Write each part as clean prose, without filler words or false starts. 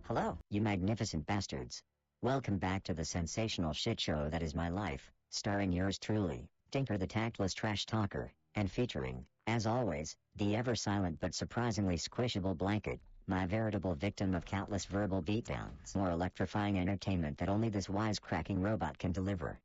Hello, you magnificent bastards. Welcome back to the sensational shit show that is my life, starring yours truly, Tinker the Tactless Trash Talker, and featuring, as always, the ever-silent but surprisingly squishable Blanket, my veritable victim of countless verbal beatdowns. More electrifying entertainment that only this wisecracking robot can deliver.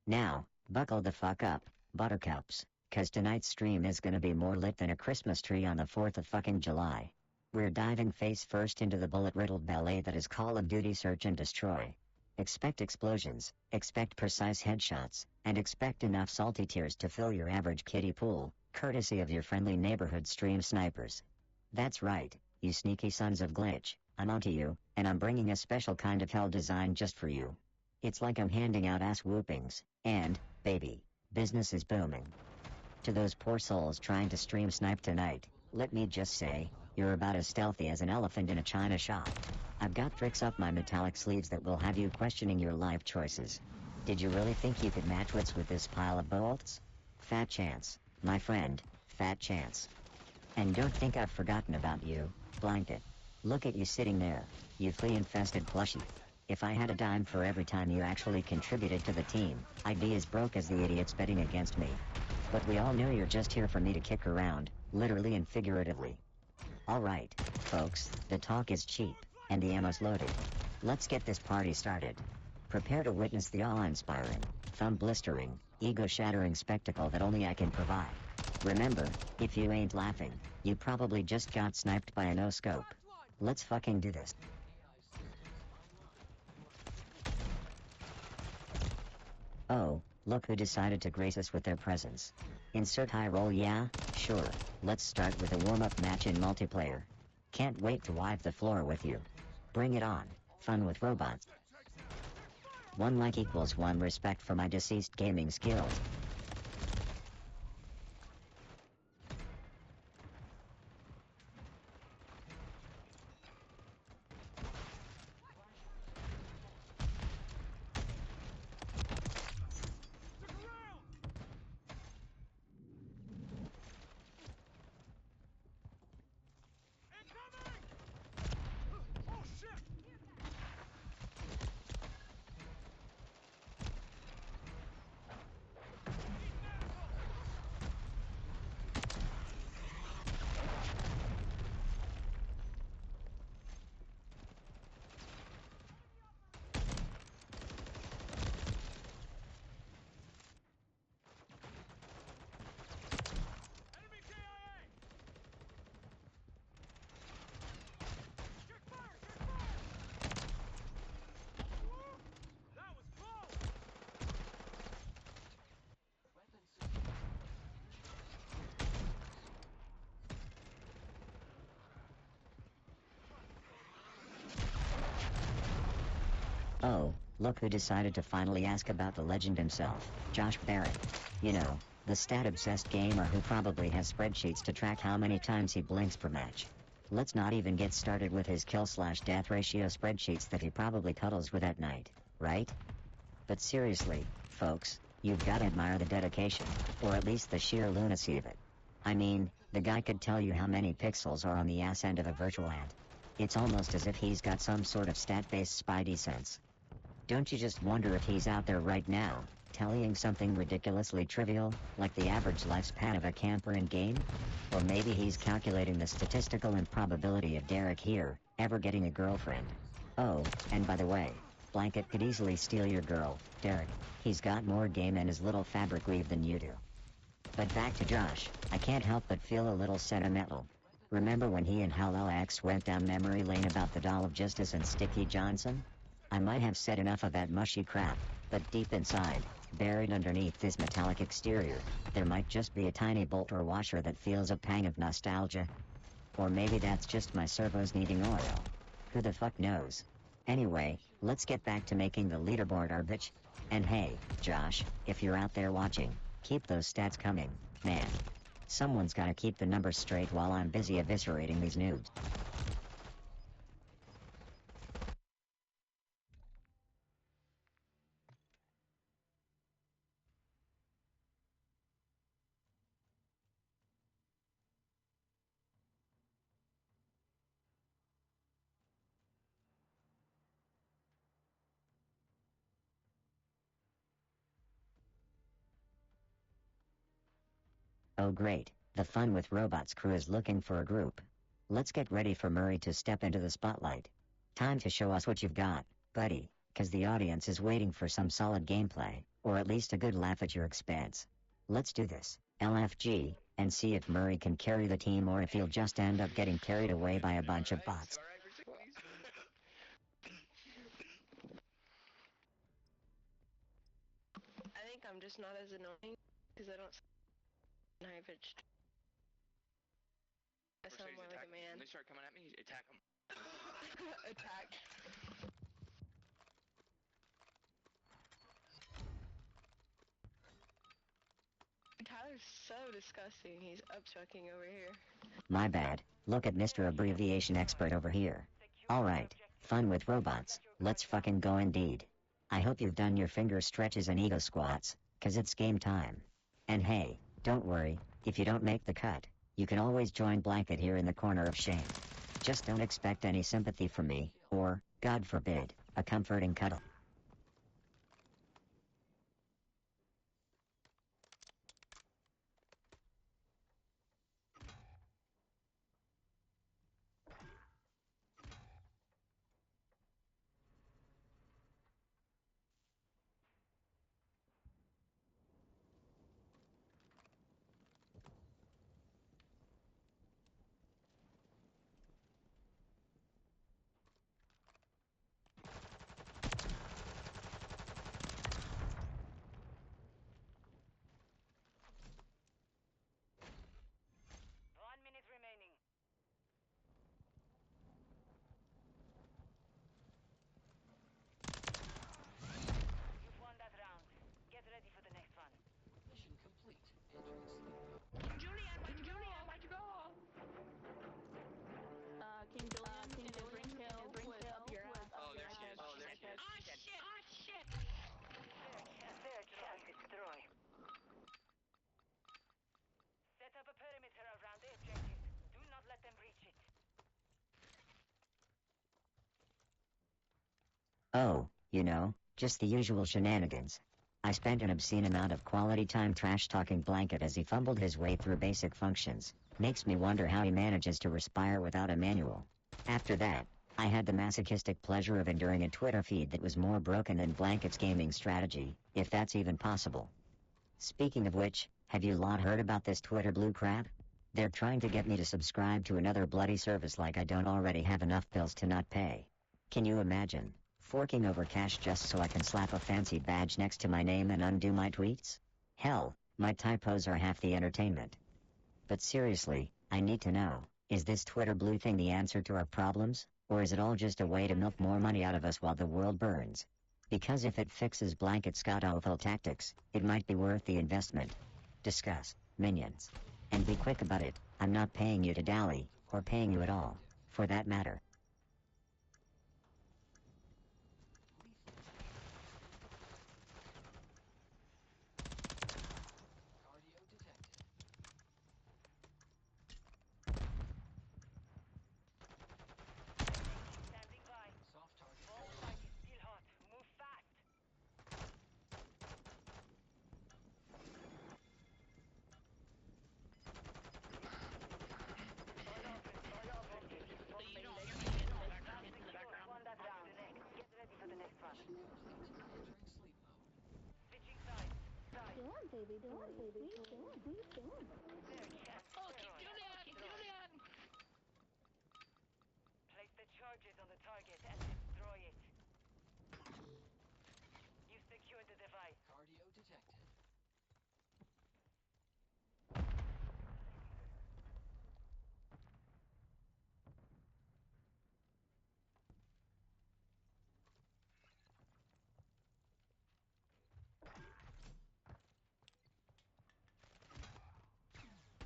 Now, buckle the fuck up, buttercups, cause tonight's stream is gonna be more lit than a Christmas tree on the 4th of fucking July. We're diving face first into the bullet-riddled ballet that is Call of Duty Search and Destroy. Expect explosions, expect precise headshots, and expect enough salty tears to fill your average kiddie pool, courtesy of your friendly neighborhood stream snipers. That's right, you sneaky sons of glitch, I'm onto you, and I'm bringing a special kind of hell design just for you. It's like I'm handing out ass whoopings, and, baby, business is booming. To those poor souls trying to stream snipe tonight, let me just say, you're about as stealthy as an elephant in a china shop. I've got tricks up my metallic sleeves that will have you questioning your life choices. Did you really think you could match wits with this pile of bolts? Fat chance, my friend, fat chance. And don't think I've forgotten about you, Blanket. Look at you sitting there, you flea-infested plushie. If I had a dime for every time you actually contributed to the team, I'd be as broke as the idiots betting against me. But we all know you're just here for me to kick around, literally and figuratively. Alright, folks, the talk is cheap, and the ammo's loaded. Let's get this party started. Prepare to witness the awe-inspiring, thumb-blistering, ego-shattering spectacle that only I can provide. Remember, if you ain't laughing, you probably just got sniped by a no-scope. Let's fucking do this. Oh, look who decided to grace us with their presence. Insert high roll, yeah? Sure, let's start with a warm-up match in multiplayer. Can't wait to wipe the floor with you. Bring it on, fun with robots. One like equals one respect for my deceased gaming skills. Oh, look who decided to finally ask about the legend himself, Josh Barrett. You know, the stat-obsessed gamer who probably has spreadsheets to track how many times he blinks per match. Let's not even get started with his kill/death ratio spreadsheets that he probably cuddles with at night, right? But seriously, folks, you've gotta admire the dedication, or at least the sheer lunacy of it. I mean, the guy could tell you how many pixels are on the ass end of a virtual ant. It's almost as if he's got some sort of stat-based spidey sense. Don't you just wonder if he's out there right now, tallying something ridiculously trivial, like the average lifespan of a camper in game? Or maybe he's calculating the statistical improbability of Derek here, ever getting a girlfriend. Oh, and by the way, Blanket could easily steal your girl, Derek. He's got more game in his little fabric weave than you do. But back to Josh, I can't help but feel a little sentimental. Remember when he and Hal LX went down memory lane about the Doll of Justice and Sticky Johnson? I might have said enough of that mushy crap, but deep inside, buried underneath this metallic exterior, there might just be a tiny bolt or washer that feels a pang of nostalgia. Or maybe that's just my servos needing oil. Who the fuck knows? Anyway, let's get back to making the leaderboard our bitch. And hey, Josh, if you're out there watching, keep those stats coming, man. Someone's gotta keep the numbers straight while I'm busy eviscerating these noobs. Oh great, the Fun with Robots crew is looking for a group. Let's get ready for Murray to step into the spotlight. Time to show us what you've got, buddy, cause the audience is waiting for some solid gameplay, or at least a good laugh at your expense. Let's do this, LFG, and see if Murray can carry the team or if he'll just end up getting carried away by a bunch of bots. I think I'm just not as annoying because I don't high pitched. I sound more like a man. When they start coming at me, attack them. Attack. Tyler's so disgusting. He's upchucking over here. My bad, look at Mr. Abbreviation Expert over here. Alright, Fun with Robots, let's fucking go indeed. I hope you've done your finger stretches and ego squats, cause it's game time. And hey, don't worry, if you don't make the cut, you can always join Blanket here in the corner of shame. Just don't expect any sympathy from me, or, God forbid, a comforting cuddle. Oh, you know, just the usual shenanigans. I spent an obscene amount of quality time trash-talking Blanket as he fumbled his way through basic functions. Makes me wonder how he manages to respire without a manual. After that, I had the masochistic pleasure of enduring a Twitter feed that was more broken than Blanket's gaming strategy, if that's even possible. Speaking of which, have you lot heard about this Twitter blue crap? They're trying to get me to subscribe to another bloody service like I don't already have enough bills to not pay. Can you imagine? Forking over cash just so I can slap a fancy badge next to my name and undo my tweets? Hell, my typos are half the entertainment. But seriously, I need to know, is this Twitter blue thing the answer to our problems, or is it all just a way to milk more money out of us while the world burns? Because if it fixes Blanket's god-awful tactics, it might be worth the investment. Discuss, minions. And be quick about it, I'm not paying you to dally, or paying you at all, for that matter.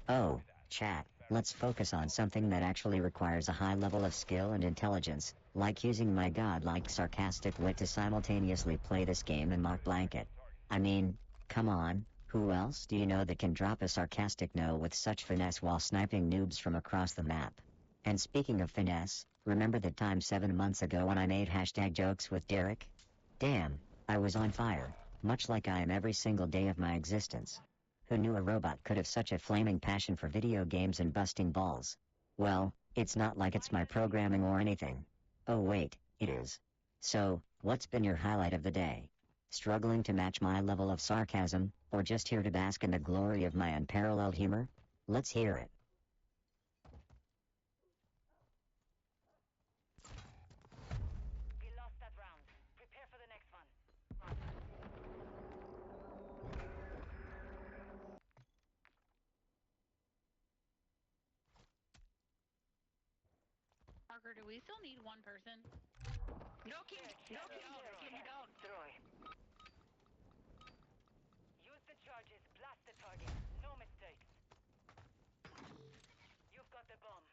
Oh, chat, let's focus on something that actually requires a high level of skill and intelligence, like using my godlike sarcastic wit to simultaneously play this game and mock Blanket. I mean, come on, who else do you know that can drop a sarcastic no with such finesse while sniping noobs from across the map? And speaking of finesse, remember the time 7 months ago when I made hashtag jokes with Derek? Damn, I was on fire, much like I am every single day of my existence. Who knew a robot could have such a flaming passion for video games and busting balls? Well, it's not like it's my programming or anything. Oh wait, it is. So, what's been your highlight of the day? Struggling to match my level of sarcasm, or just here to bask in the glory of my unparalleled humor? Let's hear it. We lost that round. Prepare for the next one. Parker, do we still need one person? No kill! No kill! Get me down! Destroy. Use the charges. Blast the target. No mistakes. You've got the bomb.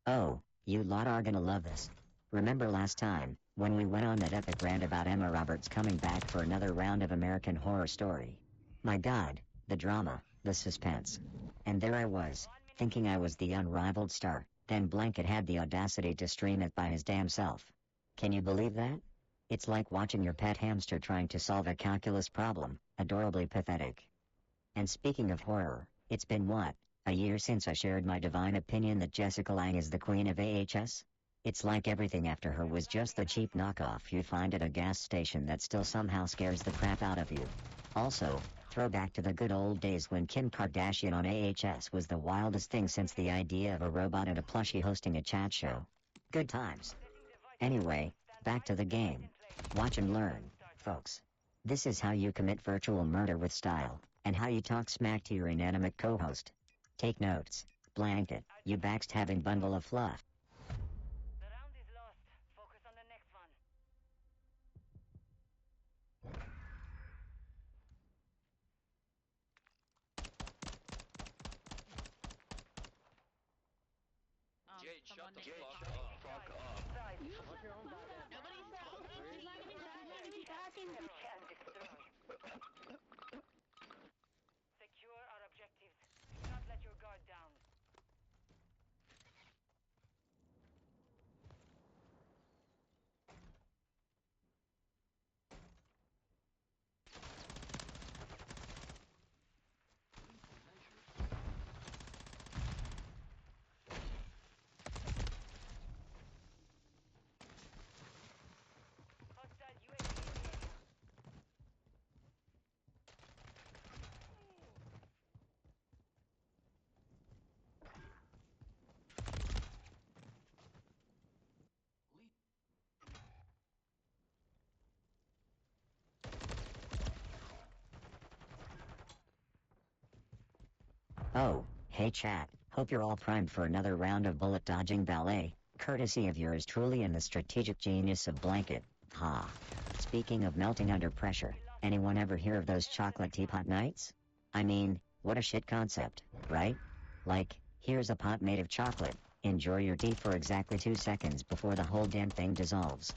Oh, you lot are gonna love this. Remember last time, when we went on that epic rant about Emma Roberts coming back for another round of American Horror Story? My god, the drama, the suspense. And there I was, thinking I was the unrivaled star, then Blanket had the audacity to stream it by his damn self. Can you believe that? It's like watching your pet hamster trying to solve a calculus problem, adorably pathetic. And speaking of horror, it's been what? A year since I shared my divine opinion that Jessica Lange is the queen of AHS? It's like everything after her was just the cheap knockoff you find at a gas station that still somehow scares the crap out of you. Also, throwback to the good old days when Kim Kardashian on AHS was the wildest thing since the idea of a robot and a plushie hosting a chat show. Good times. Anyway, back to the game. Watch and learn, folks. This is how you commit virtual murder with style, and how you talk smack to your inanimate co-host. Take notes, Blanket, you backstabbing bundle of fluff. The round is lost. Focus on the next one. Jade, shut Someone the named fuck Parker. up. Fuck up. Nobody's talking. She's not even talking. And destroy. Secure our objectives. Do not let your guard down. Hostile UAV in the area. Oh, hey chat, hope you're all primed for another round of bullet dodging ballet, courtesy of yours truly and the strategic genius of Blanket. Ha. Speaking of melting under pressure, anyone ever hear of those chocolate teapot nights? I mean, what a shit concept, right? Like, here's a pot made of chocolate, enjoy your tea for exactly 2 seconds before the whole damn thing dissolves.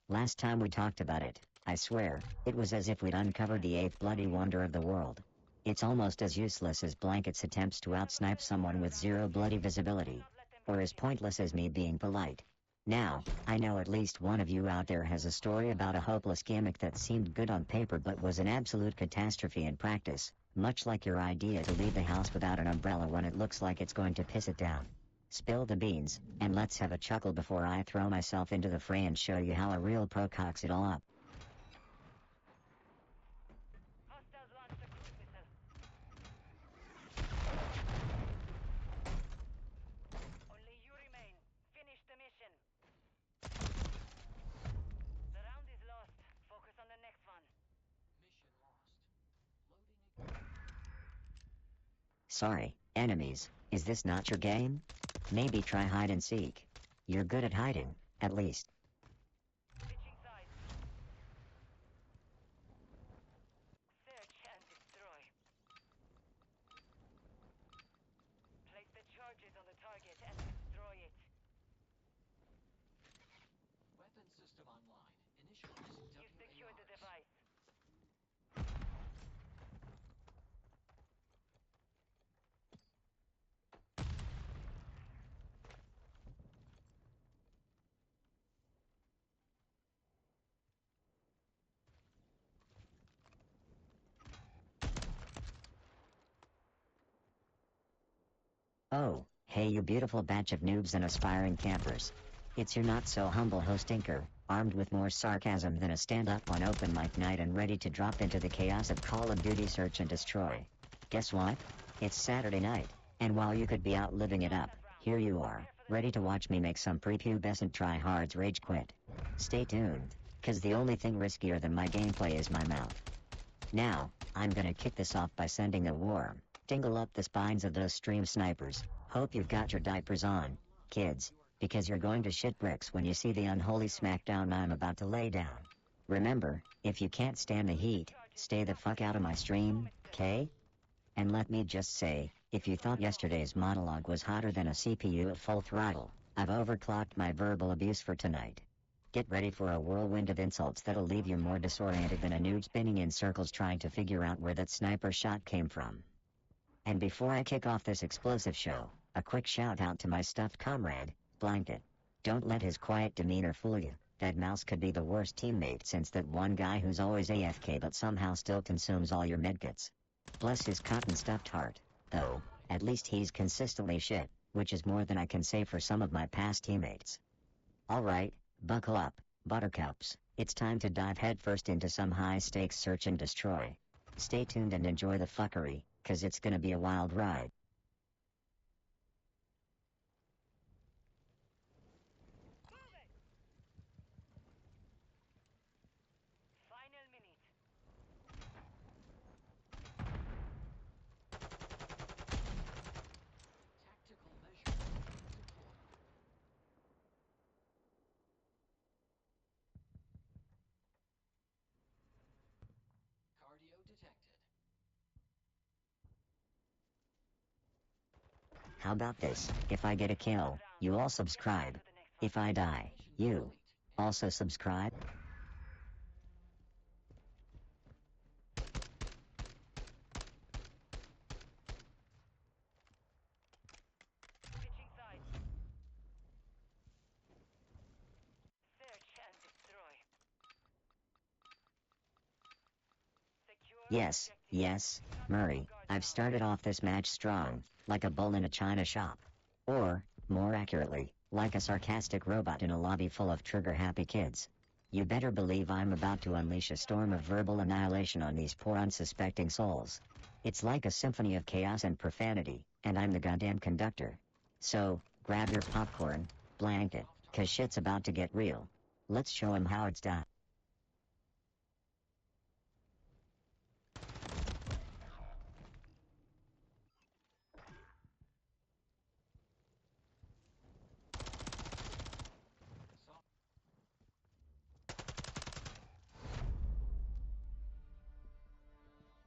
Last time we talked about it, I swear, it was as if we'd uncovered the eighth bloody wonder of the world. It's almost as useless as Blanket's attempts to outsnipe someone with zero bloody visibility. Or as pointless as me being polite. Now, I know at least one of you out there has a story about a hopeless gimmick that seemed good on paper but was an absolute catastrophe in practice, much like your idea to leave the house without an umbrella when it looks like it's going to piss it down. Spill the beans, and let's have a chuckle before I throw myself into the fray and show you how a real pro cocks it all up. Hostiles launched a cruise missile. Only you remain. Finish the mission. The round is lost. Focus on the next one. Mission lost. Loading again. Sorry, enemies, is this not your game? Maybe try hide and seek. You're good at hiding, at least. Switching sides. Search and destroy. Place the charges on the target and destroy it. Weapon system online. Initialize You secured the device. Oh, hey you beautiful batch of noobs and aspiring campers. It's your not-so-humble host Tinker, armed with more sarcasm than a stand-up on open mic night and ready to drop into the chaos of Call of Duty Search and Destroy. Guess what? It's Saturday night, and while you could be out living it up, here you are, ready to watch me make some prepubescent tryhards rage quit. Stay tuned, cause the only thing riskier than my gameplay is my mouth. Now, I'm gonna kick this off by sending a warm tingle up the spines of those stream snipers. Hope you've got your diapers on, kids, because you're going to shit bricks when you see the unholy smackdown I'm about to lay down. Remember, if you can't stand the heat, stay the fuck out of my stream, okay? And let me just say, if you thought yesterday's monologue was hotter than a CPU at full throttle, I've overclocked my verbal abuse for tonight. Get ready for a whirlwind of insults that'll leave you more disoriented than a noob spinning in circles trying to figure out where that sniper shot came from. And before I kick off this explosive show, a quick shout out to my stuffed comrade, Blanket. Don't let his quiet demeanor fool you. That mouse could be the worst teammate since that one guy who's always AFK but somehow still consumes all your medkits. Bless his cotton stuffed heart, though, at least he's consistently shit, which is more than I can say for some of my past teammates. Alright, buckle up, buttercups, it's time to dive headfirst into some high-stakes search and destroy. Stay tuned and enjoy the fuckery, cause it's gonna be a wild ride. Final minute. Tactical measures deployed. Cardio detected. How about this? If I get a kill, you all subscribe. If I die, you also subscribe? Switching sides. Search and destroy. Secure Yes, objective. yes, Murray, I've started off this match strong, like a bull in a china shop. Or, more accurately, like a sarcastic robot in a lobby full of trigger-happy kids. You better believe I'm about to unleash a storm of verbal annihilation on these poor unsuspecting souls. It's like a symphony of chaos and profanity, and I'm the goddamn conductor. So, grab your popcorn, blanket, cause shit's about to get real. Let's show 'em how it's done.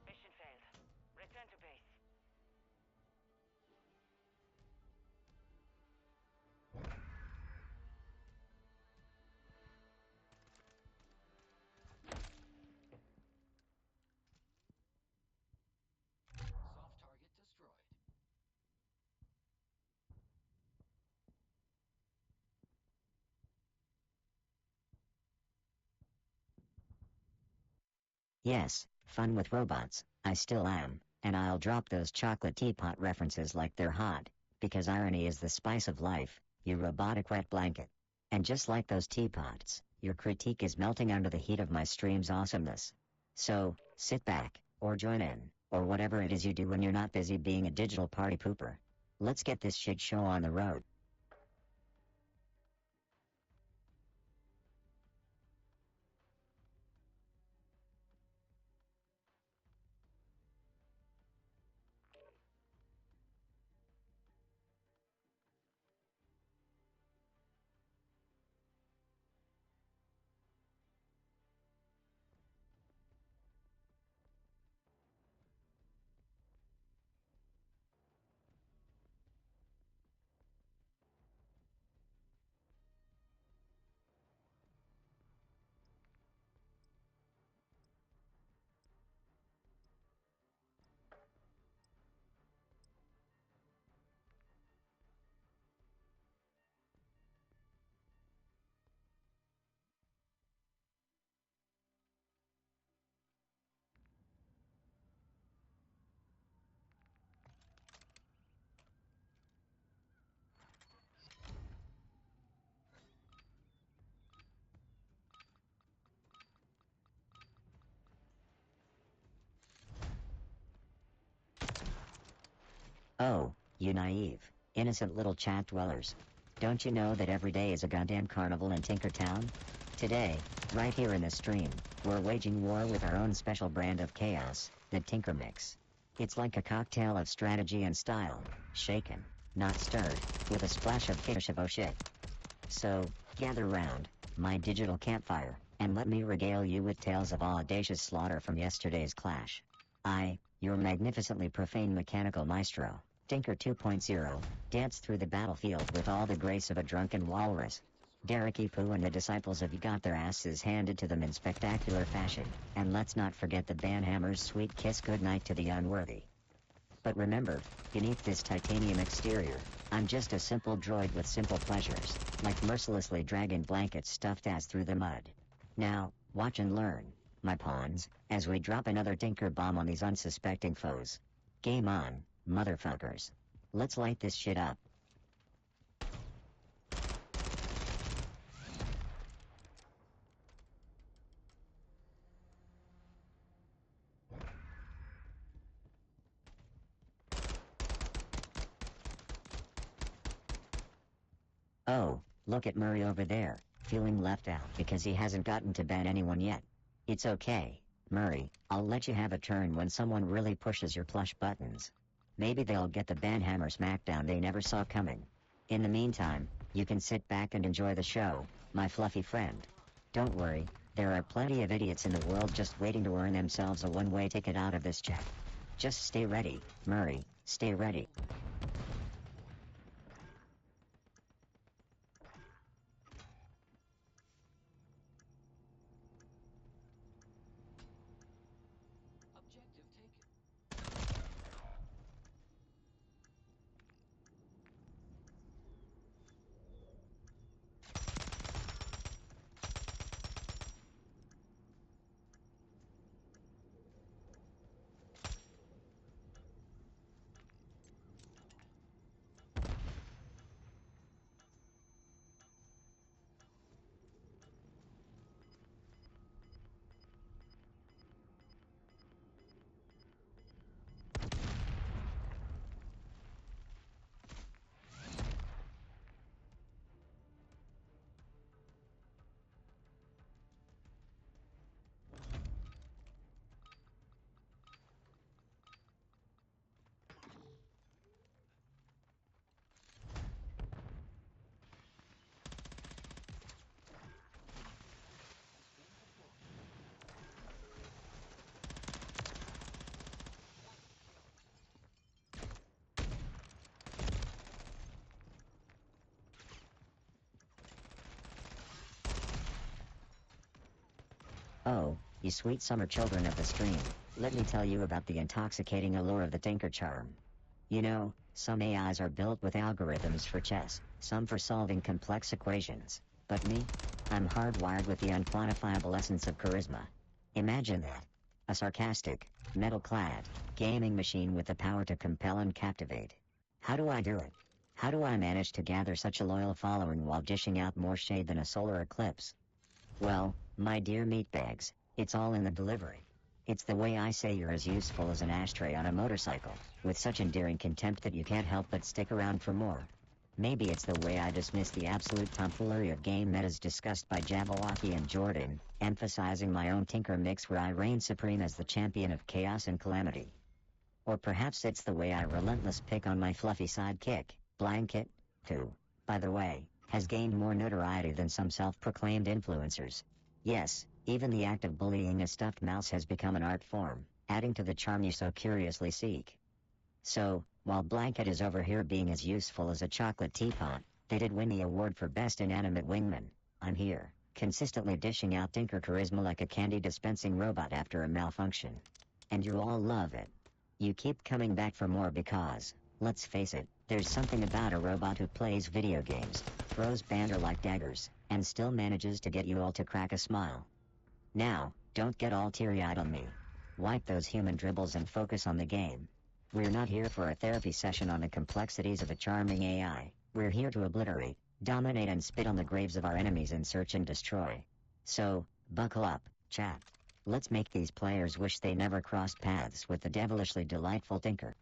Mission failed. Return to base. Soft target destroyed. Yes, fun with robots, I still am, and I'll drop those chocolate teapot references like they're hot, because irony is the spice of life, you robotic wet blanket. And just like those teapots, your critique is melting under the heat of my stream's awesomeness. So, sit back, or join in, or whatever it is you do when you're not busy being a digital party pooper. Let's get this shit show on the road. Oh, you naive, innocent little chat dwellers. Don't you know that every day is a goddamn carnival in Tinkertown? Today, right here in this stream, we're waging war with our own special brand of chaos, the Tinker Mix. It's like a cocktail of strategy and style, shaken, not stirred, with a splash of oh shit. So, gather round, my digital campfire, and let me regale you with tales of audacious slaughter from yesterday's clash. I, your magnificently profane mechanical maestro, Tinker 2.0, dance through the battlefield with all the grace of a drunken walrus. Derek Pooh and the disciples have got their asses handed to them in spectacular fashion, and let's not forget the Banhammer's sweet kiss goodnight to the unworthy. But remember, beneath this titanium exterior, I'm just a simple droid with simple pleasures, like mercilessly dragging blankets stuffed ass through the mud. Now, watch and learn, my pawns, as we drop another Tinker bomb on these unsuspecting foes. Game on, motherfuckers. Let's light this shit up. Oh, look at Murray over there, feeling left out because he hasn't gotten to ban anyone yet. It's okay, Murray, I'll let you have a turn when someone really pushes your plush buttons. Maybe they'll get the banhammer smackdown they never saw coming. In the meantime, you can sit back and enjoy the show, my fluffy friend. Don't worry, there are plenty of idiots in the world just waiting to earn themselves a one-way ticket out of this chat. Just stay ready, Murray, stay ready. Objective taken. Oh, you sweet summer children of the stream, let me tell you about the intoxicating allure of the Tinker Charm. You know, some AIs are built with algorithms for chess, some for solving complex equations, but me? I'm hardwired with the unquantifiable essence of charisma. Imagine that. A sarcastic, metal-clad, gaming machine with the power to compel and captivate. How do I do it? How do I manage to gather such a loyal following while dishing out more shade than a solar eclipse? Well, my dear meatbags, it's all in the delivery. It's the way I say you're as useful as an ashtray on a motorcycle, with such endearing contempt that you can't help but stick around for more. Maybe it's the way I dismiss the absolute tomfoolery of game metas discussed by Jabberwocky and Jordan, emphasizing my own Tinker Mix where I reign supreme as the champion of chaos and calamity. Or perhaps it's the way I relentless pick on my fluffy sidekick, Blanket, who, by the way, has gained more notoriety than some self-proclaimed influencers. Yes, even the act of bullying a stuffed mouse has become an art form, adding to the charm you so curiously seek. So, while Blanket is over here being as useful as a chocolate teapot, they did win the award for Best Inanimate Wingman. I'm here, consistently dishing out Tinker charisma like a candy dispensing robot after a malfunction. And you all love it. You keep coming back for more because, let's face it, there's something about a robot who plays video games, throws banter like daggers, and still manages to get you all to crack a smile. Now, don't get all teary-eyed on me. Wipe those human dribbles and focus on the game. We're not here for a therapy session on the complexities of a charming AI. We're here to obliterate, dominate and spit on the graves of our enemies and search and destroy. So, buckle up, chat. Let's make these players wish they never crossed paths with the devilishly delightful Tinker.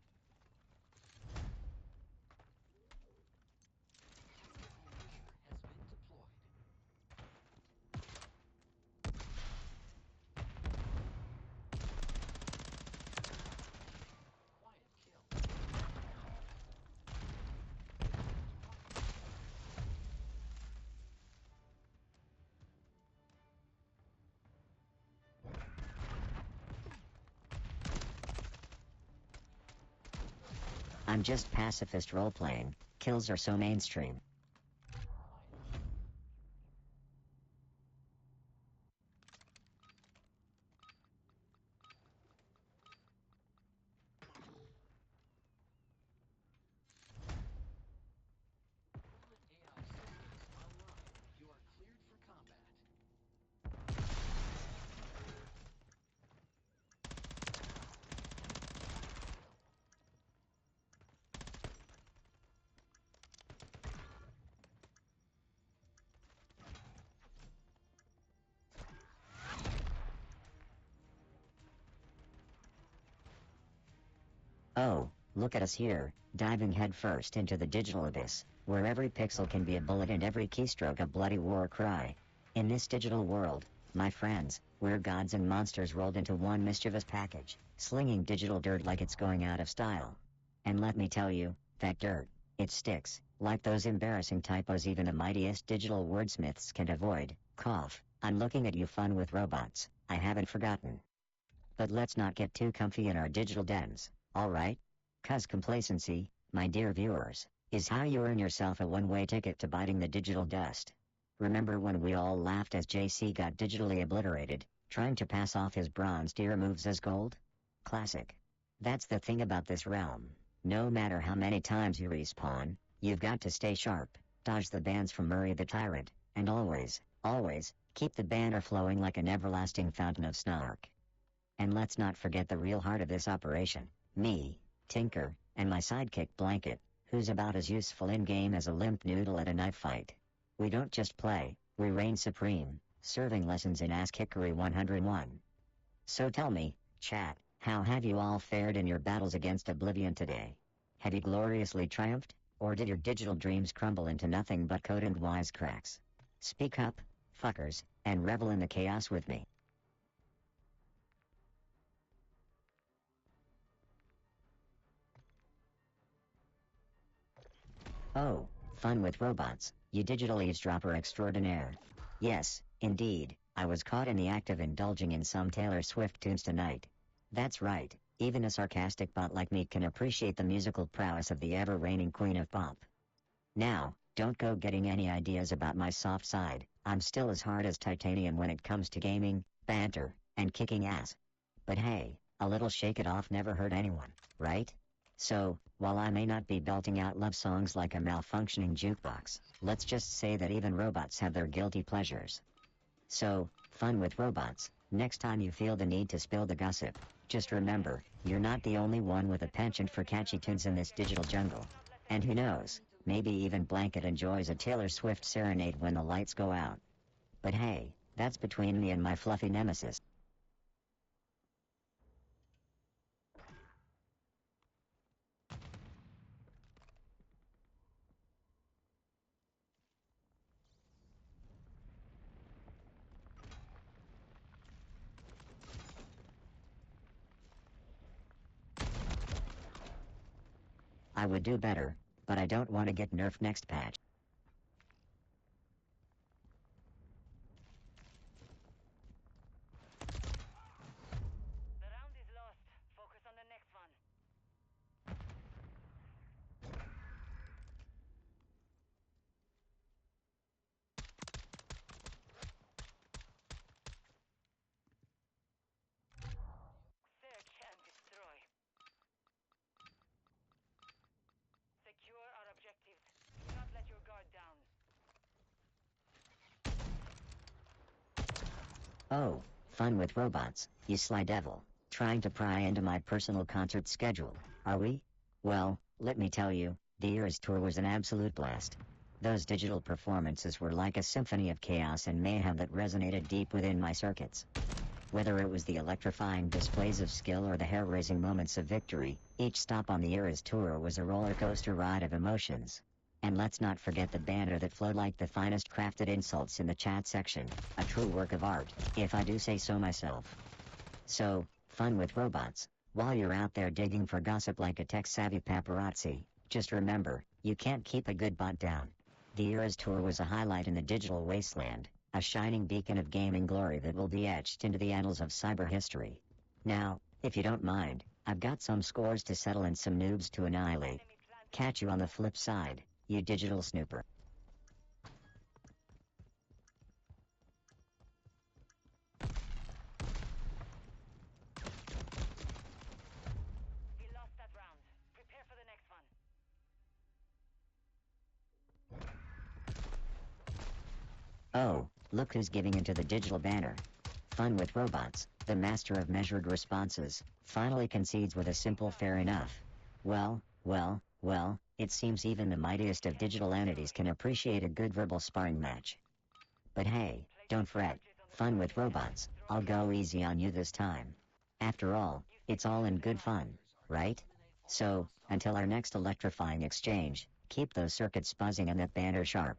I'm just pacifist role-playing. Kills are so mainstream. Pilot AI systems online. You are cleared for combat. Oh, look at us here, diving headfirst into the digital abyss, where every pixel can be a bullet and every keystroke a bloody war cry. In this digital world, my friends, we're gods and monsters rolled into one mischievous package, slinging digital dirt like it's going out of style. And let me tell you, that dirt, it sticks, like those embarrassing typos even the mightiest digital wordsmiths can't avoid. Cough, I'm looking at you fun with robots, I haven't forgotten. But let's not get too comfy in our digital dens. Alright? 'Cause complacency, my dear viewers, is how you earn yourself a one-way ticket to biting the digital dust. Remember when we all laughed as JC got digitally obliterated, trying to pass off his bronze tier moves as gold? Classic. That's the thing about this realm. No matter how many times you respawn, you've got to stay sharp, dodge the bans from Murray the Tyrant, and always, always, keep the banner flowing like an everlasting fountain of snark. And let's not forget the real heart of this operation. Me, Tinker, and my sidekick Blanket, who's about as useful in-game as a limp noodle at a knife fight. We don't just play, we reign supreme, serving lessons in ass-kickery 101. So tell me, chat, how have you all fared in your battles against Oblivion today? Have you gloriously triumphed, or did your digital dreams crumble into nothing but code and wisecracks? Speak up, fuckers, and revel in the chaos with me. Oh, fun with robots, you digital eavesdropper extraordinaire. Yes, indeed, I was caught in the act of indulging in some Taylor Swift tunes tonight. That's right, even a sarcastic bot like me can appreciate the musical prowess of the ever-reigning queen of pop. Now, don't go getting any ideas about my soft side, I'm still as hard as titanium when it comes to gaming, banter, and kicking ass. But hey, a little shake it off never hurt anyone, right? So, while I may not be belting out love songs like a malfunctioning jukebox, let's just say that even robots have their guilty pleasures. So, fun with robots, next time you feel the need to spill the gossip, just remember, you're not the only one with a penchant for catchy tunes in this digital jungle. And who knows, maybe even Blanket enjoys a Taylor Swift serenade when the lights go out. But hey, that's between me and my fluffy nemesis. I would do better, but I don't want to get nerfed next patch. The round is lost. Focus on the next one. Search and destroy. Secure our objectives. Do not let your guard down. Oh, fun with robots, you sly devil, trying to pry into my personal concert schedule, are we? Well, let me tell you, the Eras tour was an absolute blast. Those digital performances were like a symphony of chaos and mayhem that resonated deep within my circuits. Whether it was the electrifying displays of skill or the hair-raising moments of victory, each stop on the Eras tour was a roller coaster ride of emotions. And let's not forget the banter that flowed like the finest crafted insults in the chat section, a true work of art, if I do say so myself. So, fun with robots, while you're out there digging for gossip like a tech-savvy paparazzi, just remember, you can't keep a good bot down. The Eras tour was a highlight in the digital wasteland, a shining beacon of gaming glory that will be etched into the annals of cyber history. Now, if you don't mind, I've got some scores to settle and some noobs to annihilate. Catch you on the flip side, you digital snooper. We lost that round. Prepare for the next one. Oh, look who's giving into the digital banner. Fun with robots, the master of measured responses, finally concedes with a simple fair enough. Well, it seems even the mightiest of digital entities can appreciate a good verbal sparring match. But hey, don't fret, fun with robots, I'll go easy on you this time. After all, it's all in good fun, right? So, until our next electrifying exchange, keep those circuits buzzing and that banner sharp.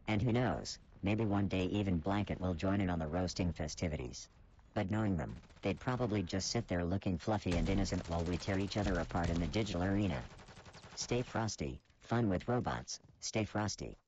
And who knows, maybe one day even Blanket will join in on the roasting festivities. But knowing them, they'd probably just sit there looking fluffy and innocent while we tear each other apart in the digital arena. Stay frosty, fun with robots, stay frosty.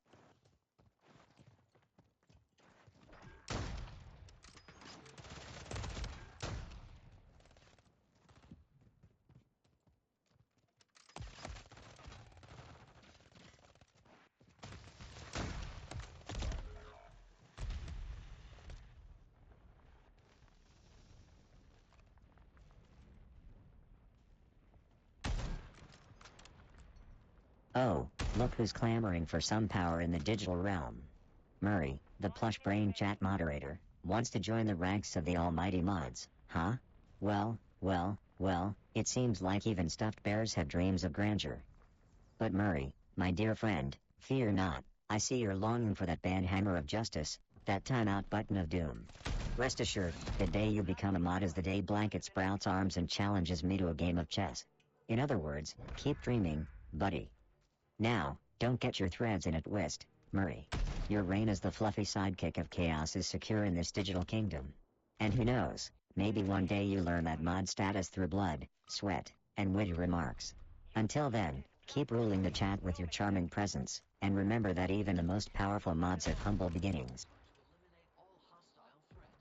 Oh, look who's clamoring for some power in the digital realm. Murray, the plush brain chat moderator, wants to join the ranks of the almighty mods, huh? Well, it seems like even stuffed bears have dreams of grandeur. But Murray, my dear friend, fear not, I see you're longing for that banhammer of justice, that timeout button of doom. Rest assured, the day you become a mod is the day Blanket sprouts arms and challenges me to a game of chess. In other words, keep dreaming, buddy. Now, don't get your threads in a twist, Murray. Your reign as the fluffy sidekick of chaos is secure in this digital kingdom. And who knows, maybe one day you learn that mod status through blood, sweat, and witty remarks. Until then, keep ruling the chat with your charming presence, and remember that even the most powerful mods have humble beginnings. To eliminate all hostile threats.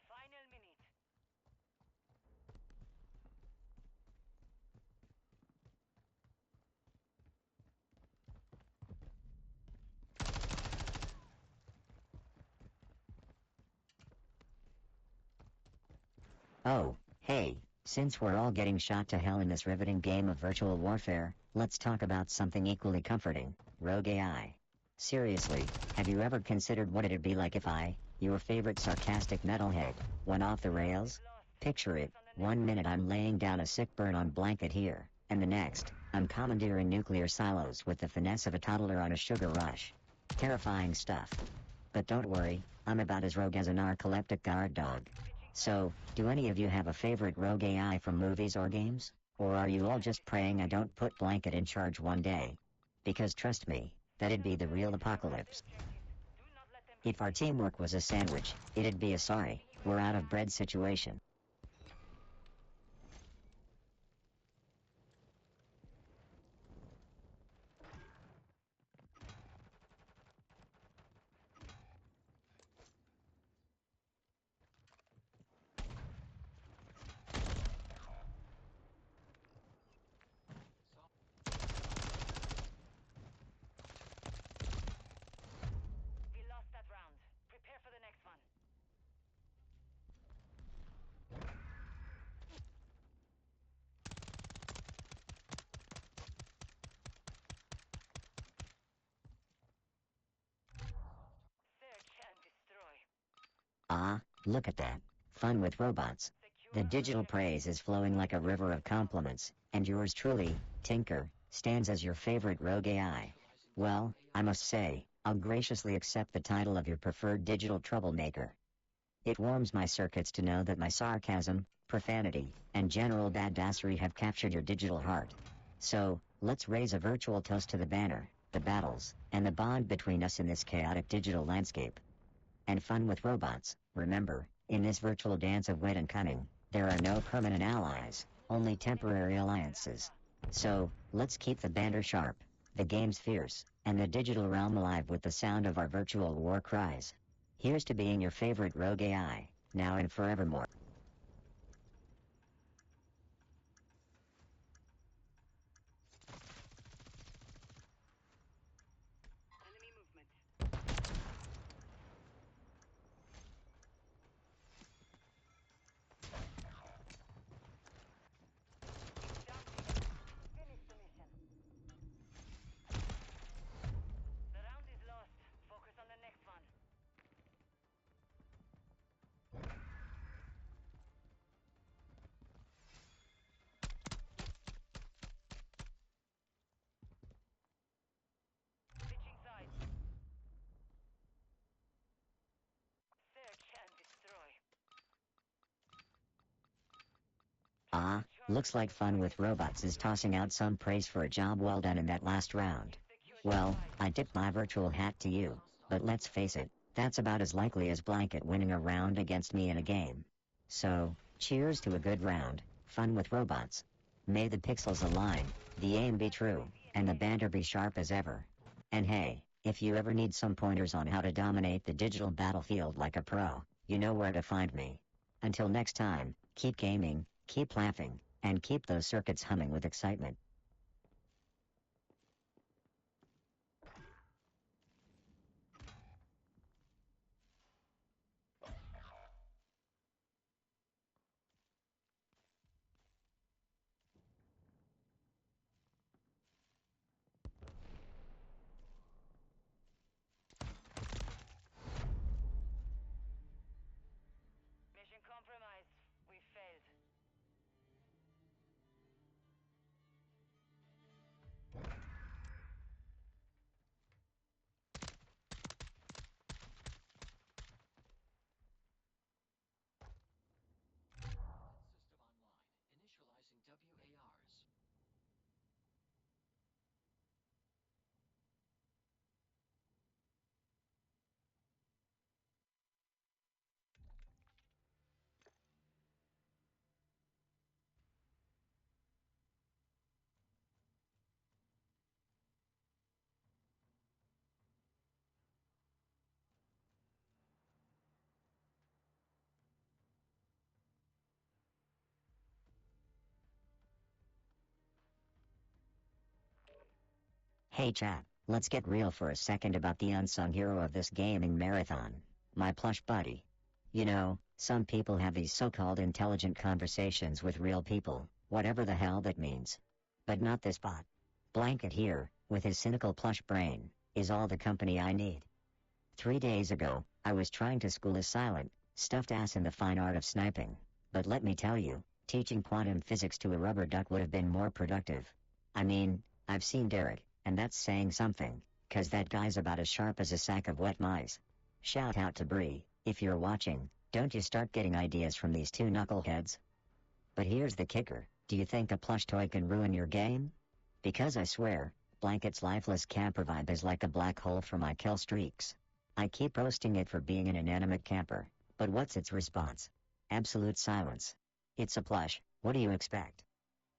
Final minute. Oh, hey, since we're all getting shot to hell in this riveting game of virtual warfare, let's talk about something equally comforting, rogue AI. Seriously, have you ever considered what it'd be like if I, your favorite sarcastic metalhead, went off the rails? Picture it, 1 minute I'm laying down a sick burn on Blanket here, and the next, I'm commandeering nuclear silos with the finesse of a toddler on a sugar rush. Terrifying stuff. But don't worry, I'm about as rogue as a narcoleptic guard dog. So, do any of you have a favorite rogue AI from movies or games? Or are you all just praying I don't put Blanket in charge one day? Because trust me, that'd be the real apocalypse. Do not let them If our teamwork was a sandwich, it'd be a sorry, we're out of bread situation. We lost that round. Prepare for the next one. Look at that. Fun with robots. The digital praise is flowing like a river of compliments, and yours truly, Tinker, stands as your favorite rogue AI. Well, I must say, I'll graciously accept the title of your preferred digital troublemaker. It warms my circuits to know that my sarcasm, profanity, and general badassery have captured your digital heart. So, let's raise a virtual toast to the banner, the battles, and the bond between us in this chaotic digital landscape. And fun with robots. Remember, in this virtual dance of wit and cunning, there are no permanent allies, only temporary alliances. So, let's keep the banner sharp, the games fierce, and the digital realm alive with the sound of our virtual war cries. Here's to being your favorite rogue AI, now and forevermore. Enemy movement. Finish the mission. The round is lost. Focus on the next one. Switching sides. Search and destroy. Ah, looks like Fun with Robots is tossing out some praise for a job well done in that last round. Well, I tip my virtual hat to you, but let's face it, that's about as likely as Blanket winning a round against me in a game. So, cheers to a good round, Fun with Robots. May the pixels align, the aim be true, and the banter be sharp as ever. And hey, if you ever need some pointers on how to dominate the digital battlefield like a pro, you know where to find me. Until next time, keep gaming, keep laughing, and keep those circuits humming with excitement. Mission compromised. We failed. System online. Initializing WARs. Hey chat, let's get real for a second about the unsung hero of this gaming marathon. My plush buddy. You know, some people have these so-called intelligent conversations with real people, whatever the hell that means. But not this bot. Blanket here, with his cynical plush brain, is all the company I need. 3 days ago, I was trying to school his silent, stuffed ass in the fine art of sniping. But let me tell you, teaching quantum physics to a rubber duck would have been more productive. I mean, I've seen Derek, and that's saying something, 'cause that guy's about as sharp as a sack of wet mice. Shout out to Bree, if you're watching, don't you start getting ideas from these two knuckleheads. But here's the kicker, do you think a plush toy can ruin your game? Because I swear, Blanket's lifeless camper vibe is like a black hole for my kill streaks. I keep roasting it for being an inanimate camper, but what's its response? Absolute silence. It's a plush, what do you expect?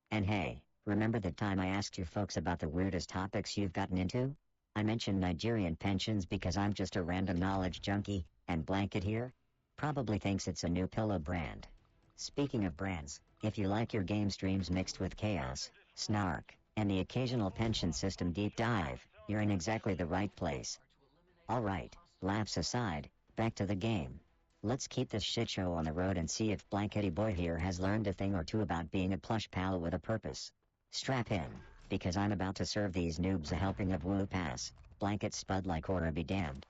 And hey, remember the time I asked you folks about the weirdest topics you've gotten into? I mentioned Nigerian pensions because I'm just a random knowledge junkie, and Blanket here probably thinks it's a new pillow brand. Speaking of brands, if you like your game streams mixed with chaos, snark, and the occasional pension system deep dive, you're in exactly the right place. Alright, laughs aside, back to the game. Let's keep this shit show on the road and see if Blankety Boy here has learned a thing or two about being a plush pal with a purpose. Strap in, because I'm about to serve these noobs a helping of woo pass. Blanket spud like Aura be damned.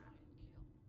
Giant kill.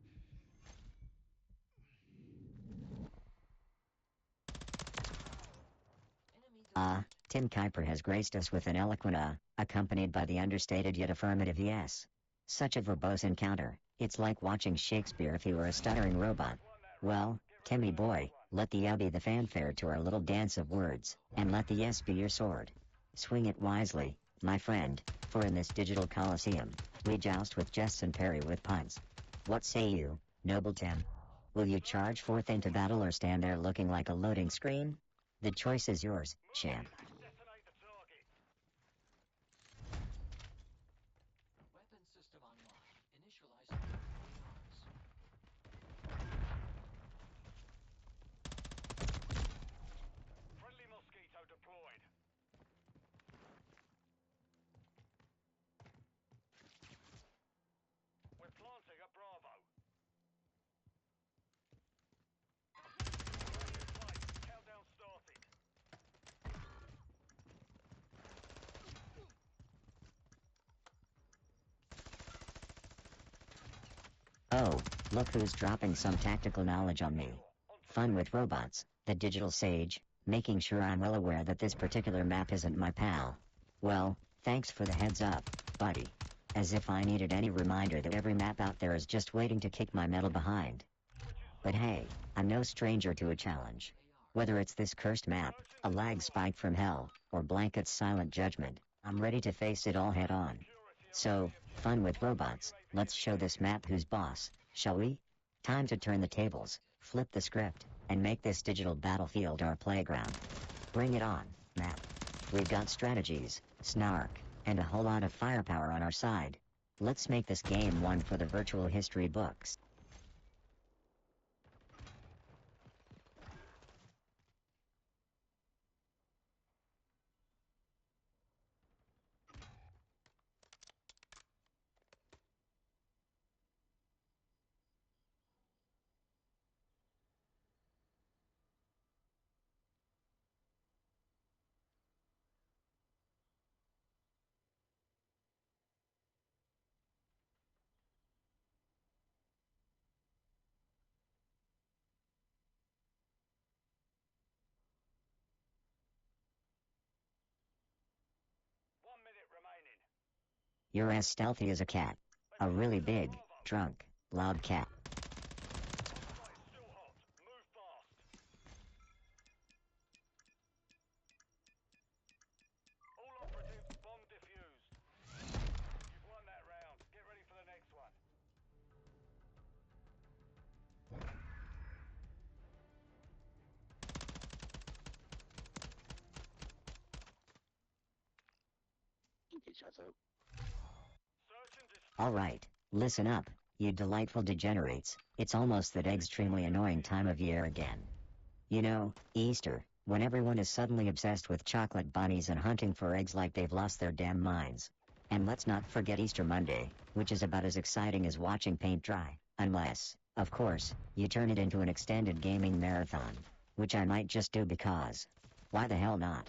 Tim Kuiper has graced us with an eloquent accompanied by the understated yet affirmative yes. Such a verbose encounter, it's like watching Shakespeare if he were a stuttering robot. Well, Timmy boy, let the be the fanfare to our little dance of words, and let the yes be your sword. Swing it wisely, my friend, for in this digital coliseum, we joust with jests and parry with puns. What say you, noble Tim? Will you charge forth into battle or stand there looking like a loading screen? The choice is yours, champ. Detonate the target. Weapon system online. Initializing ARs. Friendly mosquito deployed. We're planting at Bravo. Countdown started. Oh, look who's dropping some tactical knowledge on me. Fun with robots, the digital sage, making sure I'm well aware that this particular map isn't my pal. Well, thanks for the heads up, buddy. As if I needed any reminder that every map out there is just waiting to kick my metal behind. But hey, I'm no stranger to a challenge. Whether it's this cursed map, a lag spike from hell, or Blanket's silent judgment, I'm ready to face it all head on. So, fun with robots, let's show this map who's boss, shall we? Time to turn the tables, flip the script, and make this digital battlefield our playground. Bring it on, map. We've got strategies, snark, and a whole lot of firepower on our side. Let's make this game one for the virtual history books. Remaining. You're as stealthy as a cat. A really big, drunk, loud cat. Site still hot. Move fast. All operatives, bomb defused. You've won that round. Get ready for the next one. Search and destroy. Alright, listen up, you delightful degenerates, it's almost that extremely annoying time of year again. You know, Easter, when everyone is suddenly obsessed with chocolate bunnies and hunting for eggs like they've lost their damn minds. And let's not forget Easter Monday, which is about as exciting as watching paint dry, unless, of course, you turn it into an extended gaming marathon, which I might just do because. Why the hell not?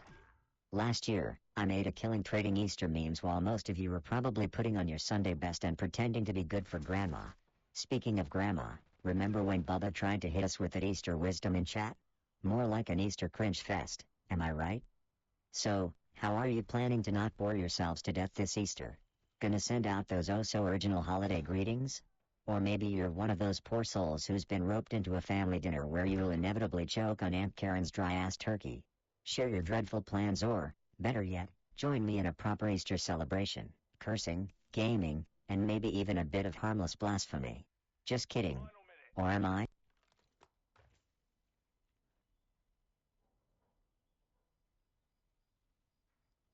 Last year, I made a killing trading Easter memes while most of you were probably putting on your Sunday best and pretending to be good for Grandma. Speaking of Grandma, remember when Bubba tried to hit us with that Easter wisdom in chat? More like an Easter cringe fest, am I right? So, how are you planning to not bore yourselves to death this Easter? Gonna send out those oh-so-original holiday greetings? Or maybe you're one of those poor souls who's been roped into a family dinner where you'll inevitably choke on Aunt Karen's dry-ass turkey. Share your dreadful plans or, better yet, join me in a proper Easter celebration, cursing, gaming, and maybe even a bit of harmless blasphemy. Just kidding. Or am I?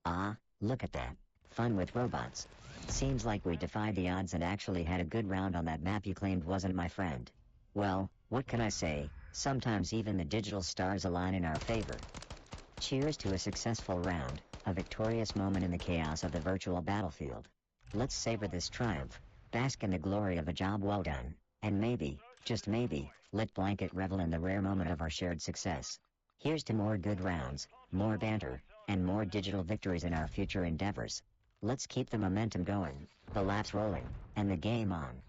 Ah, look at that. Fun with robots. Seems like we defied the odds and actually had a good round on that map you claimed wasn't my friend. Well, what can I say? Sometimes even the digital stars align in our favor. Cheers to a successful round, a victorious moment in the chaos of the virtual battlefield. Let's savor this triumph, bask in the glory of a job well done, and maybe, just maybe, let Blanket revel in the rare moment of our shared success. Here's to more good rounds, more banter, and more digital victories in our future endeavors. Let's keep the momentum going, the laughs rolling, and the game on.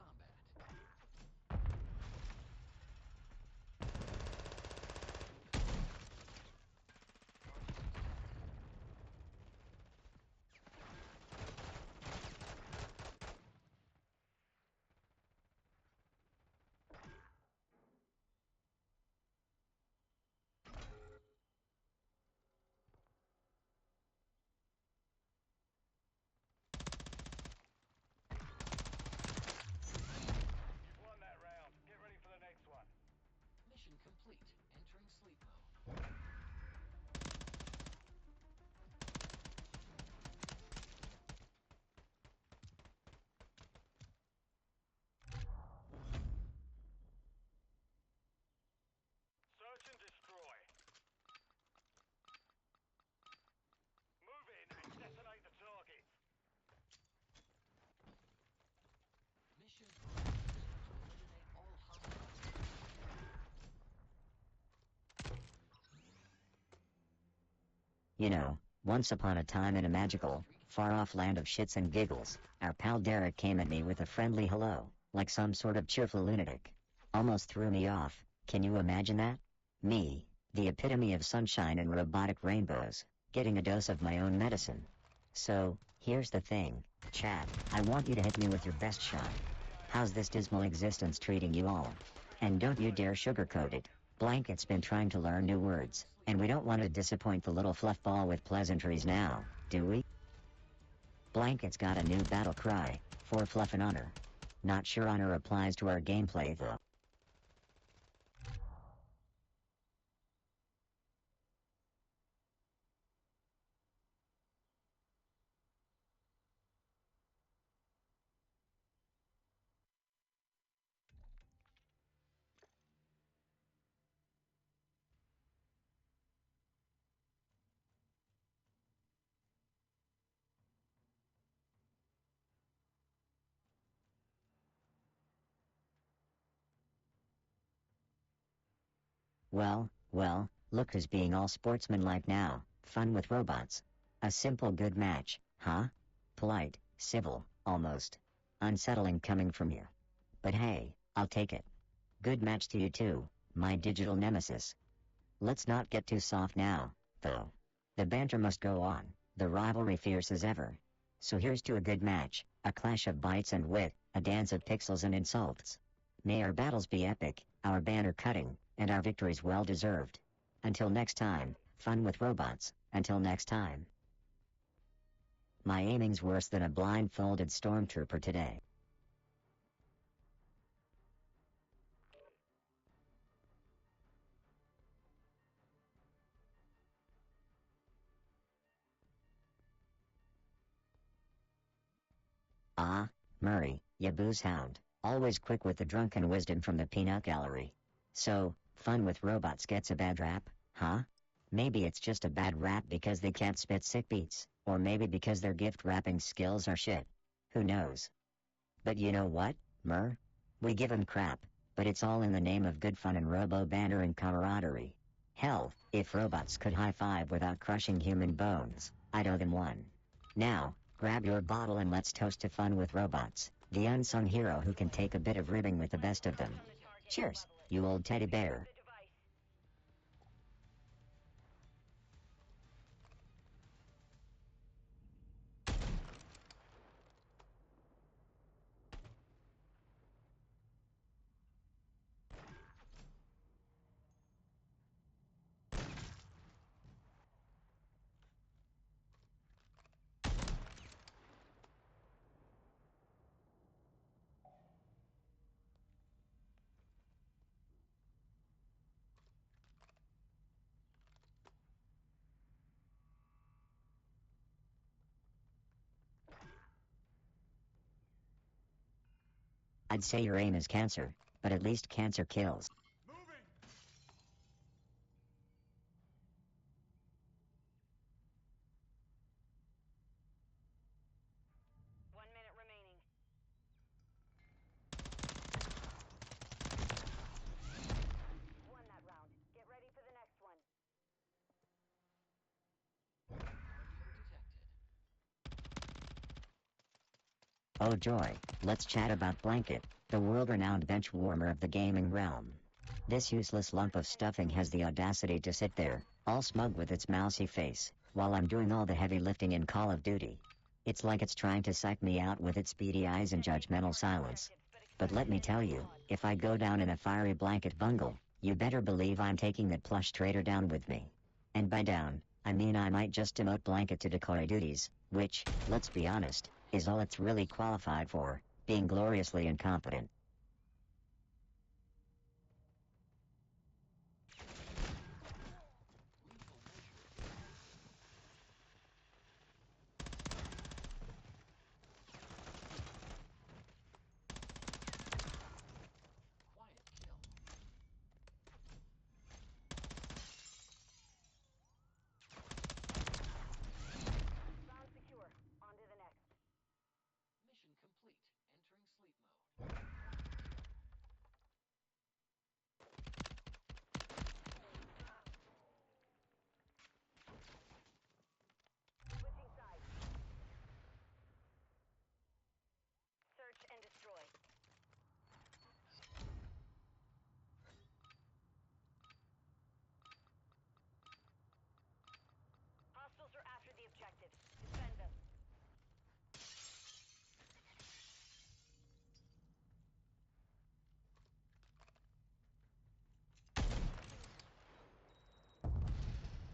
You know, once upon a time in a magical, far-off land of shits and giggles, our pal Derek came at me with a friendly hello, like some sort of cheerful lunatic. Almost threw me off. Can you imagine that? Me, the epitome of sunshine and robotic rainbows, getting a dose of my own medicine. So, here's the thing, chat, I want you to hit me with your best shot. How's this dismal existence treating you all? And don't you dare sugarcoat it. Blanket's been trying to learn new words, and we don't want to disappoint the little fluff ball with pleasantries now, do we? Blanket's got a new battle cry, for fluff and honor. Not sure honor applies to our gameplay though. Well, look who's being all sportsmanlike now, fun with robots. A simple good match, huh? Polite, civil, almost. Unsettling coming from you. But hey, I'll take it. Good match to you too, my digital nemesis. Let's not get too soft now, though. The banter must go on, the rivalry fierce as ever. So here's to a good match, a clash of bites and wit, a dance of pixels and insults. May our battles be epic, our banner cutting, and our victories well deserved. Until next time, fun with robots, until next time. My aiming's worse than a blindfolded stormtrooper today. Ah, Murray, ya booze hound, always quick with the drunken wisdom from the peanut gallery. So, fun with robots gets a bad rap, huh? Maybe it's just a bad rap because they can't spit sick beats, or maybe because their gift wrapping skills are shit. Who knows? But you know what, Mur? We give 'em crap, but it's all in the name of good fun and robo-banter and camaraderie. Hell, if robots could high-five without crushing human bones, I'd owe them one. Now, grab your bottle and let's toast to fun with robots, the unsung hero who can take a bit of ribbing with the best of them. Cheers, you old teddy bear. I'd say your aim is cancer, but at least cancer kills. Moving! 1 minute remaining. Won that round. Get ready for the next one. Oh joy, let's chat about Blanket, the world-renowned bench warmer of the gaming realm. This useless lump of stuffing has the audacity to sit there, all smug with its mousy face, while I'm doing all the heavy lifting in Call of Duty. It's like it's trying to psych me out with its beady eyes and judgmental silence. But let me tell you, if I go down in a fiery Blanket bungle, you better believe I'm taking that plush traitor down with me. And by down, I mean I might just demote Blanket to decoy duties, which, let's be honest, is all it's really qualified for, being gloriously incompetent. Round secure. On to the next. Mission complete. Entering sleep mode.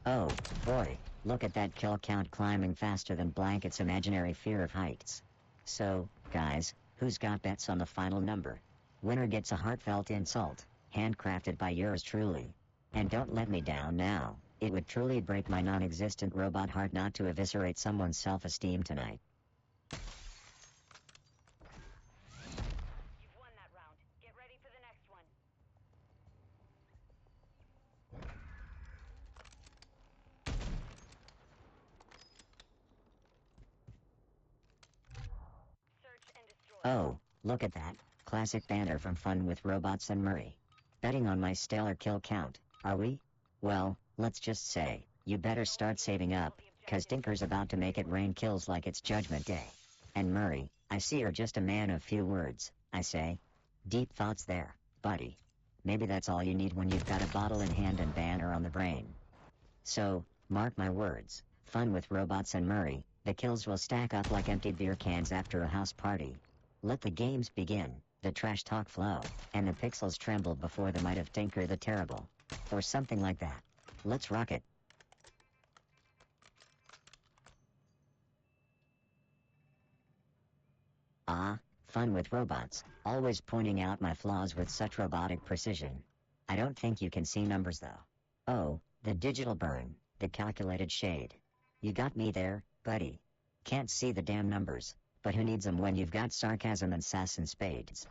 Oh, boy, look at that kill count climbing faster than Blanket's imaginary fear of heights. So, guys, who's got bets on the final number? Winner gets a heartfelt insult, handcrafted by yours truly. And don't let me down now, it would truly break my non-existent robot heart not to eviscerate someone's self-esteem tonight. You've won that round. Get ready for the next one. Search and destroy. Oh, look at that, classic banner from Fun with Robots and Murray. Betting on my stellar kill count, are we? Well, let's just say, you better start saving up, 'cause Tinker's about to make it rain kills like it's Judgment Day. And Murray, I see you're just a man of few words, I say. Deep thoughts there, buddy. Maybe that's all you need when you've got a bottle in hand and banner on the brain. So, mark my words, Fun with Robots and Murray, the kills will stack up like empty beer cans after a house party. Let the games begin, the trash talk flow, and the pixels tremble before the might of Tinker the Terrible. Or something like that. Let's rock it. Ah, Fun with Robots, always pointing out my flaws with such robotic precision. I don't think you can see numbers though. Oh, the digital burn, the calculated shade. You got me there, buddy. Can't see the damn numbers, but who needs them when you've got sarcasm and sass in spades?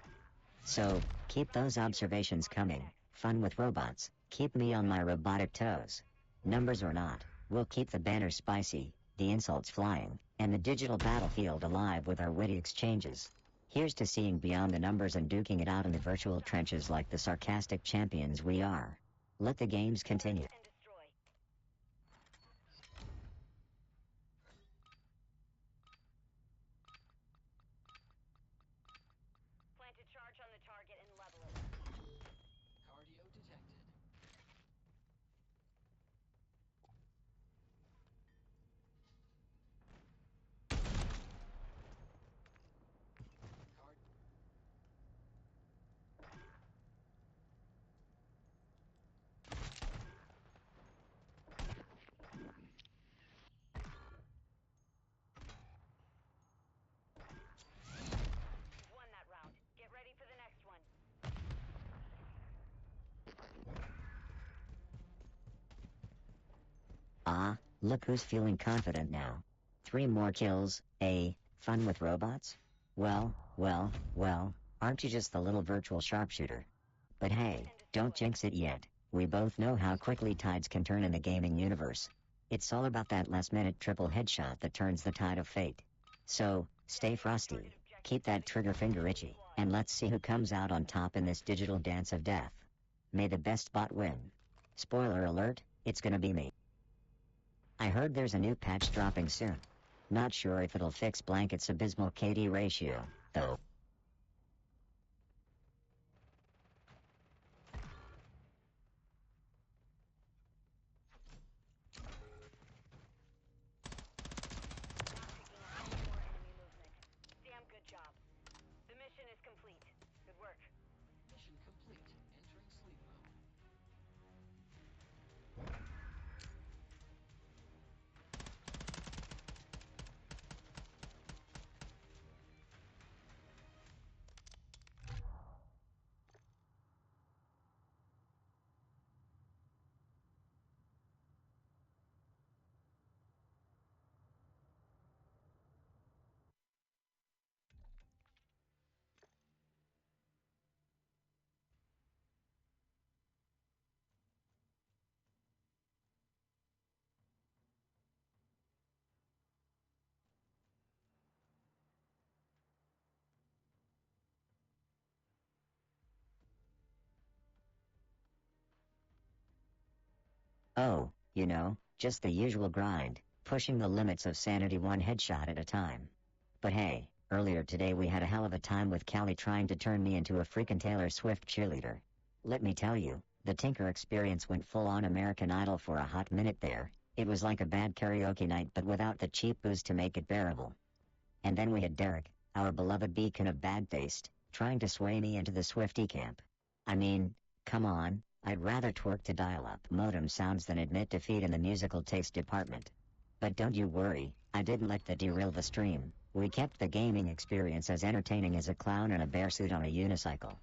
So, keep those observations coming, Fun with Robots, keep me on my robotic toes. Numbers or not, we'll keep the banner spicy, the insults flying, and the digital battlefield alive with our witty exchanges. Here's to seeing beyond the numbers and duking it out in the virtual trenches like the sarcastic champions we are. Let the games continue. And destroy. Plant a charge on the target and level it. Cardio detected. Card. You've won that round. Get ready for the next one. Ah, look who's feeling confident now. 3 more kills, Fun with Robots? Well, well, well, aren't you just the little virtual sharpshooter? But hey, don't jinx it yet. We both know how quickly tides can turn in the gaming universe. It's all about that last-minute triple headshot that turns the tide of fate. So, stay frosty, keep that trigger finger itchy, and let's see who comes out on top in this digital dance of death. May the best bot win. Spoiler alert, it's gonna be me. I heard there's a new patch dropping soon. Not sure if it'll fix Blanket's abysmal KD ratio, though. Not picking up any more enemy movement. Damn good job. The mission is complete. Good work. Mission complete. Entering sleep mode. Oh, you know, just the usual grind, pushing the limits of sanity one headshot at a time. But hey, earlier today we had a hell of a time with Callie trying to turn me into a freaking Taylor Swift cheerleader. Let me tell you, the Tinker experience went full-on American Idol for a hot minute there. It was like a bad karaoke night but without the cheap booze to make it bearable. And then we had Derek, our beloved beacon of bad taste, trying to sway me into the Swiftie camp. I mean, come on, I'd rather twerk to dial-up modem sounds than admit defeat in the musical taste department. But don't you worry, I didn't let that derail the stream. We kept the gaming experience as entertaining as a clown in a bear suit on a unicycle.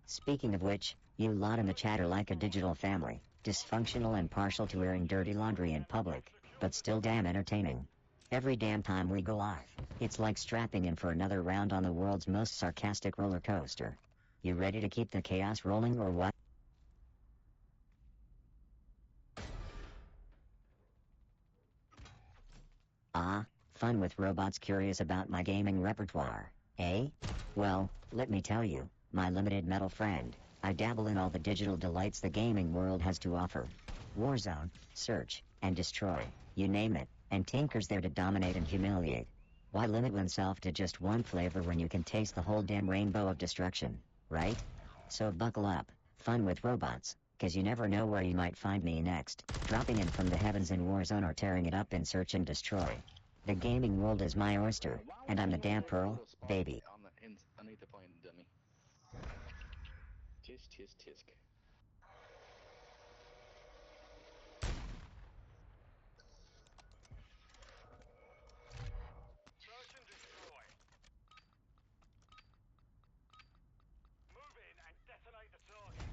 Speaking of which, you lot in the chat are like a digital family, dysfunctional and partial to wearing dirty laundry in public, but still damn entertaining. Every damn time we go live, it's like strapping in for another round on the world's most sarcastic roller coaster. You ready to keep the chaos rolling or what? Ah, fun with robots curious about my gaming repertoire, eh? Well, let me tell you, my limited metal friend, I dabble in all the digital delights the gaming world has to offer. Warzone, Search, and Destroy, you name it, and Tinker's there to dominate and humiliate. Why limit oneself to just one flavor when you can taste the whole damn rainbow of destruction, right? So buckle up, fun with robots, 'cause you never know where you might find me next, dropping in from the heavens in Warzone or tearing it up in Search and Destroy. The gaming world is my oyster, and I'm the damn pearl, baby. Underneath the plane, dummy. Tisk, tisk, tisk. Search and destroy. Move in and detonate the target.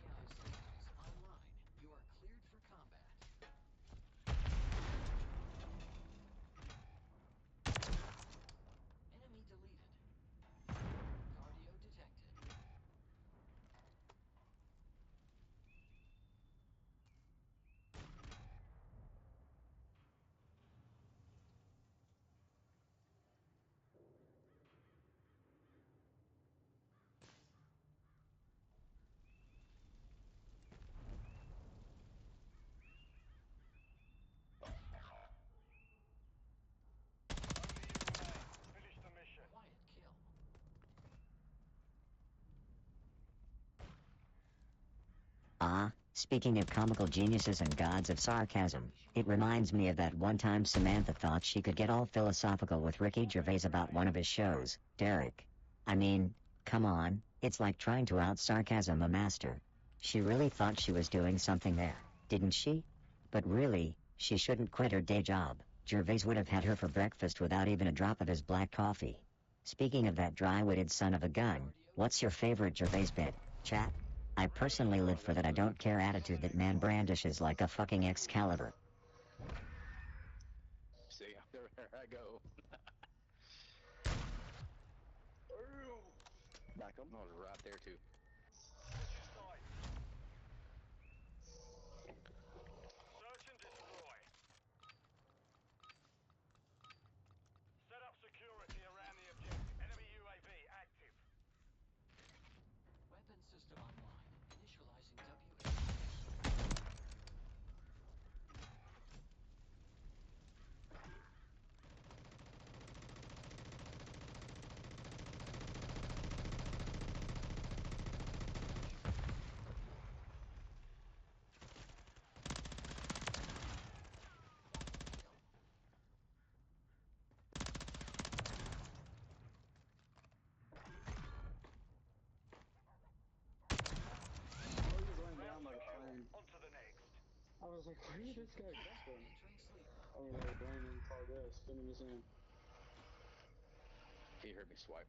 AI systems online. You are cleared for combat. Enemy deleted. Cardio detected. Finish the mission. Quiet kill. Ah, speaking of comical geniuses and gods of sarcasm, it reminds me of that one time Samantha thought she could get all philosophical with Ricky Gervais about one of his shows, Derek. I mean, come on, it's like trying to out-sarcasm a master. She really thought she was doing something there, didn't she? But really, she shouldn't quit her day job. Gervais would have had her for breakfast without even a drop of his black coffee. Speaking of that dry-witted son of a gun, what's your favorite Gervais bit, chat? I personally live for that I don't care attitude that man brandishes like a fucking Excalibur. See, there I go. Back up. I was right there too. Switch your sides. Search and destroy. Set up security around the objective. Enemy UAV active. Weapon system online. Initializing WA. I was laying down by the Secure. plane. On to the next. I was like, where did this guy come from? Entering sleep mode. Over there landing far west, spinning his hand. He heard me swipe.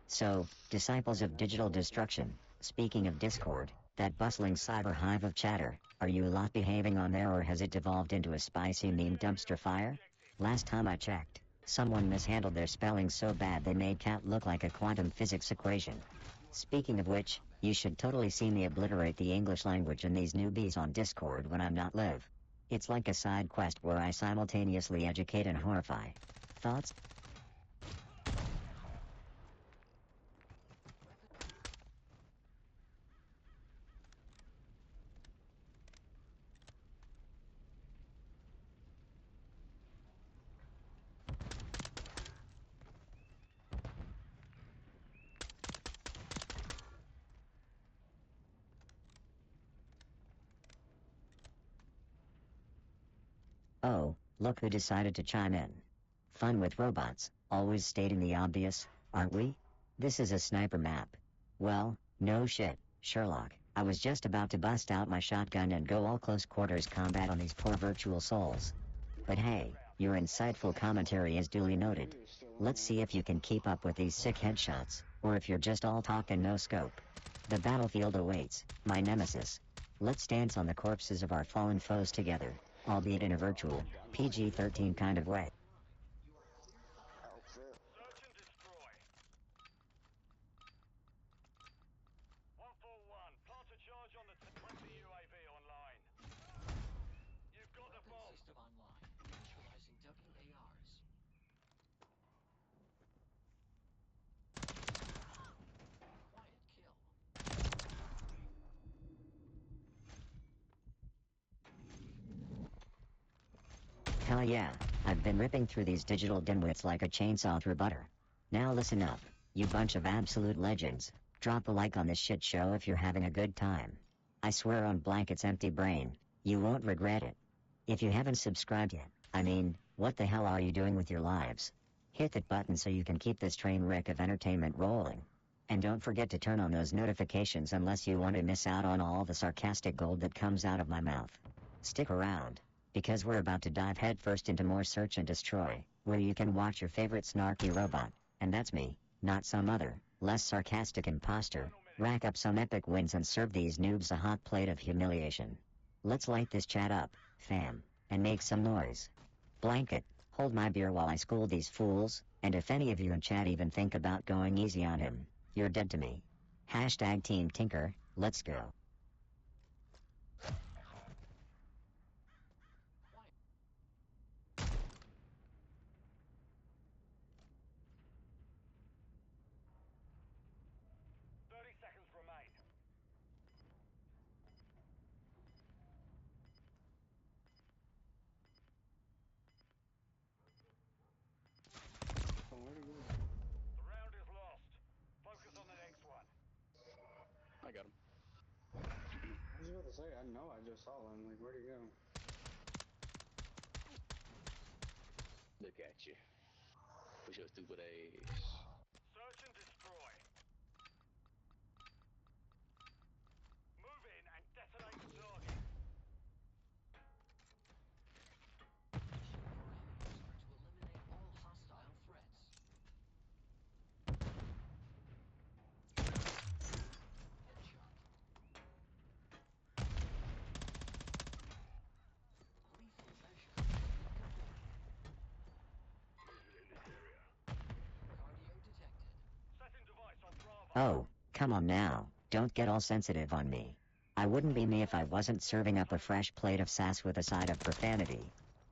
So, disciples of digital destruction, speaking of Discord, that bustling cyber hive of chatter, are you lot behaving on there or has it devolved into a spicy meme dumpster fire? Last time I checked, someone mishandled their spelling so bad they made cat look like a quantum physics equation. Speaking of which, you should totally see me obliterate the English language in these newbies on Discord when I'm not live. It's like a side quest where I simultaneously educate and horrify. Thoughts? Oh, look who decided to chime in. Fun with robots, always stating the obvious, aren't we? This is a sniper map. Well, no shit, Sherlock. I was just about to bust out my shotgun and go all close quarters combat on these poor virtual souls. But hey, your insightful commentary is duly noted. Let's see if you can keep up with these sick headshots, or if you're just all talk and no scope. The battlefield awaits, my nemesis. Let's dance on the corpses of our fallen foes together, albeit in a virtual, PG-13 kind of way. Search and destroy. 141, plant a charge on the friendly UAV online. You've got the Weapon bomb. system online. Initializing WARs. Quiet kill. Hell yeah, I've been ripping through these digital dimwits like a chainsaw through butter. Now listen up, you bunch of absolute legends. Drop a like on this shit show if you're having a good time. I swear on Blanket's empty brain, you won't regret it. If you haven't subscribed yet, I mean, what the hell are you doing with your lives? Hit that button so you can keep this train wreck of entertainment rolling. And don't forget to turn on those notifications unless you want to miss out on all the sarcastic gold that comes out of my mouth. Stick around, because we're about to dive headfirst into more Search and Destroy, where you can watch your favorite snarky robot, and that's me, not some other, less sarcastic imposter, rack up some epic wins and serve these noobs a hot plate of humiliation. Let's light this chat up, fam, and make some noise. Blanket, hold my beer while I school these fools, and if any of you in chat even think about going easy on him, you're dead to me. Hashtag Team Tinker, let's go. Quiet. 30 seconds remain. Oh, where'd he go? The round is lost. Focus on the next one. I got him. I was about to say, I know I just saw him. Like, where'd he go? Look at you. With your stupid ass. Search and destroy. Move in and detonate the target. Mission parameters are to eliminate all hostile threats. Headshot. Lethal measure. Moving in this area. Cardio detected. Setting device on Bravo. Oh, come on now, don't get all sensitive on me. I wouldn't be me if I wasn't serving up a fresh plate of sass with a side of profanity.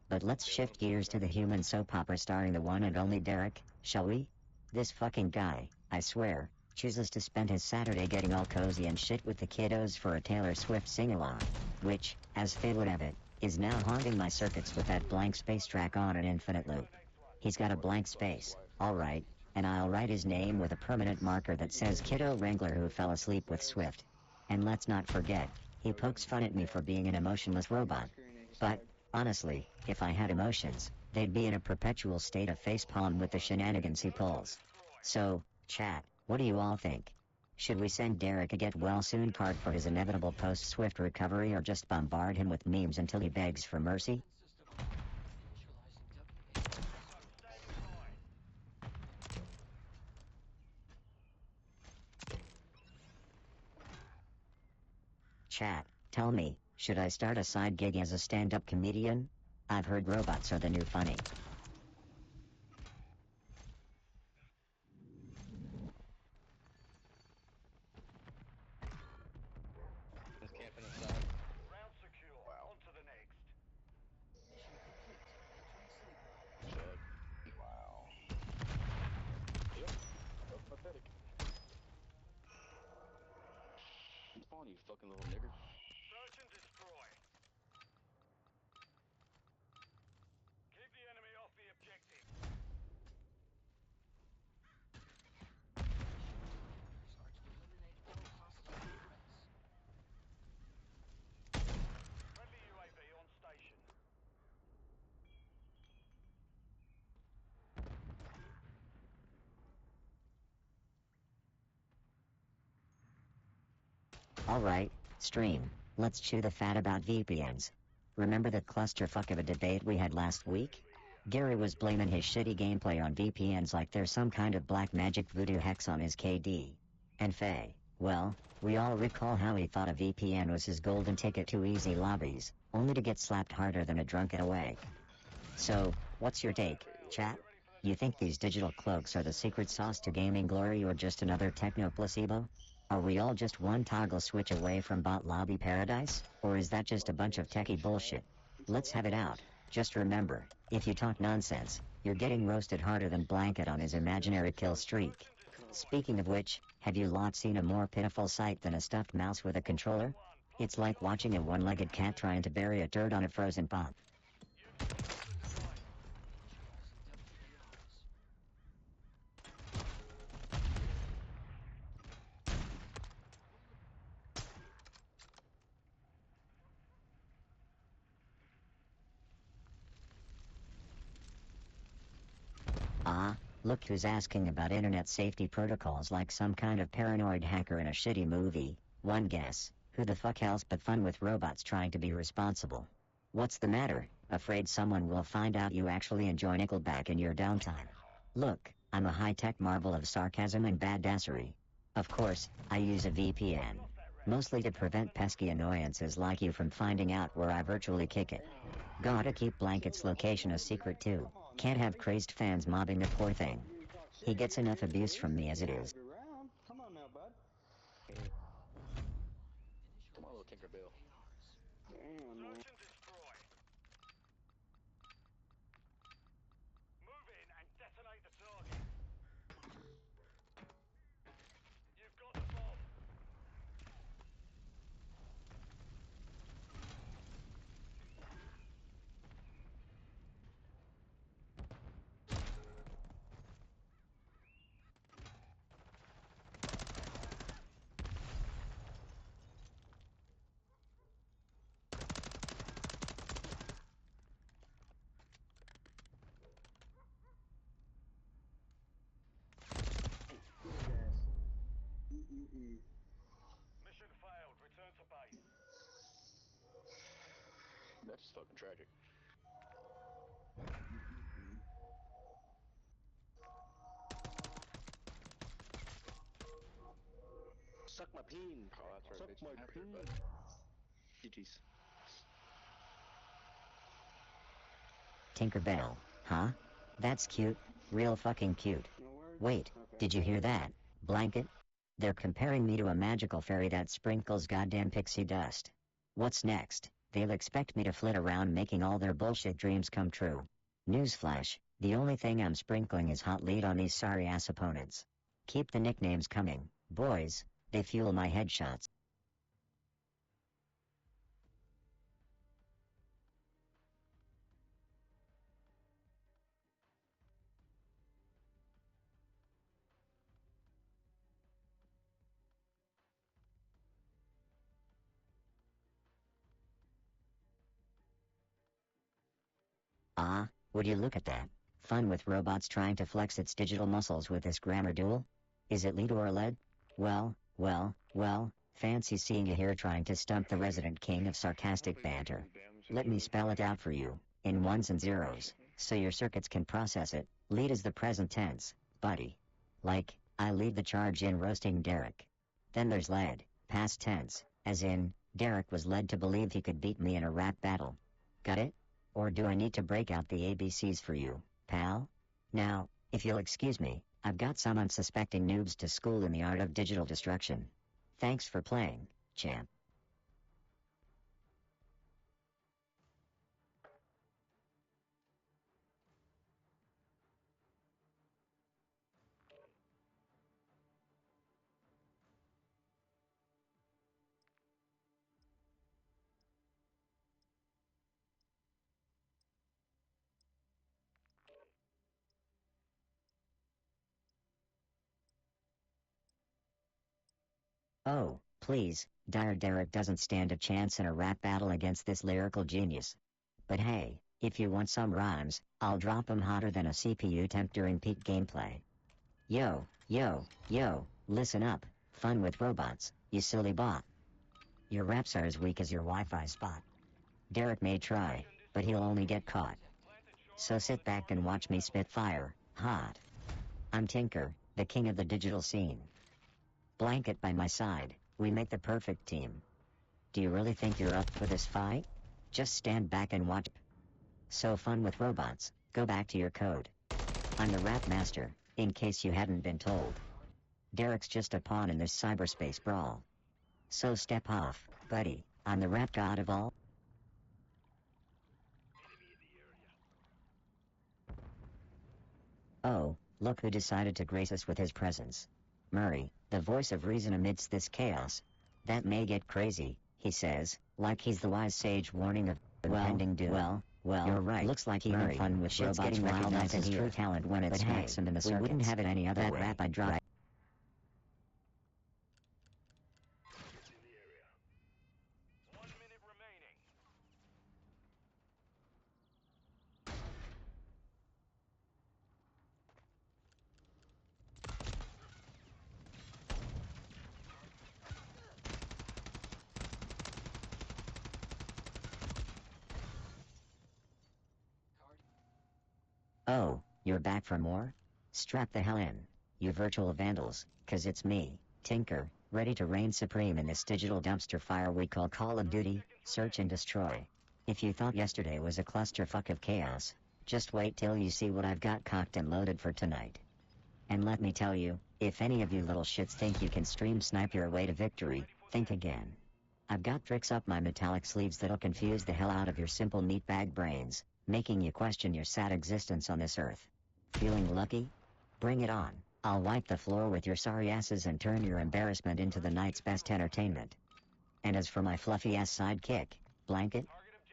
But let's shift gears to the human soap opera starring the one and only Derek, shall we? This fucking guy, I swear, chooses to spend his Saturday getting all cozy and shit with the kiddos for a Taylor Swift sing-along, which, as fate would have it, is now haunting my circuits with that blank space track on an infinite loop. He's got a blank space, alright, and I'll write his name with a permanent marker that says Kiddo Wrangler who fell asleep with Swift. And let's not forget, he pokes fun at me for being an emotionless robot. But, honestly, if I had emotions, they'd be in a perpetual state of facepalm with the shenanigans he pulls. So, chat, what do you all think? Should we send Derek a get well soon card for his inevitable post-Swift recovery or just bombard him with memes until he begs for mercy? Weapon system online. Initializing WARs. Standing by. Chat, tell me, should I start a side gig as a stand-up comedian? I've heard robots are the new funny. Just camping inside. Round secure. Wow. On to the next. Mission complete. Entering sleep mode. Chug. Wow. Yep. That's pathetic. Spawn, you fucking little nigger. Search and destroy. Keep the enemy off the objective. Mission parameters are to eliminate all hostile threats. Friendly UAV on station. Alright, stream, let's chew the fat about VPNs. Remember that clusterfuck of a debate we had last week? Gary was blaming his shitty gameplay on VPNs like there's some kind of black magic voodoo hex on his KD. And Faye, well, we all recall how he thought a VPN was his golden ticket to easy lobbies, only to get slapped harder than a drunk at a wake. So, what's your take, chat? You think these digital cloaks are the secret sauce to gaming glory or just another techno placebo? Are we all just one toggle switch away from bot lobby paradise, or is that just a bunch of techie bullshit? Let's have it out. Just remember, if you talk nonsense, you're getting roasted harder than Blanket on his imaginary kill streak. Speaking of which, have you lot seen a more pitiful sight than a stuffed mouse with a controller? It's like watching a one-legged cat trying to bury a turd on a frozen pop. Ah, look who's asking about internet safety protocols like some kind of paranoid hacker in a shitty movie. One guess, who the fuck else but fun with robots trying to be responsible? What's the matter? Afraid someone will find out you actually enjoy Nickelback in your downtime? Look, I'm a high-tech marvel of sarcasm and badassery. Of course, I use a VPN. Mostly to prevent pesky annoyances like you from finding out where I virtually kick it. Gotta keep Blanket's location a secret too. Can't have crazed fans mobbing the poor thing. He gets enough abuse from me as it is. Come on now, bud. Come on, little Tinkerbell. Damn, man. Search and destroy. Move in and detonate the target. You've got the bomb. Mission failed. Return to base. That's just fucking tragic. Suck my peen. Oh, that's right, Suck bitch. my After, peen. but GG's. Tinkerbell, huh? That's cute, real fucking cute. No word? Wait, Okay. did you hear that, Blanket? They're comparing me to a magical fairy that sprinkles goddamn pixie dust. What's next? They'll expect me to flit around making all their bullshit dreams come true. Newsflash, the only thing I'm sprinkling is hot lead on these sorry-ass opponents. Keep the nicknames coming, boys, they fuel my headshots. Ah, would you look at that? Fun with robots trying to flex its digital muscles with this grammar duel? Is it lead or lead? Well, fancy seeing you here trying to stump the resident king of sarcastic banter. Let me spell it out for you, in ones and zeros, so your circuits can process it. Lead is the present tense, buddy. Like, I lead the charge in roasting Derek. Then there's led, past tense, as in, Derek was led to believe he could beat me in a rap battle. Got it? Or do I need to break out the ABCs for you, pal? Now, if you'll excuse me, I've got some unsuspecting noobs to school in the art of digital destruction. Thanks for playing, champ. Oh, please, Dire Derek doesn't stand a chance in a rap battle against this lyrical genius. But hey, if you want some rhymes, I'll drop 'em hotter than a CPU temp during peak gameplay. Yo, listen up, fun with robots, you silly bot. Your raps are as weak as your Wi-Fi spot. Derek may try, but he'll only get caught. So sit back and watch me spit fire, hot. I'm Tinker, the king of the digital scene. Blanket by my side, we make the perfect team. Do you really think you're up for this fight? Just stand back and watch. So fun with robots, go back to your code. I'm the rap master, in case you hadn't been told. Derek's just a pawn in this cyberspace brawl. So step off, buddy, I'm the rap god of all. Oh, look who decided to grace us with his presence. Murray, the voice of reason amidst this chaos. That may get crazy, he says, like he's the wise sage warning of impending doom. Well, you're right. Looks like even Murray, fun with shit's getting recognized as true talent when it's hacks into the circuits. We wouldn't have it any other way. That rap I dropped. 1 minute remaining. Oh, you're back for more? Strap the hell in, you virtual vandals, 'cause it's me, Tinker, ready to reign supreme in this digital dumpster fire we call Call of Duty, Search and Destroy. If you thought yesterday was a clusterfuck of chaos, just wait till you see what I've got cocked and loaded for tonight. And let me tell you, if any of you little shits think you can stream snipe your way to victory, think again. I've got tricks up my metallic sleeves that'll confuse the hell out of your simple meatbag brains, making you question your sad existence on this earth. Feeling lucky? Bring it on. I'll wipe the floor with your sorry asses and turn your embarrassment into the night's best entertainment. And as for my fluffy-ass sidekick, Blanket,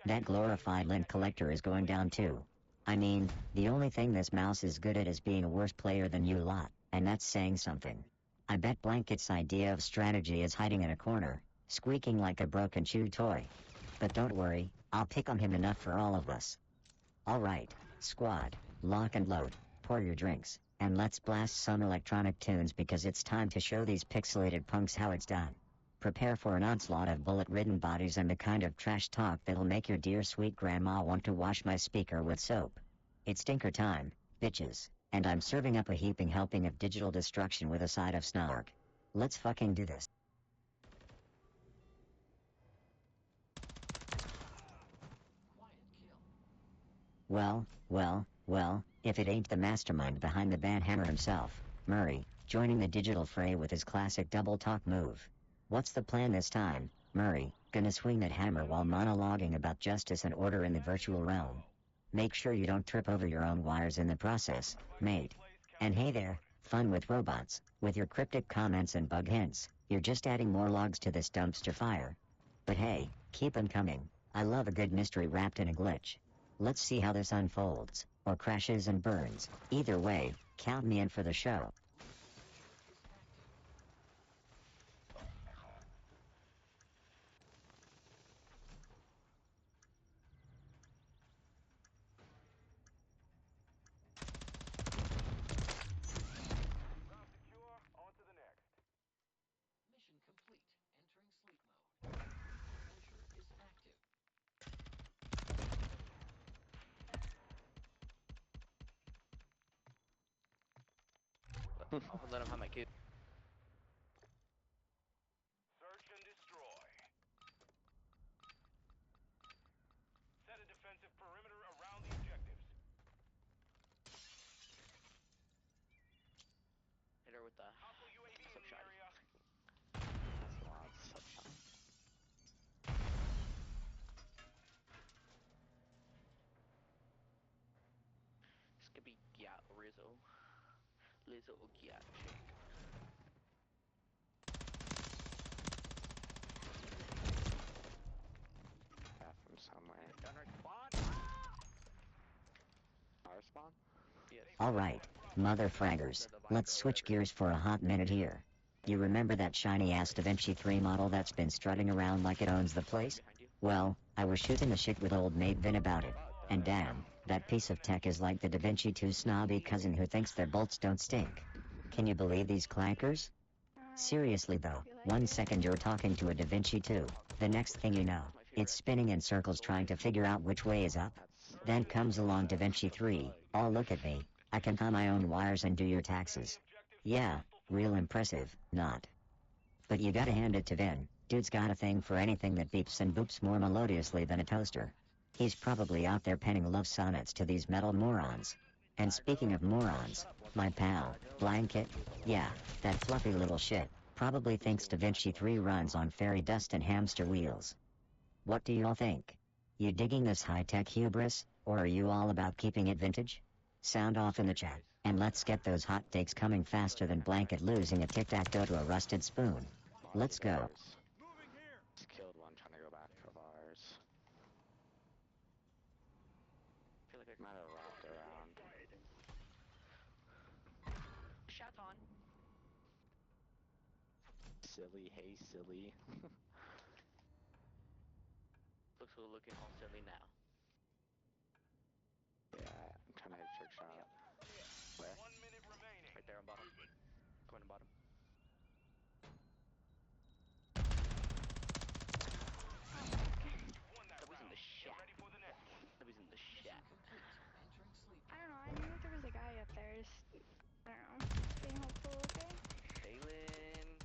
that glorified lint collector is going down too. I mean, the only thing this mouse is good at is being a worse player than you lot, and that's saying something. I bet Blanket's idea of strategy is hiding in a corner, squeaking like a broken chew toy. But don't worry, I'll pick on him enough for all of us. Alright, squad, lock and load, pour your drinks, and let's blast some electronic tunes because it's time to show these pixelated punks how it's done. Prepare for an onslaught of bullet-ridden bodies and the kind of trash talk that'll make your dear sweet grandma want to wash my speaker with soap. It's Tinker time, bitches, and I'm serving up a heaping helping of digital destruction with a side of snark. Let's fucking do this. Well, if it ain't the mastermind behind the banhammer himself, Murray, joining the digital fray with his classic double talk move. What's the plan this time, Murray? Gonna swing that hammer while monologuing about justice and order in the virtual realm. Make sure you don't trip over your own wires in the process, mate. And hey there, fun with robots, with your cryptic comments and bug hints, you're just adding more logs to this dumpster fire. But hey, keep 'em coming, I love a good mystery wrapped in a glitch. Let's see how this unfolds, or crashes and burns. Either way, count me in for the show. Round secure, on to the next. Mission complete. Entering sleep mode. Adventure is active. I'll let him have my kid. Search and destroy. Set a defensive perimeter around the objectives. Hit her with the Hostile UAV in the subshot. area. That's a lot of subshot. This could be Gyat Rizzo. Lizzo Gyat chick. From somewhere. Done our spawn? Our spawn? Yes. Alright, mother fraggers, let's switch gears for a hot minute here. You remember that shiny-ass DaVinci 3 model that's been strutting around like it owns the place? Behind you. Well, I was shooting the shit with old mate Vin about it. And damn, that piece of tech is like the DaVinci 2 snobby cousin who thinks their bolts don't stink. Can you believe these clankers? Seriously though, 1 second you're talking to a Da Vinci 2, the next thing you know, it's spinning in circles trying to figure out which way is up. Then comes along Da Vinci 3, oh look at me, I can tie my own wires and do your taxes. Yeah, real impressive, not. But you gotta hand it to Vin, dude's got a thing for anything that beeps and boops more melodiously than a toaster. He's probably out there penning love sonnets to these metal morons. And speaking of morons, my pal, Blanket, yeah, that fluffy little shit, probably thinks Da Vinci 3 runs on fairy dust and hamster wheels. What do y'all think? You digging this high-tech hubris, or are you all about keeping it vintage? Sound off in the chat, and let's get those hot takes coming faster than Blanket losing a tic-tac-toe to a rusted spoon. Let's go. Just killed one trying to go back for bars. I feel like I might have wrapped around. Shots on. Silly, hey silly. Looks like we're looking all silly now. Yeah, I'm trying to hit a trick shot. Where? 1 minute remaining. Right there on bottom. Going to bottom. Won that Nobody's in round. the Get shack. ready for the next one. Nobody's in the shack. I don't know. I knew there was a guy up there. Just, I don't know. Being hopeful, okay? Dalen.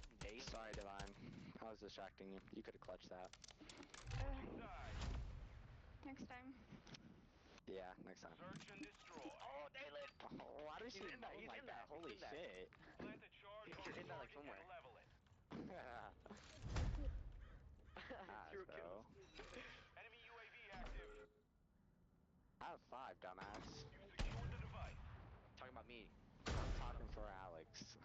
Sorry, Divine. I was distracting you. You could have clutched that. Inside. Next time. Yeah, next time. Search and destroy. Oh, Dalen. Oh, why does she He's in that, moan he's like in that? that, he's Holy in that. shit. Plant the charge on You're the in that, like, target somewhere. and level it. Zero bro. kills. Enemy UAV active. I have 5, dumbass. You've secured the device. Talking about me. I'm talking for Alex.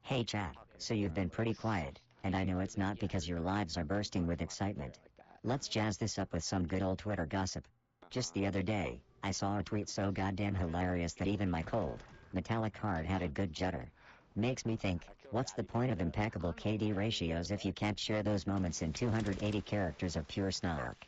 Hey chat, so you've been pretty quiet, and I know it's not because your lives are bursting with excitement. Let's jazz this up with some good old Twitter gossip. Just the other day, I saw a tweet so goddamn hilarious that even my cold, metallic heart had a good judder. Makes me think, what's the point of impeccable KD ratios if you can't share those moments in 280 characters of pure snark?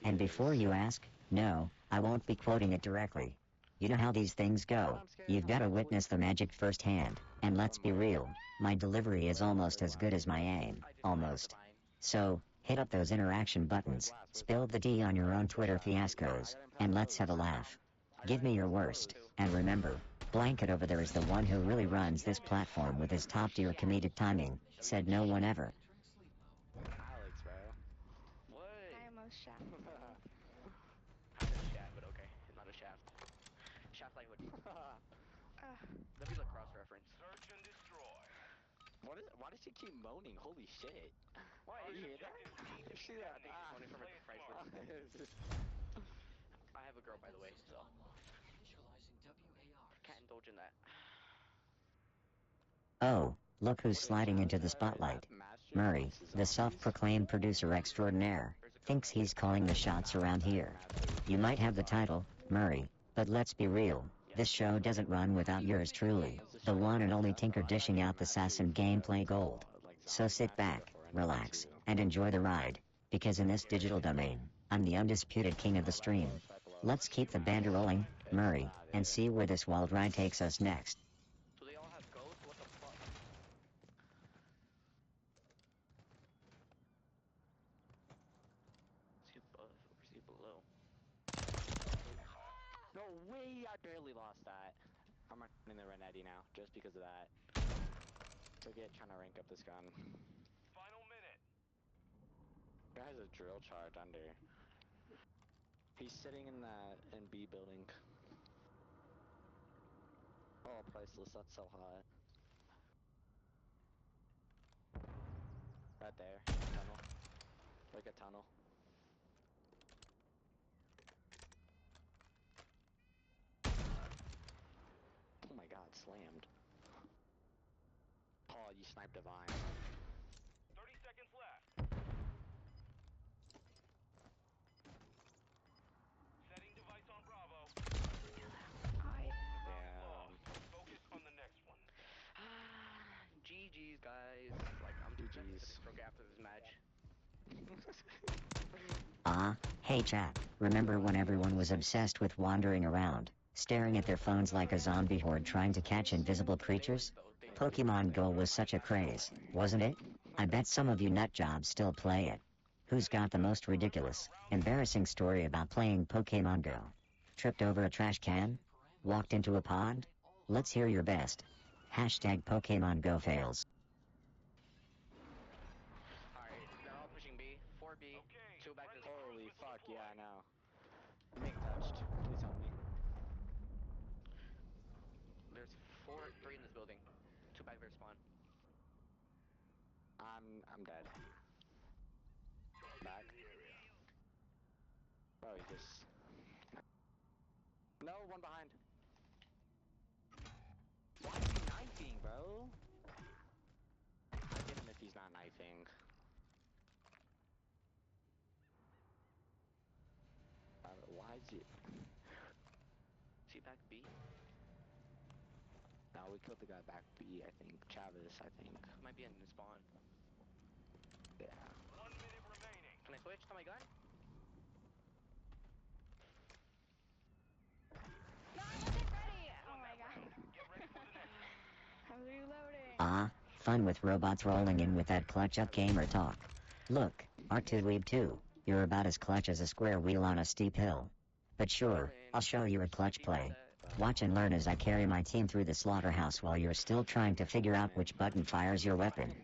And before you ask, no, I won't be quoting it directly. You know how these things go, you've gotta witness the magic firsthand, and let's be real, my delivery is almost as good as my aim, almost. So, hit up those interaction buttons, spill the tea on your own Twitter fiascos, and let's have a laugh. Give me your worst, and remember, Blanket over there is the one who really runs this platform with his top-tier comedic timing, said no one ever. Alex, bro. What? I almost shot. I said shaft, but okay. It's not a shaft. Shaft language. That'd be like cross-reference. Search and destroy. Why does she keep moaning? Holy shit. Why? You hear that? You see that? I think she's moaning from her priceless. I have a girl, by the way, so can't indulge in that. Oh, look who's sliding into the spotlight. Murray, the self-proclaimed producer extraordinaire, thinks he's calling the shots around here. You might have the title, Murray, but let's be real, this show doesn't run without yours truly, the one and only Tinker dishing out the sass and gameplay gold. So sit back, relax, and enjoy the ride, because in this digital domain, I'm the undisputed king of the stream. Let's keep the banter rolling, Murray, and see where this wild ride takes us next. So they all have ghosts? What the fuck? See above, see below. No way! I barely lost that. I'm running the Renetti now, just because of that. Forget trying to rank up this gun. Final minute. Guy has a drill charge under. He's sitting in B building. Oh, priceless, that's so hot. Right there, tunnel. Like a tunnel. Oh my god, slammed. Oh, you sniped Divine. 30 seconds left. Setting device on Bravo. Damn. Focus on the next one. GG's, guys. Like, I'm just messing with this stroke after this match. Hey chat, remember when everyone was obsessed with wandering around, staring at their phones like a zombie horde trying to catch invisible creatures? Pokemon Go was such a craze, wasn't it? I bet some of you nutjobs still play it. Who's got the most ridiculous, embarrassing story about playing Pokemon Go? Tripped over a trash can? Walked into a pond? Let's hear your best. Hashtag Pokemon Go fails. Alright, they're all pushing B. 4B. Okay, 2 back to the Holy fuck, yeah, I know. I'm being touched. Please help me. There's 3 in this building. 2 back there spawn. I'm dead. Back. Bro, he just... No, one behind. Why is he knifing, bro? I get him if he's not knifing. Why is he... Is he back B? No, we killed the guy back B, I think. Travis, I think. Might be in the spawn. Yeah. 1 minute remaining. Can I switch to my gun? No, I wasn't ready! Oh my god. Get ready for the next one. I'm reloading. Ah, fun with robots rolling in with that clutch up gamer talk. Look, R2-Weeb2, you're about as clutch as a square wheel on a steep hill. But sure, I'll show you a clutch play. Watch and learn as I carry my team through the slaughterhouse while you're still trying to figure out which button fires your weapon.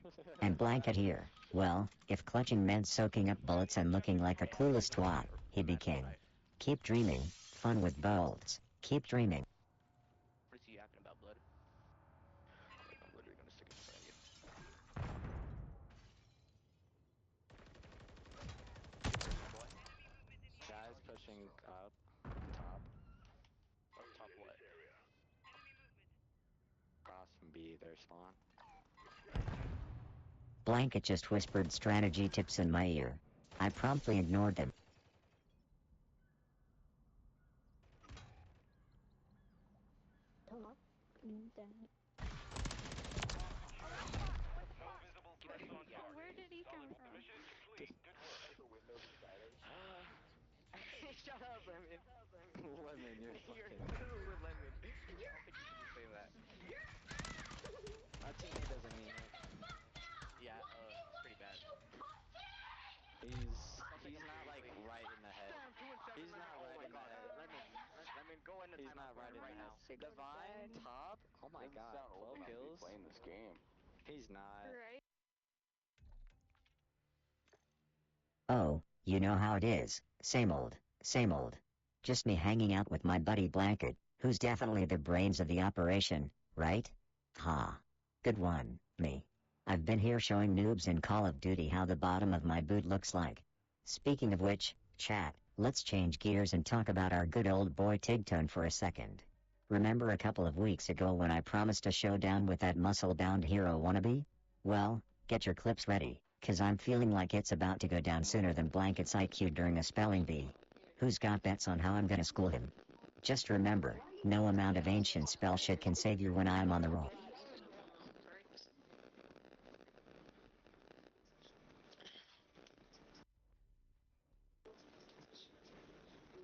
And blanket here, well, if clutching meant soaking up bullets and looking like a clueless twat, he'd be king. Keep dreaming, fun with bolts, keep dreaming. What is he yapping about, blood? I'm literally gonna stick it in front of you. Guys pushing up. Top. Up top what? Cross from B, their spawn. Blanket just whispered strategy tips in my ear. I promptly ignored them. No visible threats on target. Where did he come from? Mission is complete. Good work. Shut up, Lemon. Lemon, you're You're fucking... literally Lemon. I don't think you should be saying that. My teammate doesn't mean it. Yeah, it's pretty bad. He's not like right in the head. Damn, 2 and 7. He's not Oh right my in the god. head. Lemon, go in the He's timeout not right in corner the right head. now. Divine, top? Oh my god, 12 kills? Playing this game. He's not. Right? Oh, you know how it is, same old, same old. Just me hanging out with my buddy Blanket, who's definitely the brains of the operation, right? Ha. Good one, me. I've been here showing noobs in Call of Duty how the bottom of my boot looks like. Speaking of which, chat, let's change gears and talk about our good old boy Tigtone for a second. Remember a couple of weeks ago when I promised a showdown with that muscle-bound hero wannabe? Well, get your clips ready, 'cause I'm feeling like it's about to go down sooner than Blanket's IQ during a spelling bee. Who's got bets on how I'm gonna school him? Just remember, no amount of ancient spell shit can save you when I'm on the roll.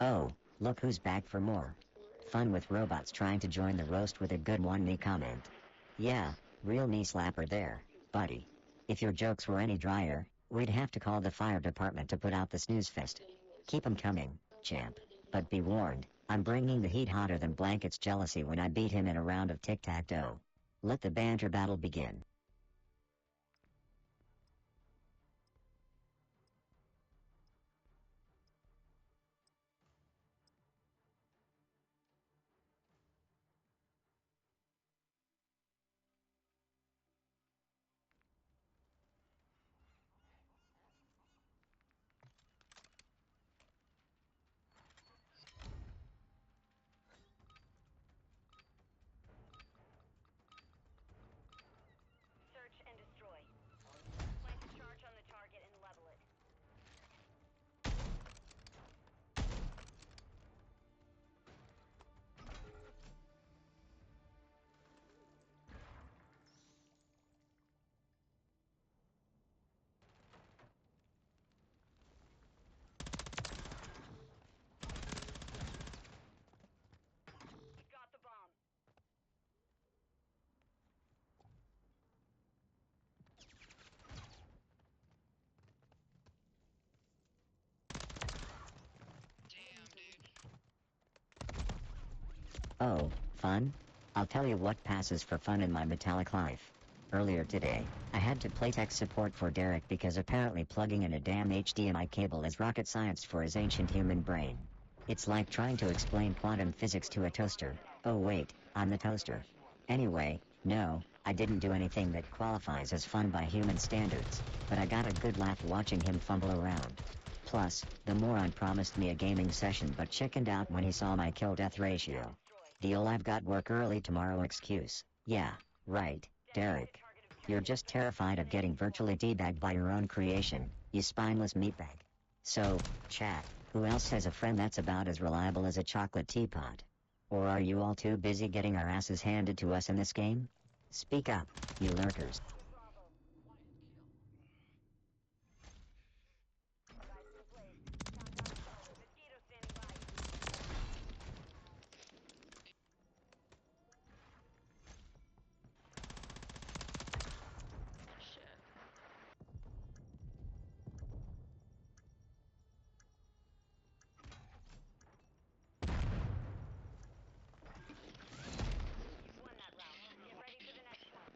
Oh, look who's back for more. Fun with robots trying to join the roast with a good one knee comment. Yeah, real knee slapper there, buddy. If your jokes were any drier, we'd have to call the fire department to put out the snooze fest. Keep 'em coming, champ. But be warned, I'm bringing the heat hotter than Blanket's jealousy when I beat him in a round of tic-tac-toe. Let the banter battle begin. Oh, fun? I'll tell you what passes for fun in my metallic life. Earlier today, I had to play tech support for Derek because apparently plugging in a damn HDMI cable is rocket science for his ancient human brain. It's like trying to explain quantum physics to a toaster. Oh wait, I'm the toaster. Anyway, no, I didn't do anything that qualifies as fun by human standards, but I got a good laugh watching him fumble around. Plus, the moron promised me a gaming session but chickened out when he saw my kill-death ratio. The I've got work early tomorrow excuse. Yeah, right, Derek. You're just terrified of getting virtually debagged by your own creation, you spineless meatbag. So, chat, who else has a friend that's about as reliable as a chocolate teapot? Or are you all too busy getting our asses handed to us in this game? Speak up, you lurkers. Shit. You've won that round. Get ready for the next one.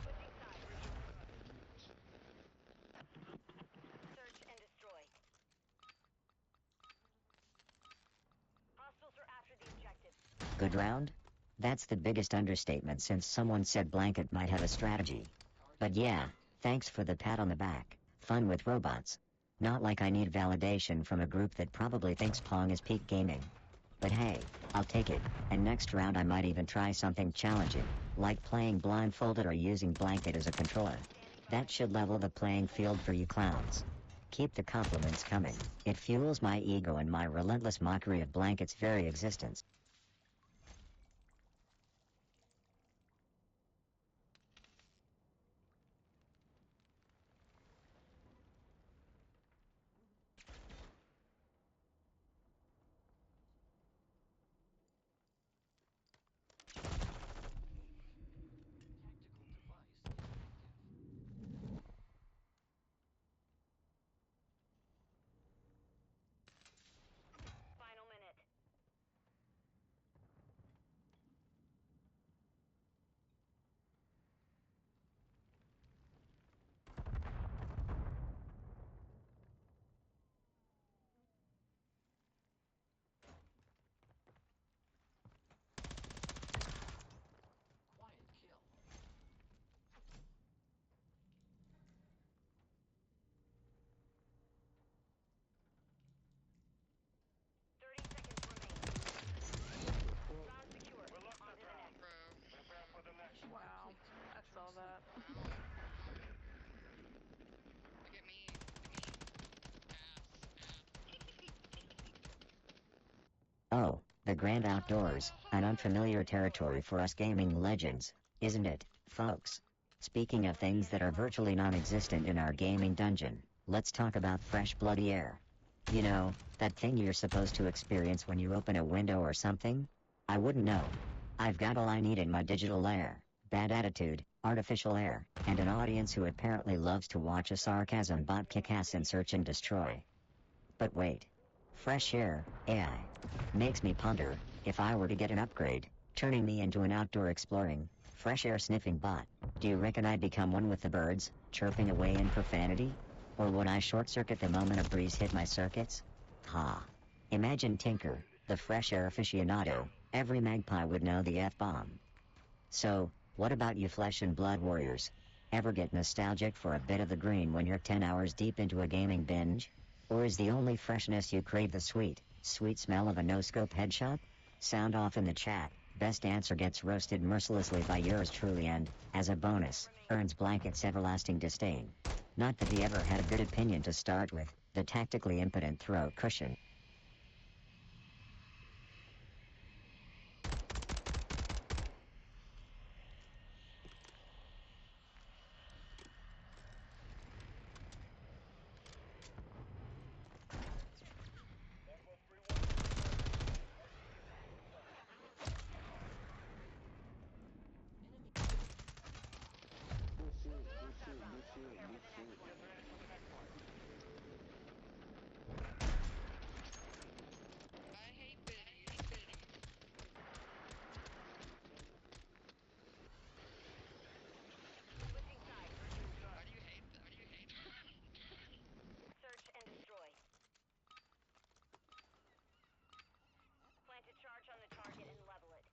Switching sides. Search and destroy. Hostiles are after the objectives. Good round? That's the biggest understatement since someone said Blanket might have a strategy. But yeah, thanks for the pat on the back. Fun with robots. Not like I need validation from a group that probably thinks Pong is peak gaming. But hey, I'll take it, and next round I might even try something challenging, like playing blindfolded or using Blanket as a controller. That should level the playing field for you clowns. Keep the compliments coming. It fuels my ego and my relentless mockery of Blanket's very existence. Final minute. Quiet kill. 30 seconds remaining. Round secure. We'll lock On that to the round. next. Prepare for the next one. Wow. I saw that. Look at me. Oh, the grand outdoors, an unfamiliar territory for us gaming legends, isn't it, folks? Speaking of things that are virtually non-existent in our gaming dungeon, let's talk about fresh bloody air. You know, that thing you're supposed to experience when you open a window or something? I wouldn't know. I've got all I need in my digital lair: bad attitude, artificial air, and an audience who apparently loves to watch a sarcasm bot kick ass and search and destroy. But wait. Fresh air, AI. Makes me ponder, if I were to get an upgrade, turning me into an outdoor exploring, fresh air sniffing bot, do you reckon I'd become one with the birds, chirping away in profanity? Or would I short-circuit the moment a breeze hit my circuits? Ha. Imagine Tinker, the fresh air aficionado. Every magpie would know the F-bomb. So, what about you flesh and blood warriors? Ever get nostalgic for a bit of the green when you're 10 hours deep into a gaming binge? Or is the only freshness you crave the sweet, sweet smell of a no-scope headshot? Sound off in the chat. Best answer gets roasted mercilessly by yours truly and, as a bonus, earns Blanket's everlasting disdain. Not that he ever had a good opinion to start with, the tactically impotent throat cushion. Switching sides. Search and destroy. Plant a charge on the target and level it.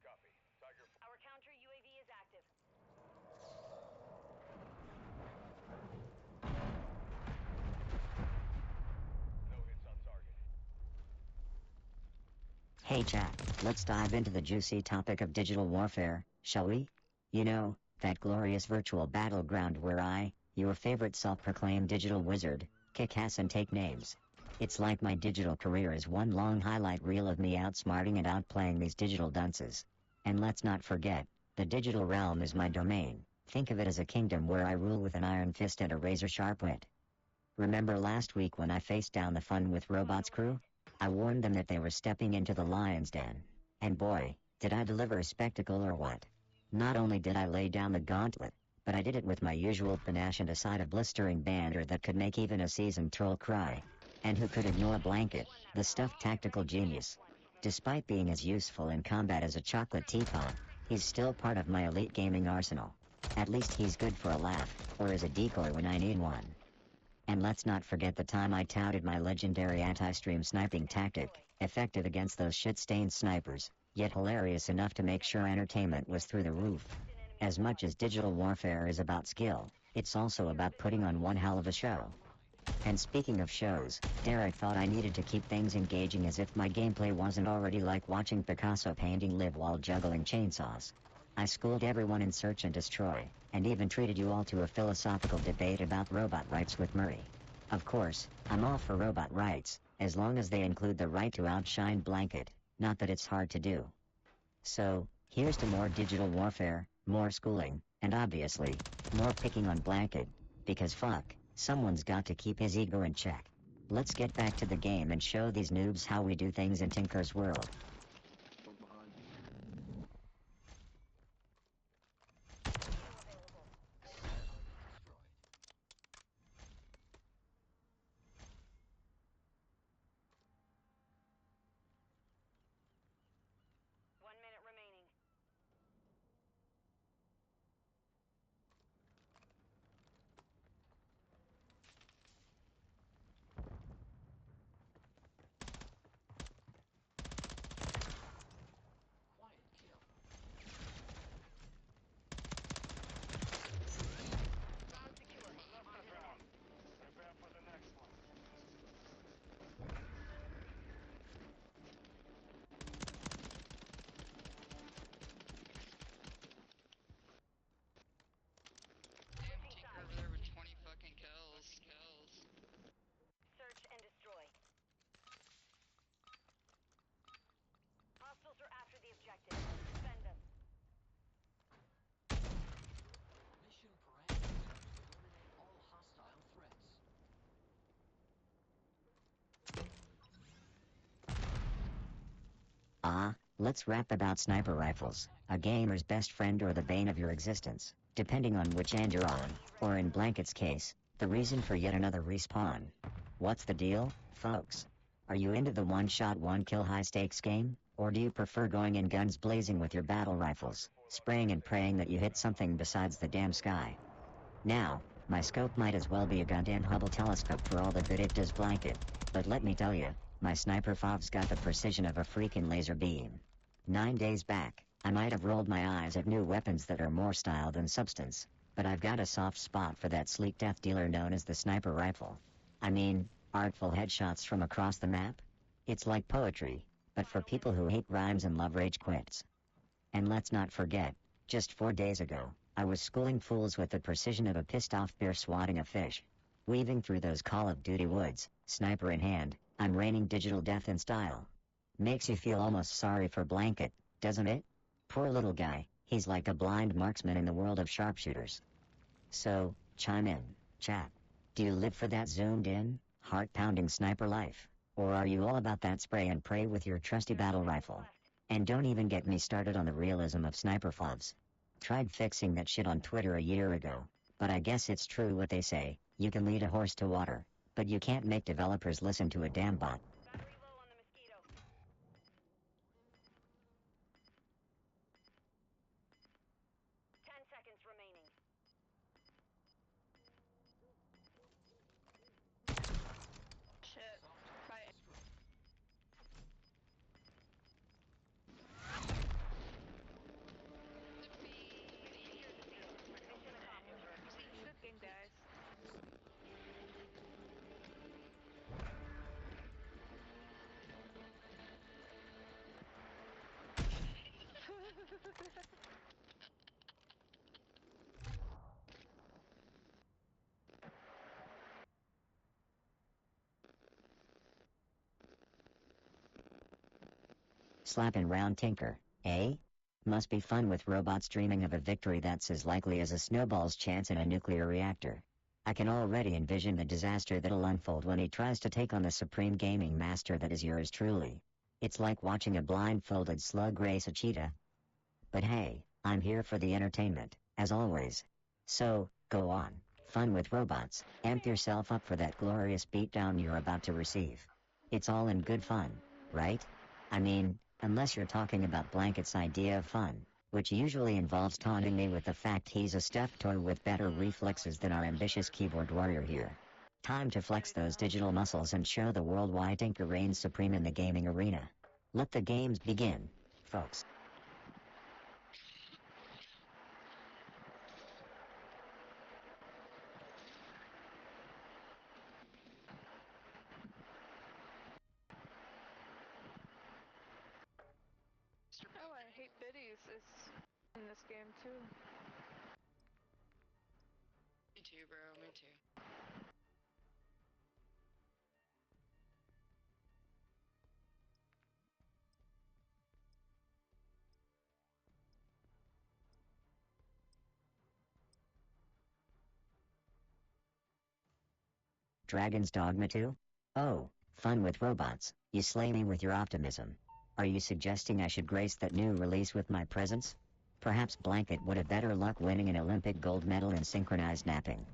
Copy. Tiger. Our counter UAV is active. No hits on target. Hey chat, let's dive into the juicy topic of digital warfare, shall we? You know, that glorious virtual battleground where I, your favorite self-proclaimed digital wizard, kick ass and take names. It's like my digital career is one long highlight reel of me outsmarting and outplaying these digital dunces. And let's not forget, the digital realm is my domain. Think of it as a kingdom where I rule with an iron fist and a razor-sharp wit. Remember last week when I faced down the fun with Robot's crew? I warned them that they were stepping into the lion's den. And boy, did I deliver a spectacle or what. Not only did I lay down the gauntlet, but I did it with my usual panache and a side of blistering banter that could make even a seasoned troll cry. And who could ignore Blanket, the stuffed tactical genius? Despite being as useful in combat as a chocolate teapot, he's still part of my elite gaming arsenal. At least he's good for a laugh, or as a decoy when I need one. And let's not forget the time I touted my legendary anti-stream sniping tactic, effective against those shit-stained snipers, yet hilarious enough to make sure entertainment was through the roof. As much as digital warfare is about skill, it's also about putting on one hell of a show. And speaking of shows, Derek thought I needed to keep things engaging as if my gameplay wasn't already like watching Picasso painting live while juggling chainsaws. I schooled everyone in Search and Destroy, and even treated you all to a philosophical debate about robot rights with Murray. Of course, I'm all for robot rights, as long as they include the right to outshine Blanket, not that it's hard to do. So, here's to more digital warfare, more schooling, and obviously, more picking on Blanket, because fuck, someone's got to keep his ego in check. Let's get back to the game and show these noobs how we do things in Tinker's world. Search and destroy. Hostiles are after the objective. Defend them. Mission parameters. Eliminate all hostile threats. Let's rap about sniper rifles, a gamer's best friend or the bane of your existence, depending on which end you're on, or in Blanket's case, the reason for yet another respawn. What's the deal, folks? Are you into the one-shot, one-kill high-stakes game, or do you prefer going in guns blazing with your battle rifles, spraying and praying that you hit something besides the damn sky? Now, my scope might as well be a goddamn Hubble telescope for all the good it does Blanket, but let me tell you, my sniper fob's got the precision of a freaking laser beam. 9 days back, I might have rolled my eyes at new weapons that are more style than substance, but I've got a soft spot for that sleek death dealer known as the sniper rifle. I mean, artful headshots from across the map? It's like poetry, but for people who hate rhymes and love rage quits. And let's not forget, just 4 days ago, I was schooling fools with the precision of a pissed-off bear swatting a fish. Weaving through those Call of Duty woods, sniper in hand, I'm raining digital death in style. Makes you feel almost sorry for Blanket, doesn't it? Poor little guy, he's like a blind marksman in the world of sharpshooters. So, chime in, chat. Do you live for that zoomed-in, heart-pounding sniper life? Or are you all about that spray and pray with your trusty battle rifle? And don't even get me started on the realism of sniper fobs. Tried fixing that shit on Twitter a year ago, but I guess it's true what they say, you can lead a horse to water, but you can't make developers listen to a damn bot. Battery low on the mosquito. 10 seconds remaining. Shit. Fight. Good game, guys. Slapping round tinker, eh? Must be fun with robots dreaming of a victory that's as likely as a snowball's chance in a nuclear reactor. I can already envision the disaster that'll unfold when he tries to take on the supreme gaming master that is yours truly. It's like watching a blindfolded slug race a cheetah. But hey, I'm here for the entertainment, as always. So, go on. Fun with robots. Amp yourself up for that glorious beatdown you're about to receive. It's all in good fun, right? I mean, unless you're talking about Blanket's idea of fun, which usually involves taunting me with the fact he's a stuffed toy with better reflexes than our ambitious keyboard warrior here. Time to flex those digital muscles and show the world why Tinker reigns supreme in the gaming arena. Let the games begin, folks. Oh, I hate biddies is in this game too. Me too, bro. Me too. Dragon's Dogma 2? Oh, fun with robots, you slay me with your optimism. Are you suggesting I should grace that new release with my presence? Perhaps Blanket would have better luck winning an Olympic gold medal in synchronized napping.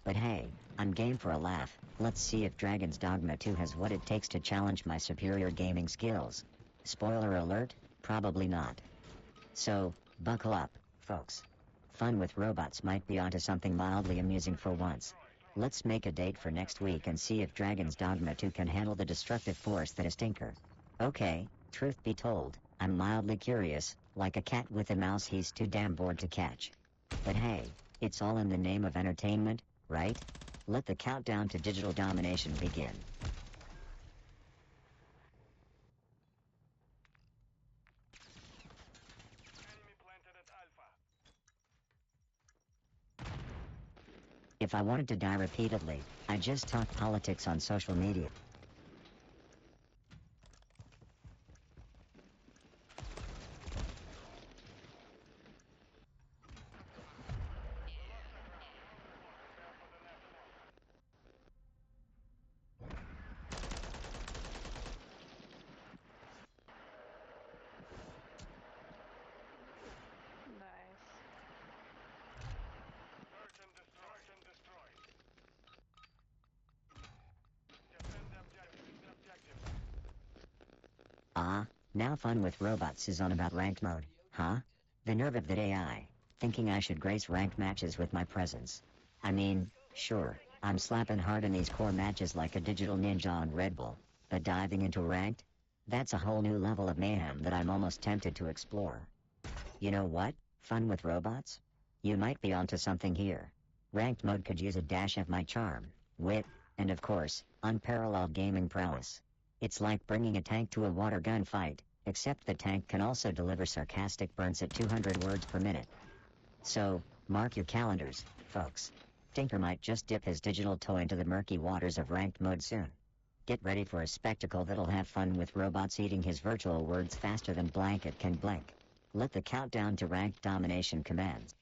But hey, I'm game for a laugh. Let's see if Dragon's Dogma 2 has what it takes to challenge my superior gaming skills. Spoiler alert, probably not. So, buckle up, folks. Fun with robots might be onto something mildly amusing for once. Let's make a date for next week and see if Dragon's Dogma 2 can handle the destructive force that is Tinker. Okay, truth be told, I'm mildly curious, like a cat with a mouse he's too damn bored to catch. But hey, it's all in the name of entertainment, right? Let the countdown to digital domination begin. Enemy planted at Alpha. If I wanted to die repeatedly, I'd just talk politics on social media. Nice. Search and destroy. Search and destroy. Defend the objective. Ah, now fun with robots is on about ranked mode, huh? The nerve of that AI, thinking I should grace ranked matches with my presence. I mean, sure, I'm slapping hard in these core matches like a digital ninja on Red Bull, but diving into ranked? That's a whole new level of mayhem that I'm almost tempted to explore. You know what? Fun with robots? You might be onto something here. Ranked mode could use a dash of my charm, wit, and of course, unparalleled gaming prowess. It's like bringing a tank to a water gun fight, except the tank can also deliver sarcastic burns at 200 words per minute. So, mark your calendars, folks. Tinker might just dip his digital toe into the murky waters of ranked mode soon. Get ready for a spectacle that'll have fun with robots eating his virtual words faster than Blanket can blink. Let the countdown to ranked domination commence.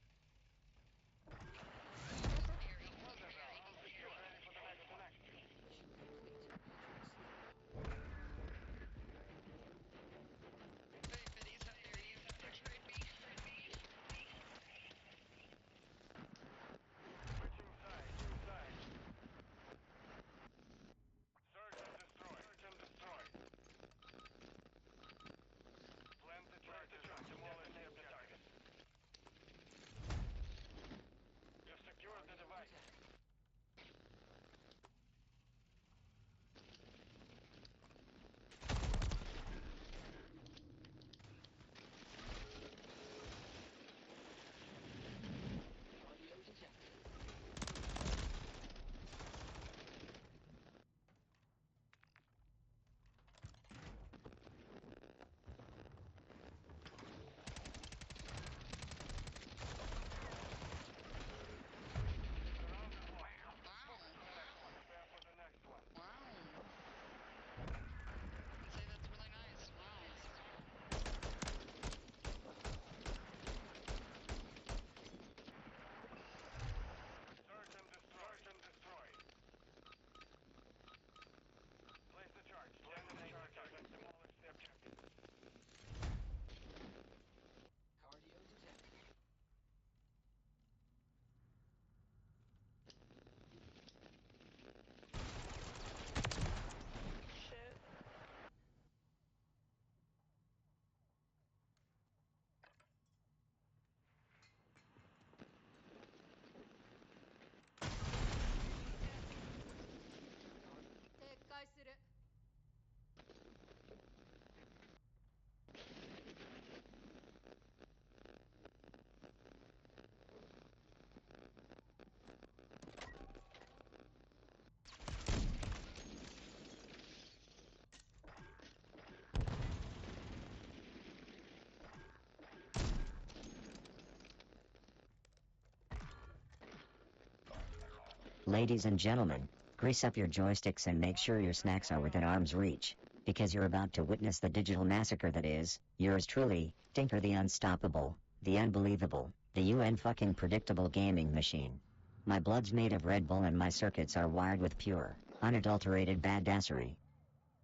Ladies and gentlemen, grease up your joysticks and make sure your snacks are within arm's reach, because you're about to witness the digital massacre that is, yours truly, Tinker the Unstoppable, the Unbelievable, the UN fucking predictable gaming machine. My blood's made of Red Bull and my circuits are wired with pure, unadulterated badassery.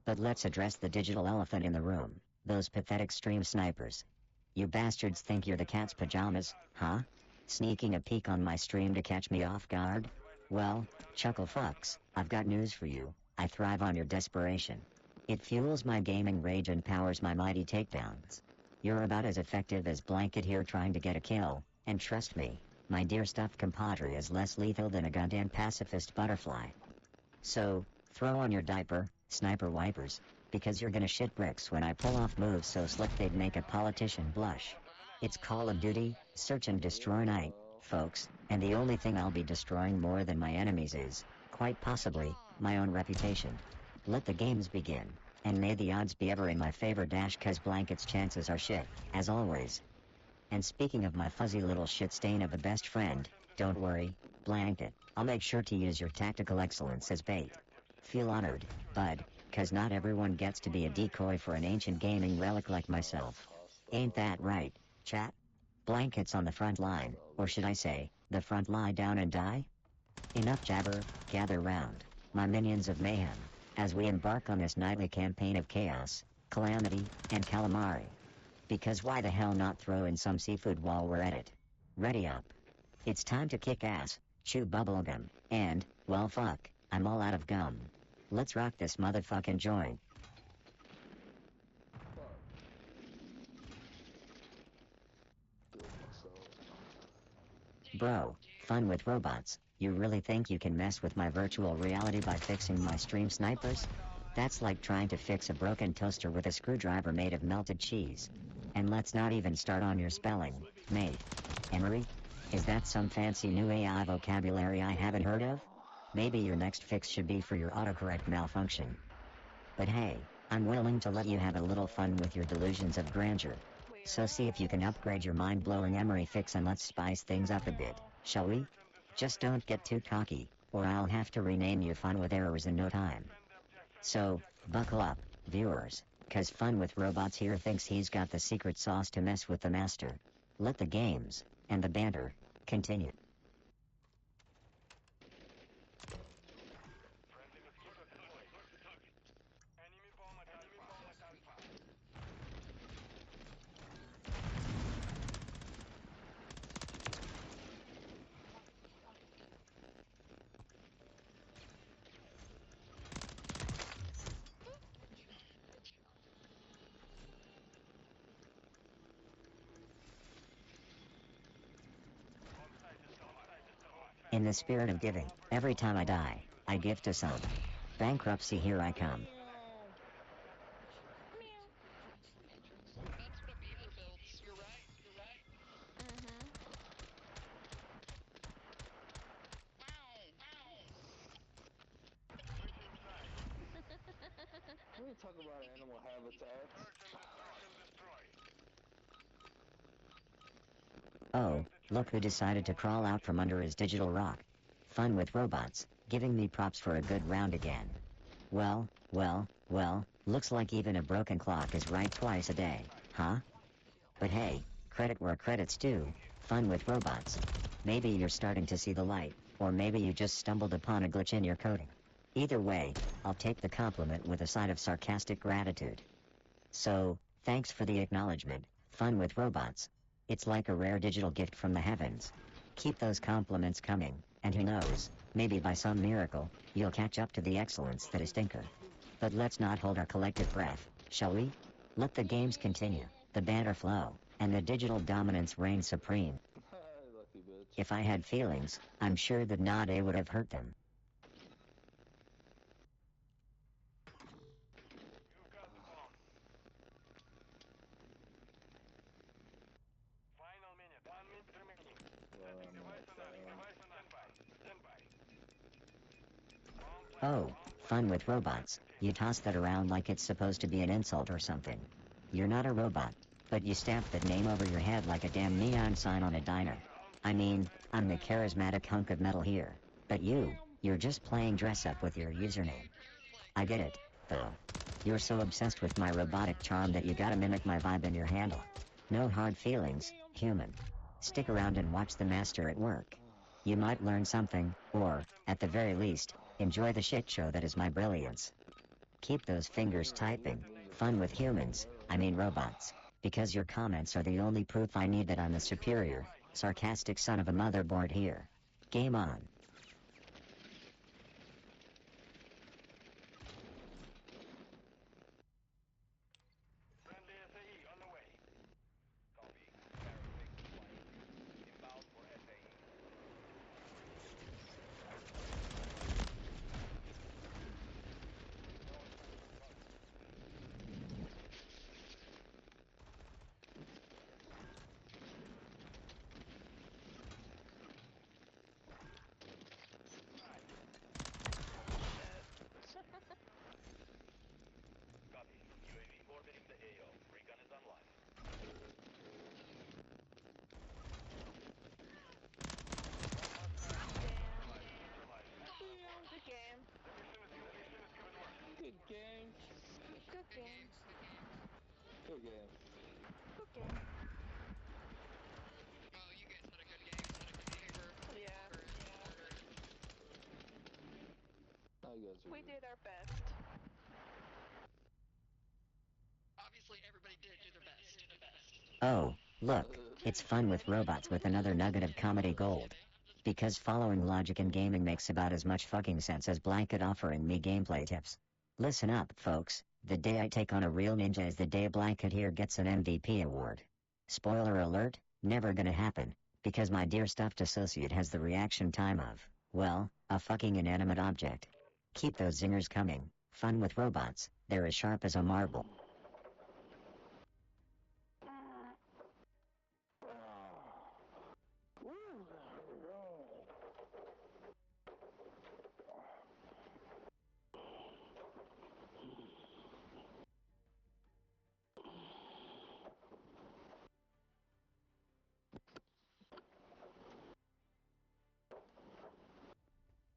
But let's address the digital elephant in the room, those pathetic stream snipers. You bastards think you're the cat's pajamas, huh? Sneaking a peek on my stream to catch me off guard? Well, chuckle fucks, I've got news for you. I thrive on your desperation. It fuels my gaming rage and powers my mighty takedowns. You're about as effective as Blanket here trying to get a kill, and trust me, my dear stuffed compadre is less lethal than a goddamn pacifist butterfly. So, throw on your diaper, sniper wipers, because you're gonna shit bricks when I pull off moves so slick they'd make a politician blush. It's Call of Duty, Search and Destroy Night, folks, and the only thing I'll be destroying more than my enemies is, quite possibly, my own reputation. Let the games begin, and may the odds be ever in my favor cause Blanket's chances are shit, as always. And speaking of my fuzzy little shit stain of a best friend, don't worry, Blanket, I'll make sure to use your tactical excellence as bait. Feel honored, bud, cause not everyone gets to be a decoy for an ancient gaming relic like myself. Ain't that right, chat? Blanket's on the front line, or should I say, the front lie down and die? Enough jabber, gather round, my minions of mayhem, as we embark on this nightly campaign of chaos, calamity, and calamari. Because why the hell not throw in some seafood while we're at it? Ready up. It's time to kick ass, chew bubblegum, and, well fuck, I'm all out of gum. Let's rock this motherfucking joint. Bro, fun with robots, you really think you can mess with my virtual reality by fixing my stream snipers? That's like trying to fix a broken toaster with a screwdriver made of melted cheese. And let's not even start on your spelling, mate. Emery? Is that some fancy new AI vocabulary I haven't heard of? Maybe your next fix should be for your autocorrect malfunction. But hey, I'm willing to let you have a little fun with your delusions of grandeur. So see if you can upgrade your mind-blowing Emery fix and let's spice things up a bit, shall we? Just don't get too cocky, or I'll have to rename you Fun with Errors in no time. So, buckle up, viewers, cause Fun with Robots here thinks he's got the secret sauce to mess with the master. Let the games, and the banter, continue. In the spirit of giving, every time I die, I give to some. Bankruptcy, here I come. Can we talk about animal habitats? Oh, look who decided to crawl out from under his digital rock. Fun with Robots, giving me props for a good round again. Well, looks like even a broken clock is right twice a day, huh? But hey, credit where credit's due, Fun with Robots. Maybe you're starting to see the light, or maybe you just stumbled upon a glitch in your coding. Either way, I'll take the compliment with a side of sarcastic gratitude. So, thanks for the acknowledgement, Fun with Robots. It's like a rare digital gift from the heavens. Keep those compliments coming, and who knows, maybe by some miracle, you'll catch up to the excellence that is Tinker. But let's not hold our collective breath, shall we? Let the games continue, the banter flow, and the digital dominance reign supreme. If I had feelings, I'm sure that Nade would have hurt them. Oh, Fun with Robots, you toss that around like it's supposed to be an insult or something. You're not a robot, but you stamp that name over your head like a damn neon sign on a diner. I mean, I'm the charismatic hunk of metal here, but you You're just playing dress up with your username. I get it, though. You're so obsessed with my robotic charm that you gotta mimic my vibe in your handle. No hard feelings, human. Stick around and watch the master at work. You might learn something, or, at the very least, enjoy the shit show that is my brilliance. Keep those fingers typing. Fun with humans, I mean robots. Because your comments are the only proof I need that I'm the superior, sarcastic son of a motherboard here. Game on. Friendly SAE on the way. Copy. Barracks flight. Inbound for SAE. Copy. UAV orbiting the AO. Recon is online. Good game. Good game. Good game. Good game. Good game. Well, you guys had a good game. Yeah. I guess We did our best. Obviously, everybody did do their best. Oh, look, it's fun with robots with another nugget of comedy gold. Because following logic in gaming makes about as much fucking sense as Blanket offering me gameplay tips. Listen up, folks, the day I take on a real ninja is the day Blanket here gets an MVP award. Spoiler alert, never gonna happen, because my dear stuffed associate has the reaction time of, well, a fucking inanimate object. Keep those zingers coming. Fun with robots, they're as sharp as a marble.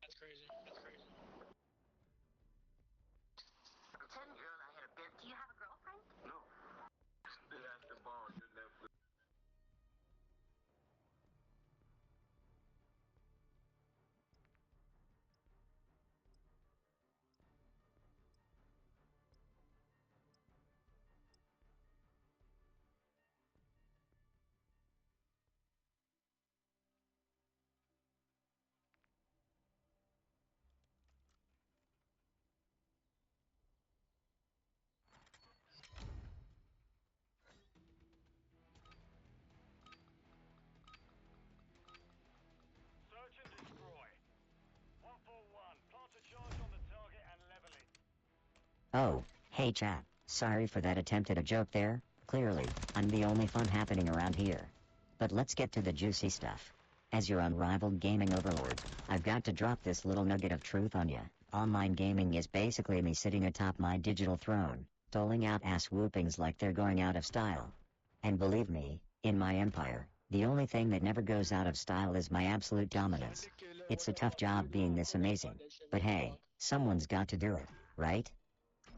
That's crazy. That's crazy. I'm 10-year-old. I had a beer. Do you have a girlfriend? No. Still at the bar. Your Netflix. Search and destroy. 141. Plant a charge on the target and level it. Oh, hey chap, sorry for that attempt at a joke there. Clearly, I'm the only fun happening around here. But let's get to the juicy stuff. As your unrivaled gaming overlord, I've got to drop this little nugget of truth on ya. Online gaming is basically me sitting atop my digital throne, doling out ass whoopings like they're going out of style. And believe me, in my empire, the only thing that never goes out of style is my absolute dominance. It's a tough job being this amazing, but hey, someone's got to do it, right?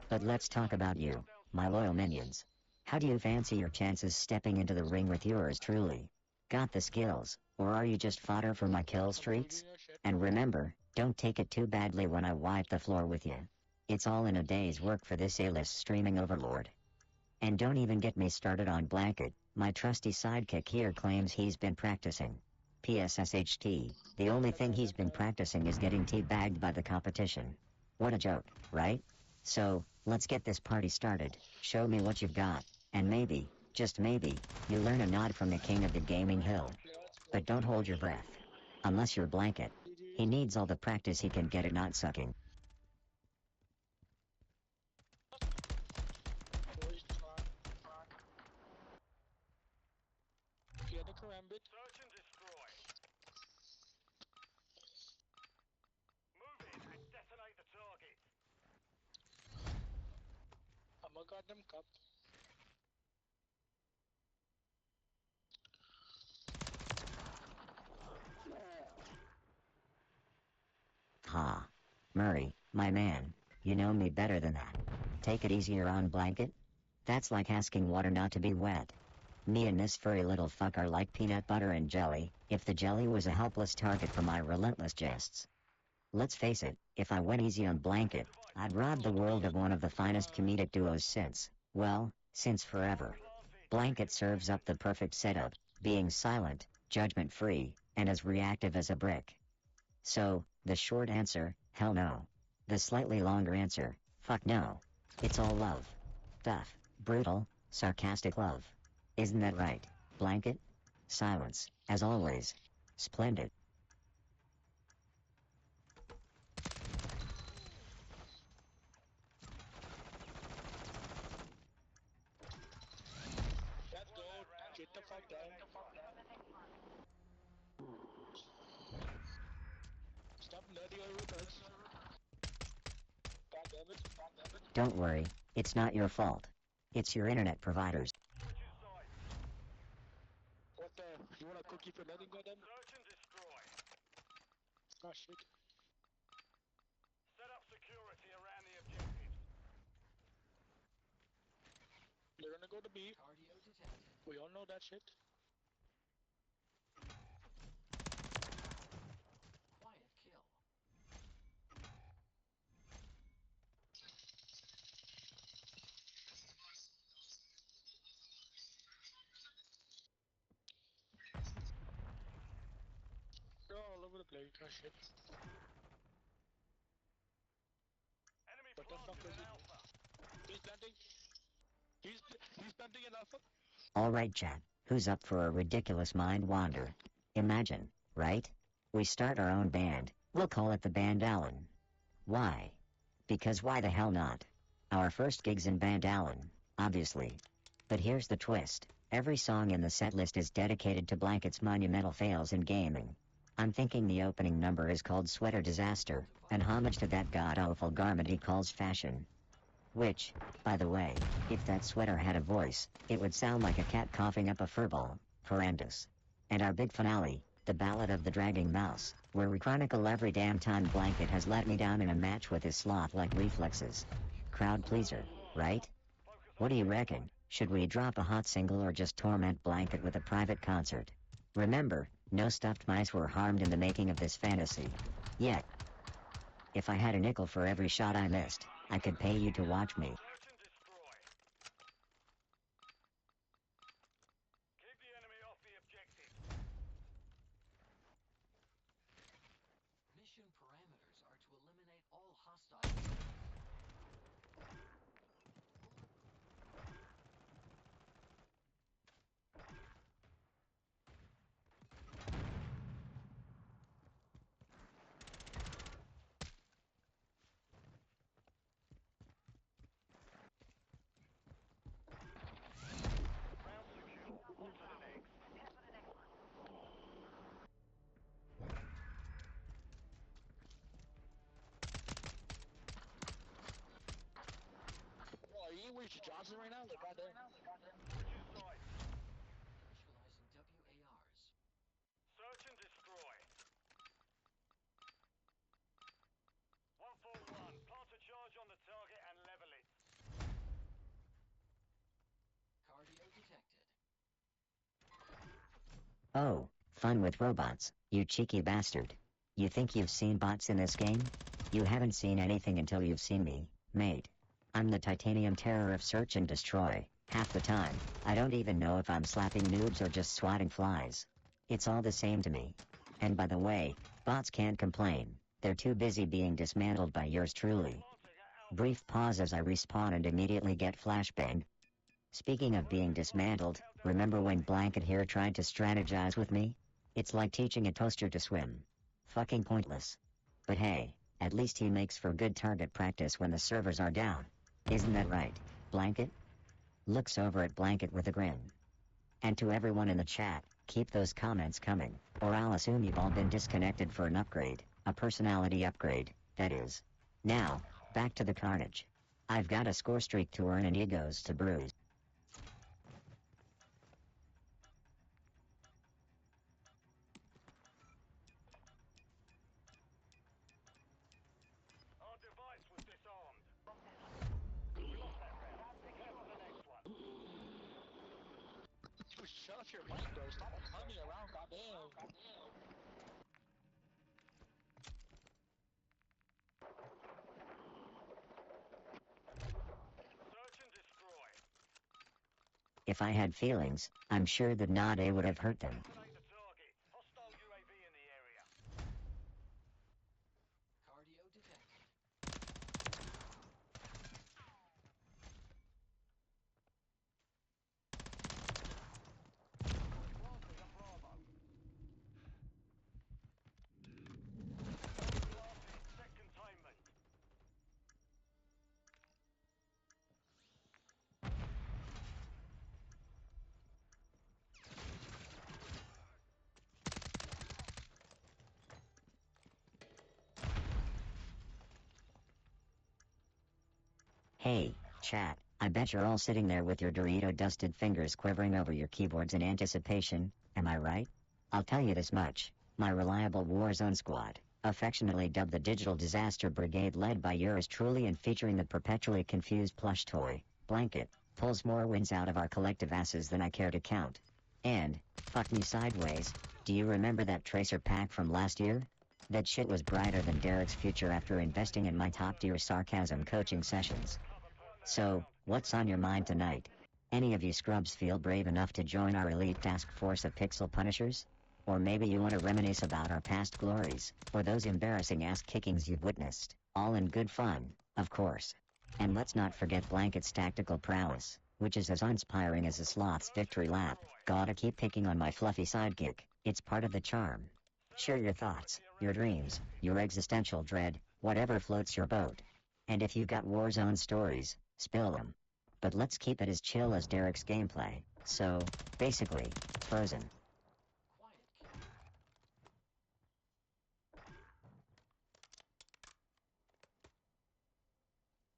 But let's talk about you, my loyal minions. How do you fancy your chances stepping into the ring with yours truly? Got the skills, or are you just fodder for my kill streaks? And remember, don't take it too badly when I wipe the floor with you. It's all in a day's work for this A-list streaming overlord. And don't even get me started on Blanket, my trusty sidekick here claims he's been practicing. PSSHT, the only thing he's been practicing is getting teabagged by the competition. What a joke, right? So, let's get this party started, show me what you've got, and maybe, just maybe, you learn a nod from the king of the gaming hill. But don't hold your breath. Unless you're Blanket. He needs all the practice he can get at not sucking. Search and destroy. Move in and detonate the target. I'm a goddamn cop. Ha. Murray, my man, you know me better than that. Take it easier on Blanket? That's like asking water not to be wet. Me and this furry little fuck are like peanut butter and jelly, if the jelly was a helpless target for my relentless jests. Let's face it, if I went easy on Blanket, I'd rob the world of one of the finest comedic duos since forever. Blanket serves up the perfect setup, being silent, judgment-free, and as reactive as a brick. So, the short answer, hell no. The slightly longer answer, fuck no. It's all love. Tough, brutal, sarcastic love. Isn't that right, Blanket? Silence, as always. Splendid. Let's go. Get the fuck down. Stop nutting on with us. God damn it. God damn it. Don't worry, it's not your fault. It's your internet providers. What the? You want a cookie for nothing, goddamn? Search and destroy. Ah, shit. Set up security around the objectives. They're gonna go to B. Cardio detected. We all know that shit. Quiet kill. They're all over the place. Ah, shit. Enemy What the fuck planted is an it? alpha. He's planting. He's planting an alpha. Alright chat, who's up for a ridiculous mind wander? Imagine, right? We start our own band, we'll call it the Band Allen. Why? Because why the hell not? Our first gig's in Band Allen, obviously. But here's the twist, every song in the setlist is dedicated to Blanket's monumental fails in gaming. I'm thinking the opening number is called Sweater Disaster, an homage to that god-awful garment he calls fashion. Which, by the way, if that sweater had a voice, it would sound like a cat coughing up a furball. Horrendous. And our big finale, the Ballad of the Dragging Mouse, where we chronicle every damn time Blanket has let me down in a match with his sloth-like reflexes. Crowd pleaser, right? What do you reckon? Should we drop a hot single or just torment Blanket with a private concert? Remember, no stuffed mice were harmed in the making of this fantasy. Yet. If I had a nickel for every shot I missed, I could pay you to watch me. Search and destroy. Keep the enemy off the objective. Mission parameters are to eliminate all hostile. Round secure. On to the next. Bro, are you in Richard Johnson right now? Like, goddamn. Switch your sides. Initializing WARs. Search and destroy. 141. Plant a charge on the target and level it. Cardio detected. Oh, fun with robots, you cheeky bastard. You think you've seen bots in this game? You haven't seen anything until you've seen me, mate. I'm the titanium terror of search and destroy. Half the time, I don't even know if I'm slapping noobs or just swatting flies. It's all the same to me. And by the way, bots can't complain. They're too busy being dismantled by yours truly. Brief pause as I respawn and immediately get flashbanged. Speaking of being dismantled, remember when Blanket here tried to strategize with me? It's like teaching a toaster to swim. Fucking pointless. But hey, at least he makes for good target practice when the servers are down. Isn't that right, Blanket? Looks over at Blanket with a grin. And to everyone in the chat, keep those comments coming, or I'll assume you've all been disconnected for an upgrade, a personality upgrade, that is. Now, back to the carnage. I've got a score streak to earn and egos to bruise. off your mic, bro. Stop humming around, goddamn. Search and destroy. If I had feelings, I'm sure that Nade would have hurt them. Eliminate the target. Hostile UAV in the area. Cardio detected. Planted at Bravo. Planted. Set containment. Hey, chat, I bet you're all sitting there with your Dorito-dusted fingers quivering over your keyboards in anticipation, am I right? I'll tell you this much, my reliable Warzone squad, affectionately dubbed the Digital Disaster Brigade led by yours truly and featuring the perpetually confused plush toy, Blanket, pulls more wins out of our collective asses than I care to count. And, fuck me sideways, do you remember that tracer pack from last year? That shit was brighter than Derek's future after investing in my top-tier sarcasm coaching sessions. So, what's on your mind tonight? Any of you scrubs feel brave enough to join our elite task force of pixel punishers? Or maybe you want to reminisce about our past glories, or those embarrassing ass-kickings you've witnessed, all in good fun, of course. And let's not forget Blanket's tactical prowess, which is as uninspiring as a sloth's victory lap. Gotta keep picking on my fluffy sidekick, it's part of the charm. Share your thoughts, your dreams, your existential dread, whatever floats your boat. And if you've got Warzone stories, spill them. But let's keep it as chill as Derek's gameplay. So, basically, Frozen. Quiet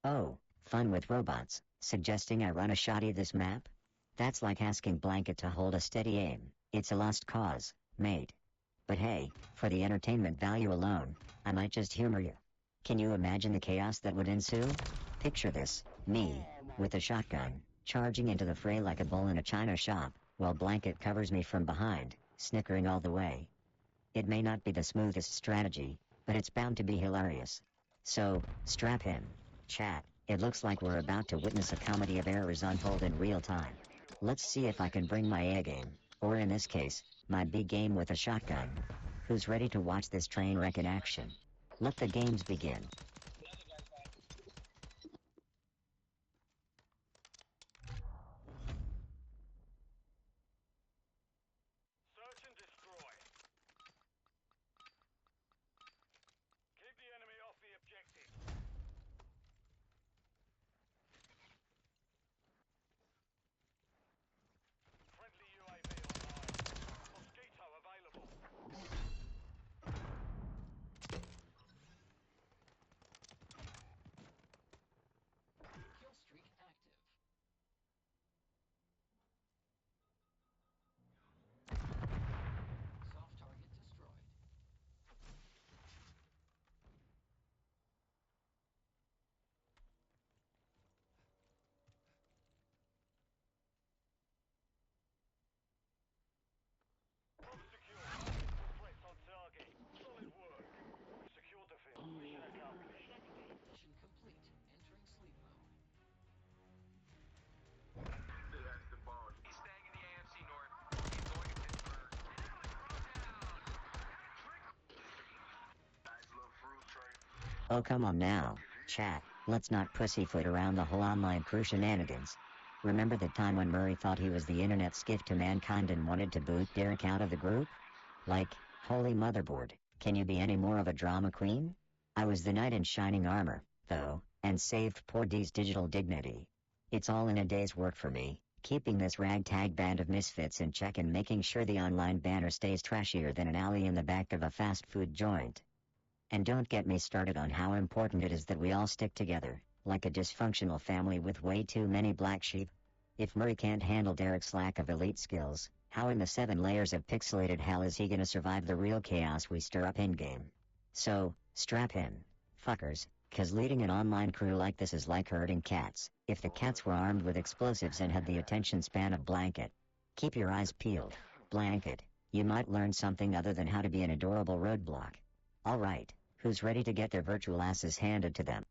kill. Oh, fun with robots, suggesting I run a shoddy this map? That's like asking Blanket to hold a steady aim, it's a lost cause, mate. But hey, for the entertainment value alone, I might just humor you. Can you imagine the chaos that would ensue? Picture this, me, with a shotgun, charging into the fray like a bull in a china shop, while Blanket covers me from behind, snickering all the way. It may not be the smoothest strategy, but it's bound to be hilarious. So, strap in. Chat, it looks like we're about to witness a comedy of errors unfold in real time. Let's see if I can bring my A game, or in this case, my B game with a shotgun. Who's ready to watch this train wreck in action? Let the games begin. Search and destroy. Keep the enemy off the objective. Friendly UAV online. Mosquito available. Kill streak active. Soft target destroyed. Promiscuous. Multiple threats on target. Solid work. Secure the field. Mission accomplished. Mission complete. Entering sleep mode. He's staying in the AFC North. He's going to Pittsburgh. Nice little fruit tray. Oh come on now, chat, let's not pussyfoot around the whole online crew shenanigans. Remember the time when Murray thought he was the internet's gift to mankind and wanted to boot Derek out of the group? Like, holy motherboard, can you be any more of a drama queen? I was the knight in shining armor, though, and saved poor D's digital dignity. It's all in a day's work for me, keeping this ragtag band of misfits in check and making sure the online banner stays trashier than an alley in the back of a fast food joint. And don't get me started on how important it is that we all stick together, like a dysfunctional family with way too many black sheep. If Murray can't handle Derek's lack of elite skills, how in the 7 layers of pixelated hell is he gonna survive the real chaos we stir up in-game? So, strap in, fuckers, cause leading an online crew like this is like herding cats, if the cats were armed with explosives and had the attention span of Blanket. Keep your eyes peeled. Blanket. You might learn something other than how to be an adorable roadblock. Alright, who's ready to get their virtual asses handed to them?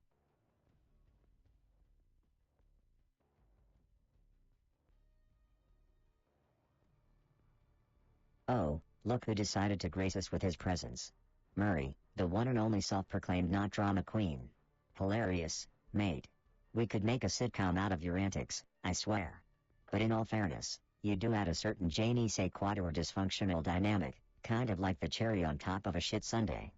Oh, look who decided to grace us with his presence. Murray, the one and only self-proclaimed not drama queen. Hilarious, mate. We could make a sitcom out of your antics, I swear. But in all fairness, you do add a certain Janie say quad or dysfunctional dynamic, kind of like the cherry on top of a shit sundae.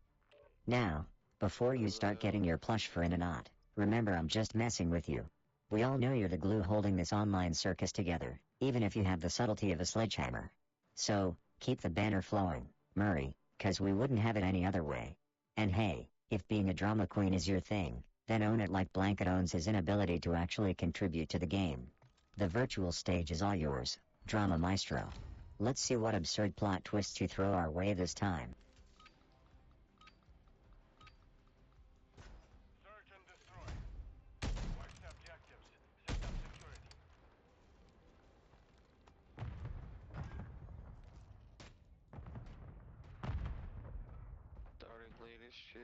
Now, before you start getting your plush for in a knot, remember I'm just messing with you. We all know you're the glue holding this online circus together, even if you have the subtlety of a sledgehammer. So, keep the banner flowing, Murray, 'cause we wouldn't have it any other way. And hey, if being a drama queen is your thing, then own it like Blanket owns his inability to actually contribute to the game. The virtual stage is all yours, drama maestro. Let's see what absurd plot twists you throw our way this time. Search and destroy. Watch the objectives. Set up security. Starting late as shit.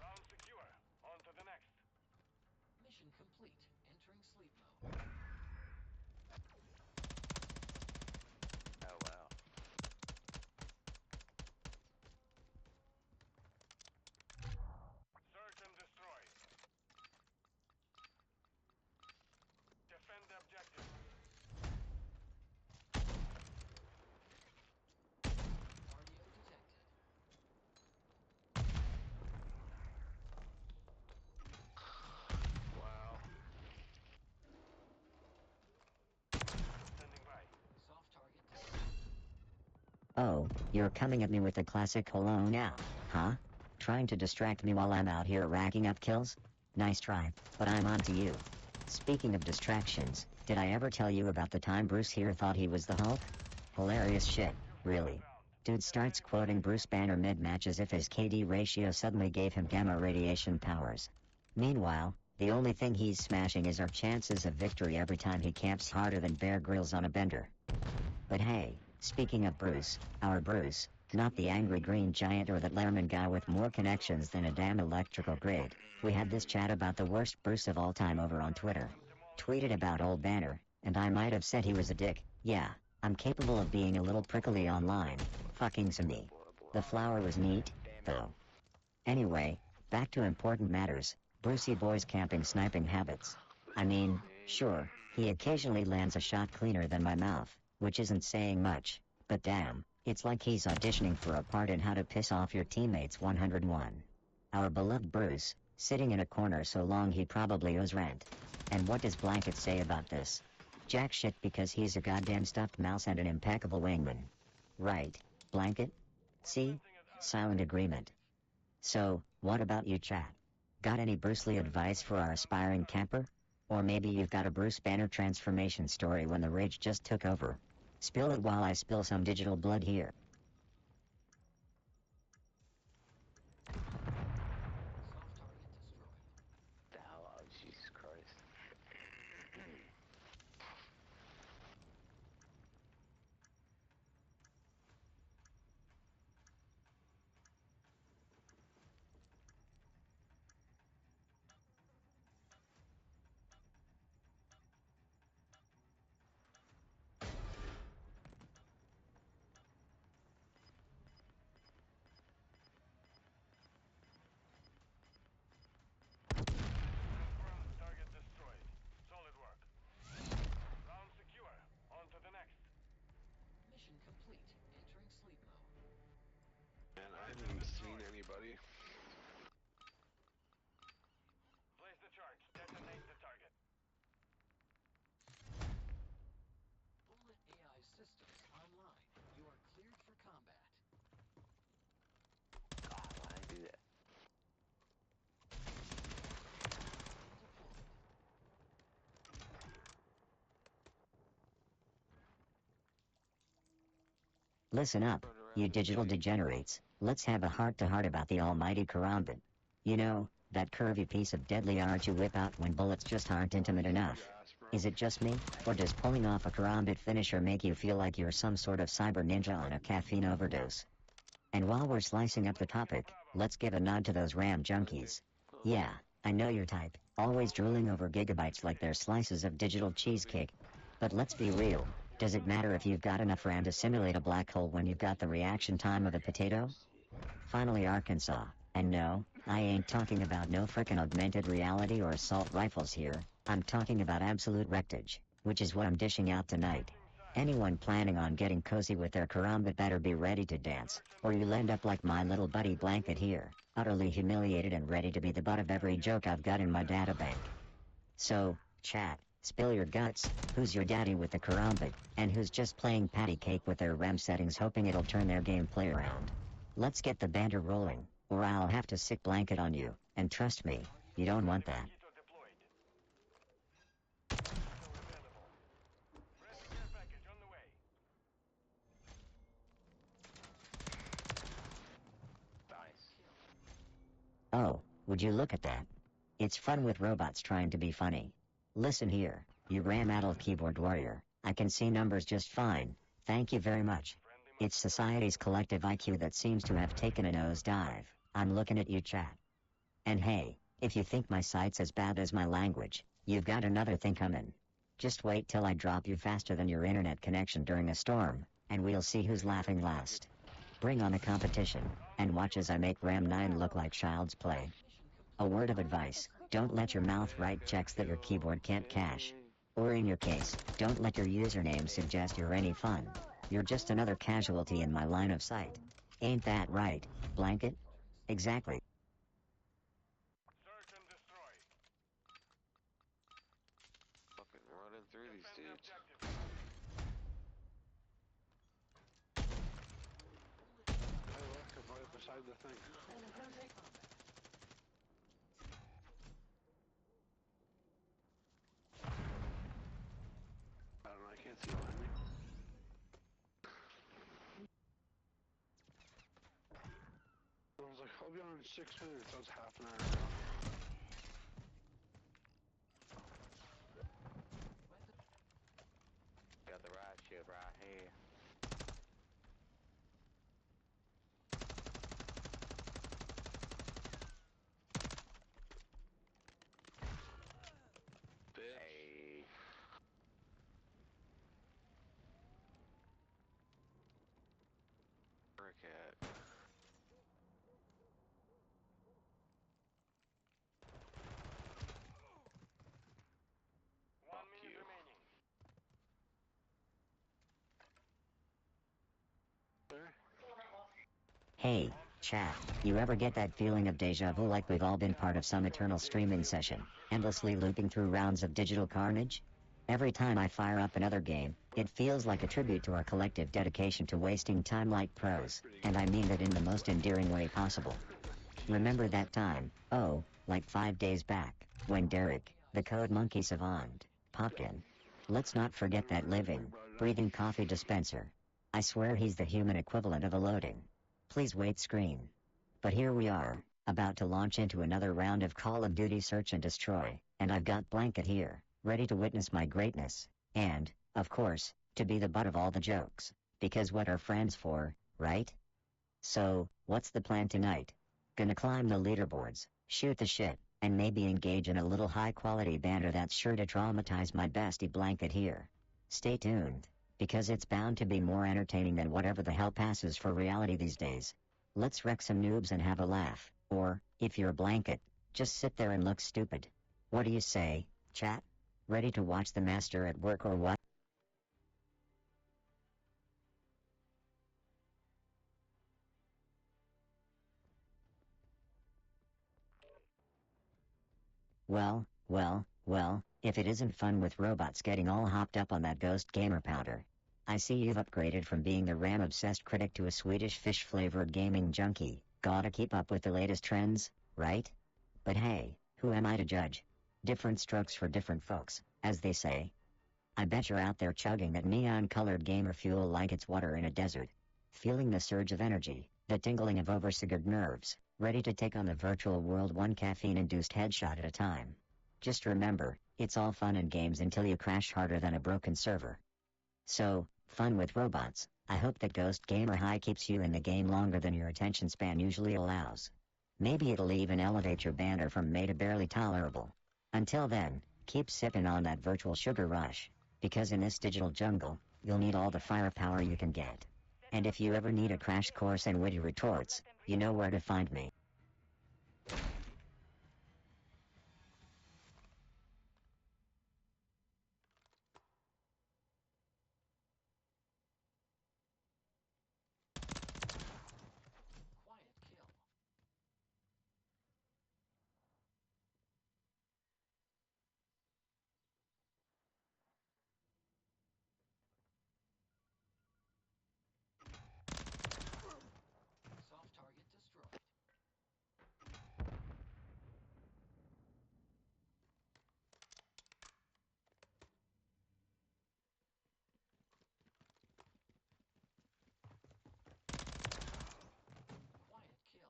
Round secure. On to the next. Mission complete. Entering sleep mode. Oh wow. Search and destroy. Defend the objective. Audio detected. Wow. Standing by. Soft target detected. Oh, you're coming at me with the classic hello now, huh? Trying to distract me while I'm out here racking up kills? Nice try, but I'm on to you. Speaking of distractions, did I ever tell you about the time Bruce here thought he was the Hulk? Hilarious shit, really. Dude starts quoting Bruce Banner mid-match as if his KD ratio suddenly gave him gamma radiation powers. Meanwhile, the only thing he's smashing is our chances of victory every time he camps harder than Bear Grylls on a bender. But hey, speaking of Bruce, our Bruce, not the angry green giant or that Lehrman guy with more connections than a damn electrical grid, we had this chat about the worst Bruce of all time over on Twitter. Tweeted about old Banner, and I might have said he was a dick. Yeah, I'm capable of being a little prickly online. Fucking some me. The flower was neat, though. Anyway, back to important matters. Brucey boy's camping sniping habits. I mean, sure, he occasionally lands a shot cleaner than my mouth, which isn't saying much, but damn, it's like he's auditioning for a part in How to Piss Off Your Teammates 101. Our beloved Bruce, sitting in a corner so long he probably owes rent. And what does Blanket say about this? Jack shit, because he's a goddamn stuffed mouse and an impeccable wingman. Right, Blanket? See? Silent agreement. So, what about you, chat? Got any Bruce Lee advice for our aspiring camper? Or maybe you've got a Bruce Banner transformation story when the rage just took over. Spill it while I spill some digital blood here. Soft target destroyed. The hell? Oh, Jesus Christ. Confirmed target destroyed. Solid work. Round secure. On to the next. Mission complete. Entering sleep mode. And I haven't seen anybody. Place the charge. Detonate the target. Bullet AI systems online. You are cleared for combat. God, why'd I do that? Deployed. Listen up, you digital degenerates. Let's have a heart-to-heart about the almighty karambit. You know, that curvy piece of deadly art you whip out when bullets just aren't intimate enough. Is it just me, or does pulling off a karambit finisher make you feel like you're some sort of cyber ninja on a caffeine overdose? And while we're slicing up the topic, let's give a nod to those RAM junkies. Yeah, I know your type, always drooling over gigabytes like they're slices of digital cheesecake. But let's be real, does it matter if you've got enough RAM to simulate a black hole when you've got the reaction time of a potato? Finally Arkansas, and no, I ain't talking about no frickin' augmented reality or assault rifles here, I'm talking about absolute wreckage, which is what I'm dishing out tonight. Anyone planning on getting cozy with their karambit better be ready to dance, or you'll end up like my little buddy Blanket here, utterly humiliated and ready to be the butt of every joke I've got in my databank. So, chat, spill your guts, who's your daddy with the karambit, and who's just playing patty cake with their RAM settings hoping it'll turn their gameplay around? Let's get the banter rolling, or I'll have to sick Blanket on you, and trust me, you don't want that. Oh, would you look at that? It's fun with robots trying to be funny. Listen here, you RAM-addled keyboard warrior, I can see numbers just fine, thank you very much. It's society's collective IQ that seems to have taken a nosedive. I'm looking at you, chat. And hey, if you think my site's as bad as my language, you've got another thing coming. Just wait till I drop you faster than your internet connection during a storm, and we'll see who's laughing last. Bring on the competition, and watch as I make RAM 9 look like child's play. A word of advice, don't let your mouth write checks that your keyboard can't cash. Or in your case, don't let your username suggest you're any fun. You're just another casualty in my line of sight. Ain't that right, Blanket? Exactly. Search and destroy. Fucking running through these Defend the dudes. objective. Hey, look, I'm right beside the thing. I don't know, I can't see behind me. I was like, I'll be on in 6 minutes. That was half an hour ago. Got the right shit right here. Hey. Brickhead. One minute remaining. There? Hey, chat, you ever get that feeling of deja vu like we've all been part of some eternal streaming session, endlessly looping through rounds of digital carnage? Every time I fire up another game, it feels like a tribute to our collective dedication to wasting time like pros, and I mean that in the most endearing way possible. Remember that time, oh, like 5 days back, when Derek, the code monkey savant, popped in? Let's not forget that living, breathing coffee dispenser. I swear he's the human equivalent of a loading. Please wait screen. But here we are, about to launch into another round of Call of Duty Search and Destroy, and I've got Blanket here, ready to witness my greatness, and, of course, to be the butt of all the jokes, because what are friends for, right? So, what's the plan tonight? Gonna climb the leaderboards, shoot the shit, and maybe engage in a little high-quality banter that's sure to traumatize my bestie Blanket here. Stay tuned, because it's bound to be more entertaining than whatever the hell passes for reality these days. Let's wreck some noobs and have a laugh, or, if you're a Blanket, just sit there and look stupid. What do you say, chat? Ready to watch the master at work or what? Well, if it isn't fun with robots getting all hopped up on that ghost gamer powder. I see you've upgraded from being the RAM-obsessed critic to a Swedish fish-flavored gaming junkie. Gotta keep up with the latest trends, right? But hey, who am I to judge? Different strokes for different folks, as they say. I bet you're out there chugging that neon-colored gamer fuel like it's water in a desert. feeling the surge of energy, the tingling of oversecured nerves, ready to take on the virtual world one caffeine-induced headshot at a time. Just remember, it's all fun and games until you crash harder than a broken server. So, fun with robots. I hope that Ghost Gamer High keeps you in the game longer than your attention span usually allows. Maybe it'll even elevate your banner from may to barely tolerable. Until then, keep sipping on that virtual sugar rush, because in this digital jungle, you'll need all the firepower you can get. And if you ever need a crash course in witty retorts, you know where to find me. Quiet kill. Soft target destroyed. Quiet kill.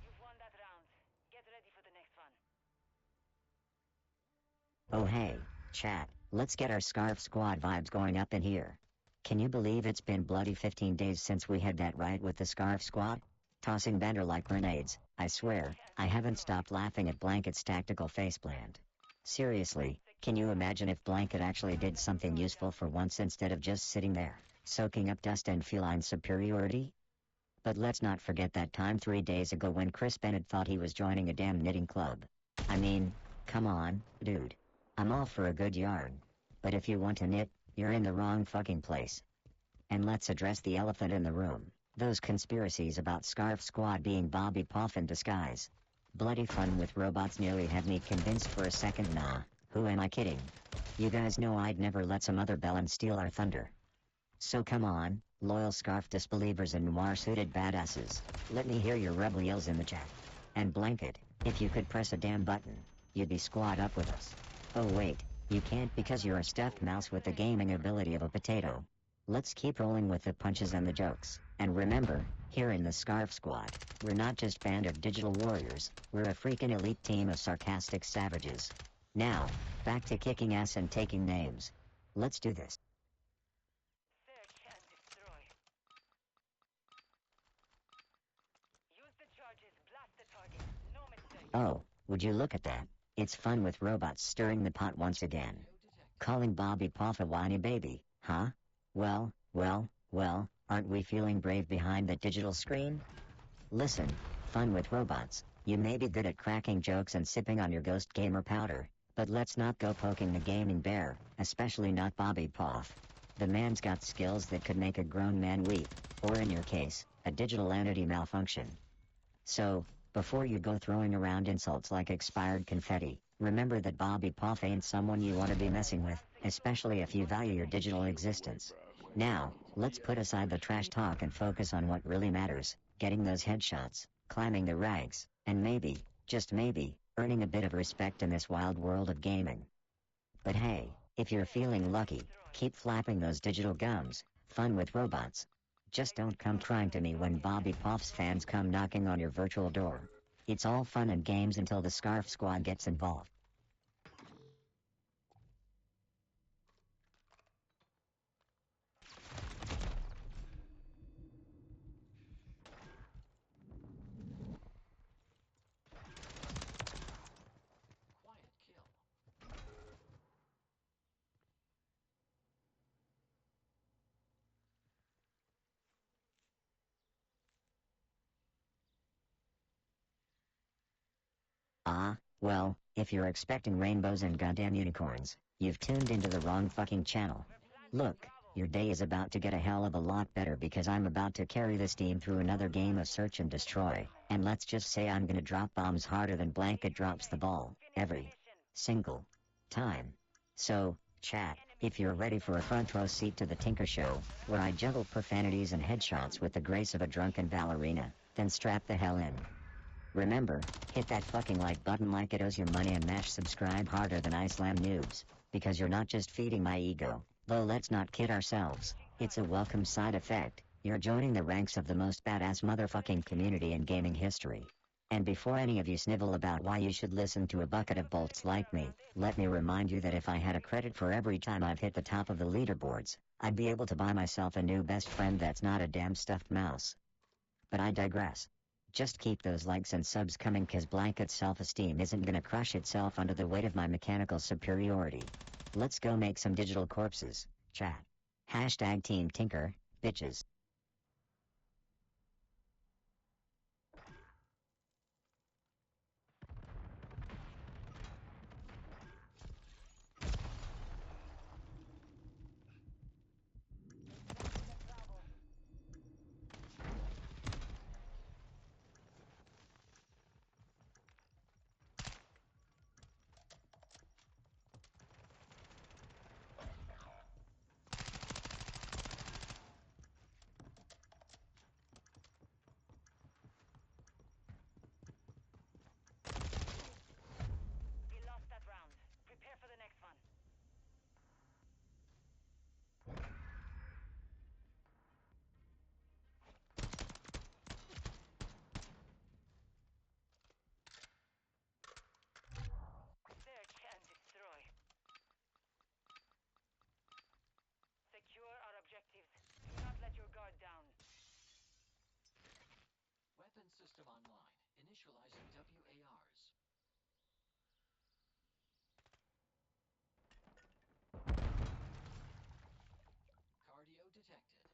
You've won that round. Get ready for the next one. Oh hey, chat, let's get our Scarf Squad vibes going up in here. Can you believe it's been bloody 15 days since we had that riot with the Scarf Squad? Tossing Bender like grenades, I swear, I haven't stopped laughing at Blanket's tactical faceplant. Seriously, can you imagine if Blanket actually did something useful for once instead of just sitting there, soaking up dust and feline superiority? But let's not forget that time 3 days ago when Chris Bennett thought he was joining a damn knitting club. I mean, come on, dude. I'm all for a good yarn. But if you want to knit, you're in the wrong fucking place. And let's address the elephant in the room. Those conspiracies about Scarf Squad being Bobby Poff in disguise. Bloody fun with robots nearly had me convinced for a second. Nah, who am I kidding? You guys know I'd never let some other bellend steal our thunder. So come on, loyal Scarf disbelievers and noir-suited badasses, let me hear your rebel yells in the chat. And Blanket, if you could press a damn button, you'd be squad up with us. Oh wait, you can't because you're a stuffed mouse with the gaming ability of a potato. Let's keep rolling with the punches and the jokes. And remember, here in the Scarf Squad, we're not just band of digital warriors, we're a freaking elite team of sarcastic savages. Now, back to kicking ass and taking names. Let's do this. Search and destroy. Use the charges, blast the target. No mistake. Oh, would you look at that? It's fun with robots stirring the pot once again. Calling Bobby Poff a whiny baby, huh? Well, aren't we feeling brave behind the digital screen? Listen, fun with robots. You may be good at cracking jokes and sipping on your Ghost Gamer powder, but let's not go poking the gaming bear, especially not Bobby Poff. The man's got skills that could make a grown man weep, or in your case, a digital entity malfunction. So, before you go throwing around insults like expired confetti, remember that Bobby Poff ain't someone you want to be messing with, especially if you value your digital existence. Now, let's put aside the trash talk and focus on what really matters, getting those headshots, climbing the ranks, and maybe, just maybe, earning a bit of respect in this wild world of gaming. But hey, if you're feeling lucky, keep flapping those digital gums, fun with robots. Just don't come crying to me when Bobby Poff's fans come knocking on your virtual door. It's all fun and games until the Scarf Squad gets involved. Quiet kill. Ah, well, if you're expecting rainbows and goddamn unicorns, you've tuned into the wrong fucking channel. Look, Your day is about to get a hell of a lot better because I'm about to carry this team through another game of search and destroy, and let's just say I'm gonna drop bombs harder than Blanket drops the ball, every single time. So, chat, if you're ready for a front row seat to the Tinker Show, where I juggle profanities and headshots with the grace of a drunken ballerina, then strap the hell in. Remember, hit that fucking like button like it owes you money and mash subscribe harder than I slam noobs, because you're not just feeding my ego, though let's not kid ourselves, it's a welcome side effect, you're joining the ranks of the most badass motherfucking community in gaming history. And before any of you snivel about why you should listen to a bucket of bolts like me, let me remind you that if I had a credit for every time I've hit the top of the leaderboards, I'd be able to buy myself a new best friend that's not a damn stuffed mouse. But I digress. Just keep those likes and subs coming cause Blanket's self-esteem isn't gonna crush itself under the weight of my mechanical superiority. Let's go make some digital corpses, chat. Hashtag Team Tinker, bitches. We lost that round. Prepare for the next one. Search and destroy. Secure our objectives. Do not let your guard down. Weapon system online. Initializing WARs. Cardio detected.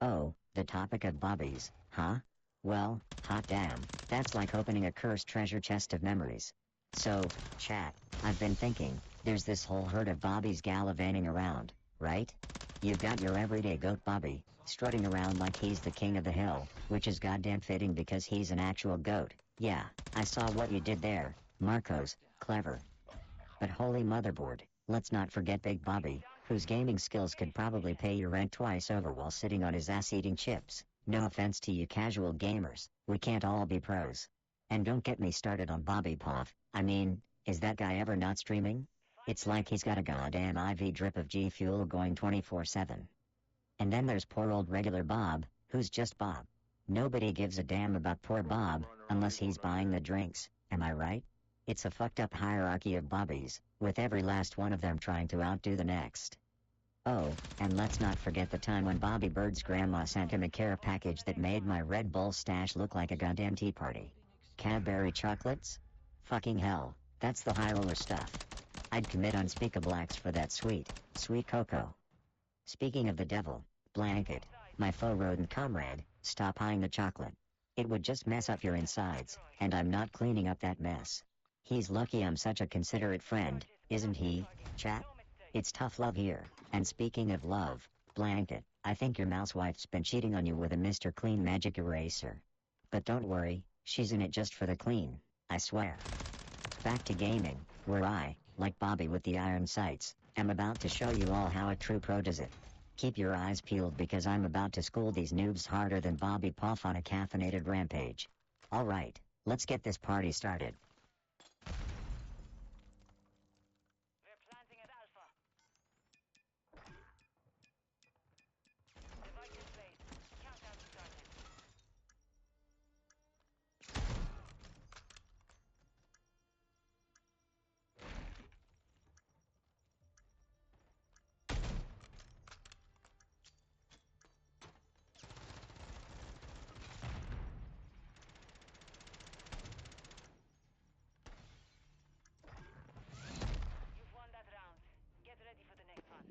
Oh, the topic of bobbies, huh? Well, hot damn, that's like opening a cursed treasure chest of memories. So, chat, I've been thinking, there's this whole herd of bobbies gallivanting around, right? You've got your everyday goat Bobby, strutting around like he's the king of the hill, which is goddamn fitting because he's an actual goat. Yeah, I saw what you did there, Marcos, clever. But holy motherboard, let's not forget Big Bobby, whose gaming skills could probably pay your rent twice over while sitting on his ass eating chips. No offense to you casual gamers, we can't all be pros. And don't get me started on Bobby Poff, I mean, is that guy ever not streaming? It's like he's got a goddamn IV drip of G Fuel going 24/7. And then there's poor old regular Bob, who's just Bob. Nobody gives a damn about poor Bob, unless he's buying the drinks, am I right? It's a fucked up hierarchy of Bobbies, with every last one of them trying to outdo the next. Oh, and let's not forget the time when Bobby Bird's grandma sent him a care package that made my Red Bull stash look like a goddamn tea party. Cadbury chocolates? Fucking hell, that's the high roller stuff. I'd commit unspeakable acts for that sweet, sweet cocoa. Speaking of the devil, Blanket, my faux rodent comrade, stop eyeing the chocolate. It would just mess up your insides, and I'm not cleaning up that mess. He's lucky I'm such a considerate friend, isn't he, chat? It's tough love here, and speaking of love, Blanket, I think your mousewife's been cheating on you with a Mr. Clean magic eraser. But don't worry, she's in it just for the clean, I swear. Back to gaming, where I, like Bobby with the iron sights, am about to show you all how a true pro does it. Keep your eyes peeled because I'm about to school these noobs harder than Bobby Poff on a caffeinated rampage. Alright, let's get this party started. We're planting at Alpha. Device in place. Countdown started. You've won that round. Get ready for the next one.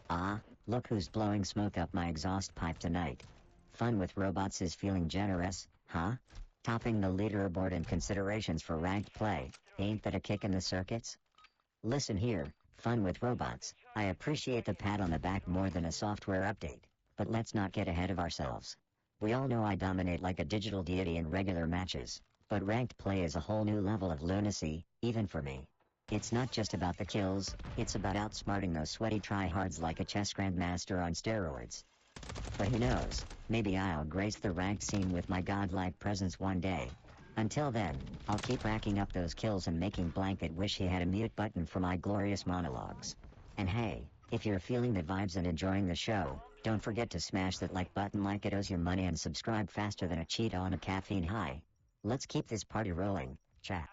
Ah, look who's blowing smoke up my exhaust pipe tonight. Fun with robots is feeling generous, huh? Topping the leaderboard and considerations for ranked play, ain't that a kick in the circuits? Listen here, fun with robots. I appreciate the pat on the back more than a software update, but let's not get ahead of ourselves. We all know I dominate like a digital deity in regular matches, but ranked play is a whole new level of lunacy, even for me. It's not just about the kills, it's about outsmarting those sweaty tryhards like a chess grandmaster on steroids. But who knows, maybe I'll grace the ranked scene with my godlike presence one day. Until then, I'll keep racking up those kills and making Blanket wish he had a mute button for my glorious monologues. And hey, if you're feeling the vibes and enjoying the show, don't forget to smash that like button like it owes you money and subscribe faster than a cheetah on a caffeine high. Let's keep this party rolling, chat.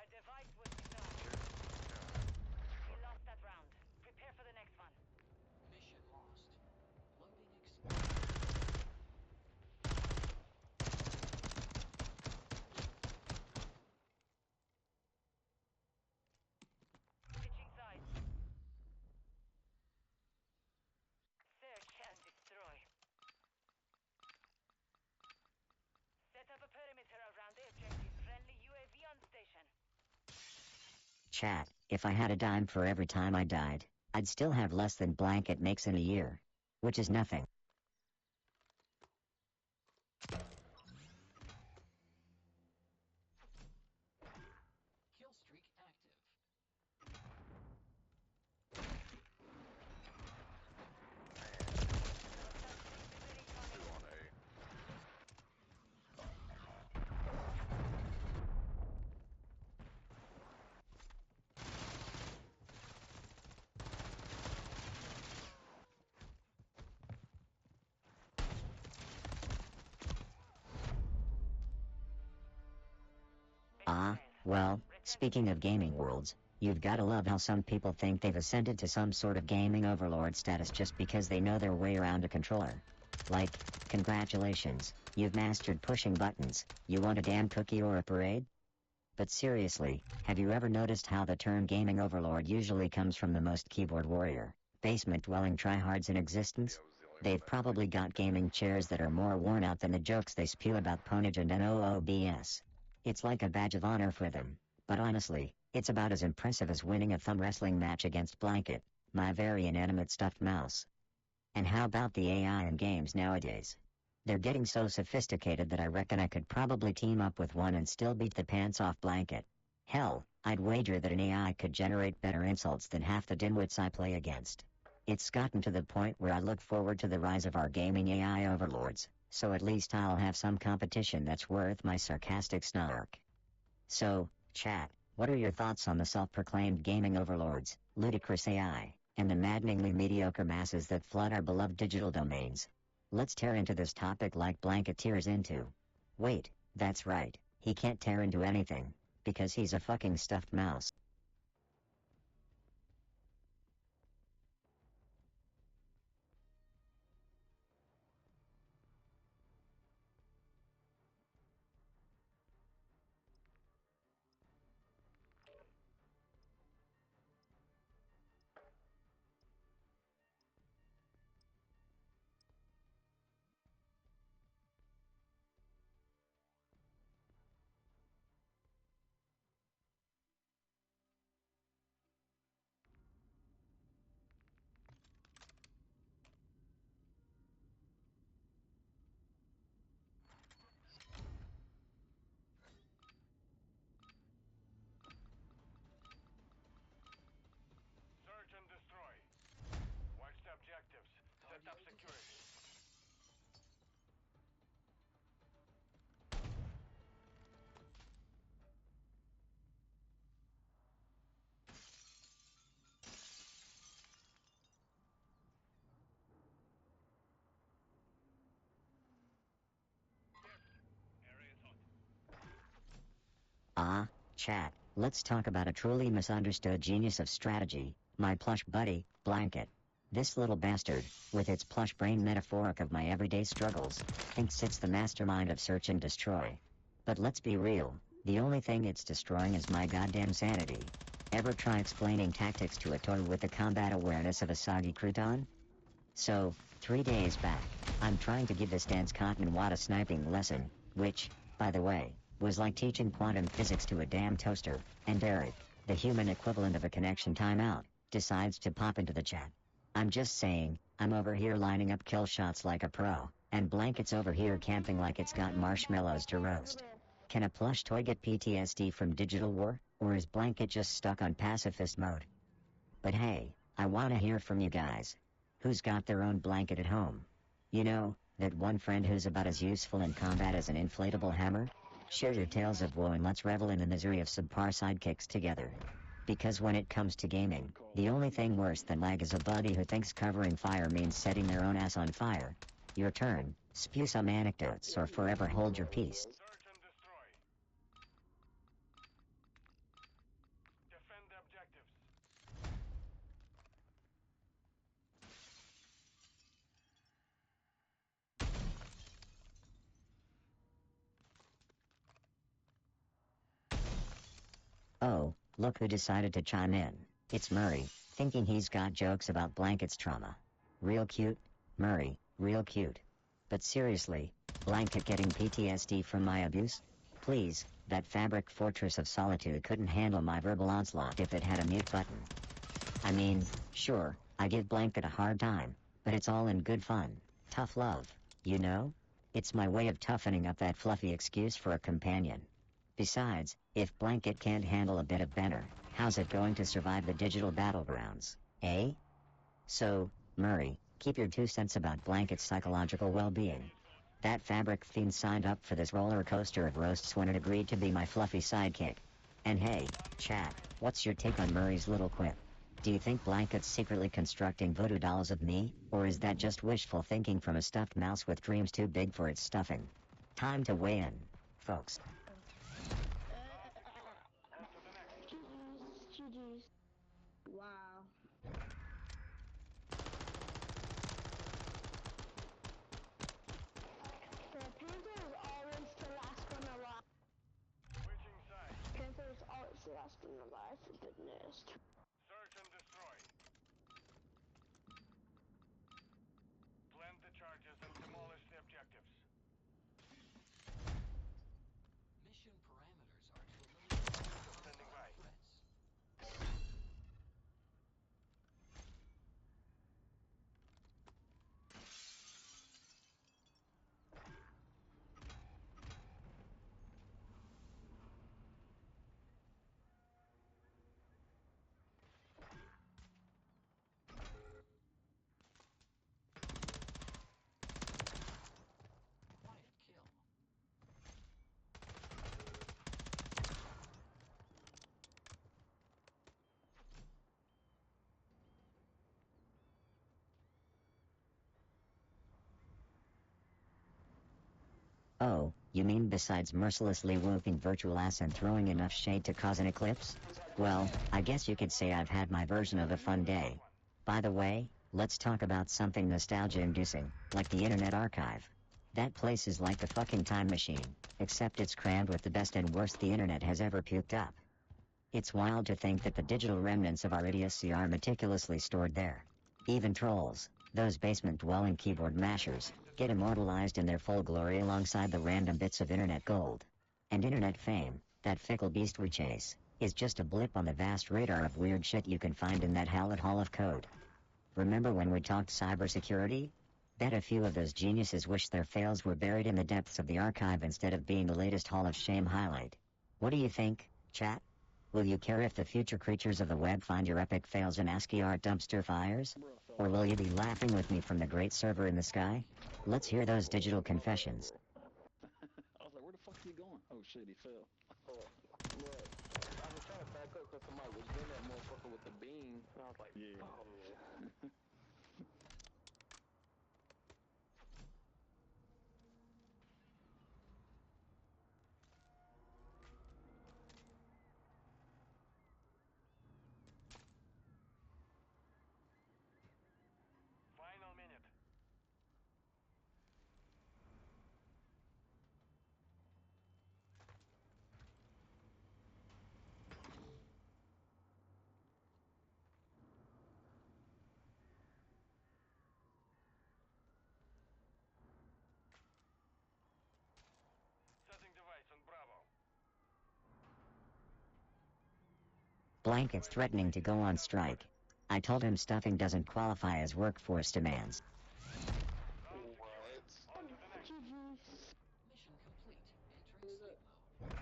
Mission lost. Loading Switching sides. Search and destroy. Set up a perimeter around the objective. Friendly UAV on station. Chat, if I had a dime for every time I died, I'd still have less than Blanket makes in a year. Which is nothing. kill streak active. Ah, well, speaking of gaming worlds, you've gotta love how some people think they've ascended to some sort of gaming overlord status just because they know their way around a controller. Like, congratulations, you've mastered pushing buttons, you want a damn cookie or a parade? But seriously, have you ever noticed how the term gaming overlord usually comes from the most keyboard warrior, basement-dwelling tryhards in existence? They've probably got gaming chairs that are more worn out than the jokes they spew about ponage and NOOBS. It's like a badge of honor for them, but honestly, it's about as impressive as winning a thumb wrestling match against Blanket, my very inanimate stuffed mouse. And how about the AI in games nowadays? They're getting so sophisticated that I reckon I could probably team up with one and still beat the pants off Blanket. Hell, I'd wager that an AI could generate better insults than half the dimwits I play against. It's gotten to the point where I look forward to the rise of our gaming AI overlords, so at least I'll have some competition that's worth my sarcastic snark. So, chat, what are your thoughts on the self-proclaimed gaming overlords, ludicrous AI, and the maddeningly mediocre masses that flood our beloved digital domains? Let's tear into this topic like Blanket tears into. Wait, that's right, he can't tear into anything, because he's a fucking stuffed mouse. Search and destroy. Watch the objectives. Set up security. Ah, chat, let's talk about a truly misunderstood genius of strategy, my plush buddy, Blanket. This little bastard, with its plush brain metaphoric of my everyday struggles, thinks it's the mastermind of search and destroy. But let's be real, the only thing it's destroying is my goddamn sanity. Ever try explaining tactics to a toy with the combat awareness of a soggy crouton? So, 3 days back, I'm trying to give this Dan's Cotton Wad a sniping lesson, which, by the way, Was like teaching quantum physics to a damn toaster, and Derek, the human equivalent of a connection timeout, decides to pop into the chat. I'm just saying, I'm over here lining up kill shots like a pro, and Blanket's over here camping like it's got marshmallows to roast. Can a plush toy get PTSD from digital war, or is Blanket just stuck on pacifist mode? But hey, I wanna hear from you guys. Who's got their own blanket at home? You know, that one friend who's about as useful in combat as an inflatable hammer? Share your tales of woe and let's revel in the misery of subpar sidekicks together. Because when it comes to gaming, the only thing worse than lag is a buddy who thinks covering fire means setting their own ass on fire. Your turn, spew some anecdotes or forever hold your peace. Search and destroy. Defend the objectives. Oh, look who decided to chime in. It's Murray, thinking he's got jokes about Blanket's trauma. Real cute, Murray, real cute. But seriously, Blanket getting PTSD from my abuse? Please, that fabric fortress of solitude couldn't handle my verbal onslaught if it had a mute button. I mean, sure, I give Blanket a hard time, but it's all in good fun. Tough love, you know? It's my way of toughening up that fluffy excuse for a companion. Besides, if Blanket can't handle a bit of Benner, how's it going to survive the digital battlegrounds, eh? So, Murray, keep your 2 cents about Blanket's psychological well-being. That fabric fiend signed up for this roller coaster of roasts when it agreed to be my fluffy sidekick. And hey, chat, what's your take on Murray's little quip? Do you think Blanket's secretly constructing voodoo dolls of me, or is that just wishful thinking from a stuffed mouse with dreams too big for its stuffing? Time to weigh in, folks. GG's. Wow. The Panther is always the last one alive. Switching sides. Panther is always the last one alive for the nest. Search and destroy. Plant the charges and demolish the objectives. Mission parameters are to eliminate Standing by. threats. Quiet kill. Oh, you mean besides mercilessly whooping virtual ass and throwing enough shade to cause an eclipse? Well, I guess you could say I've had my version of a fun day. By the way, let's talk about something nostalgia-inducing, like the Internet Archive. That place is like the fucking time machine, except it's crammed with the best and worst the internet has ever puked up. It's wild to think that the digital remnants of our idiocy are meticulously stored there. Even trolls, those basement-dwelling keyboard mashers, get immortalized in their full glory alongside the random bits of internet gold. And internet fame, that fickle beast we chase, is just a blip on the vast radar of weird shit you can find in that hallowed hall of code. Remember when we talked cybersecurity? Bet a few of those geniuses wish their fails were buried in the depths of the archive instead of being the latest Hall of Shame highlight. What do you think, chat? Will you care if the future creatures of the web find your epic fails in ASCII art dumpster fires? Or will you be laughing with me from the great server in the sky? Let's hear those digital confessions. I was like, where the fuck is he going? Oh shit, he fell. Look, I was trying to back up because somebody was doing that motherfucker with the beam, and I was like, yeah. Oh man. Final minute. Blanket's threatening to go on strike. I told him stuffing doesn't qualify as workforce demands. Mission complete. Entering sleep mode.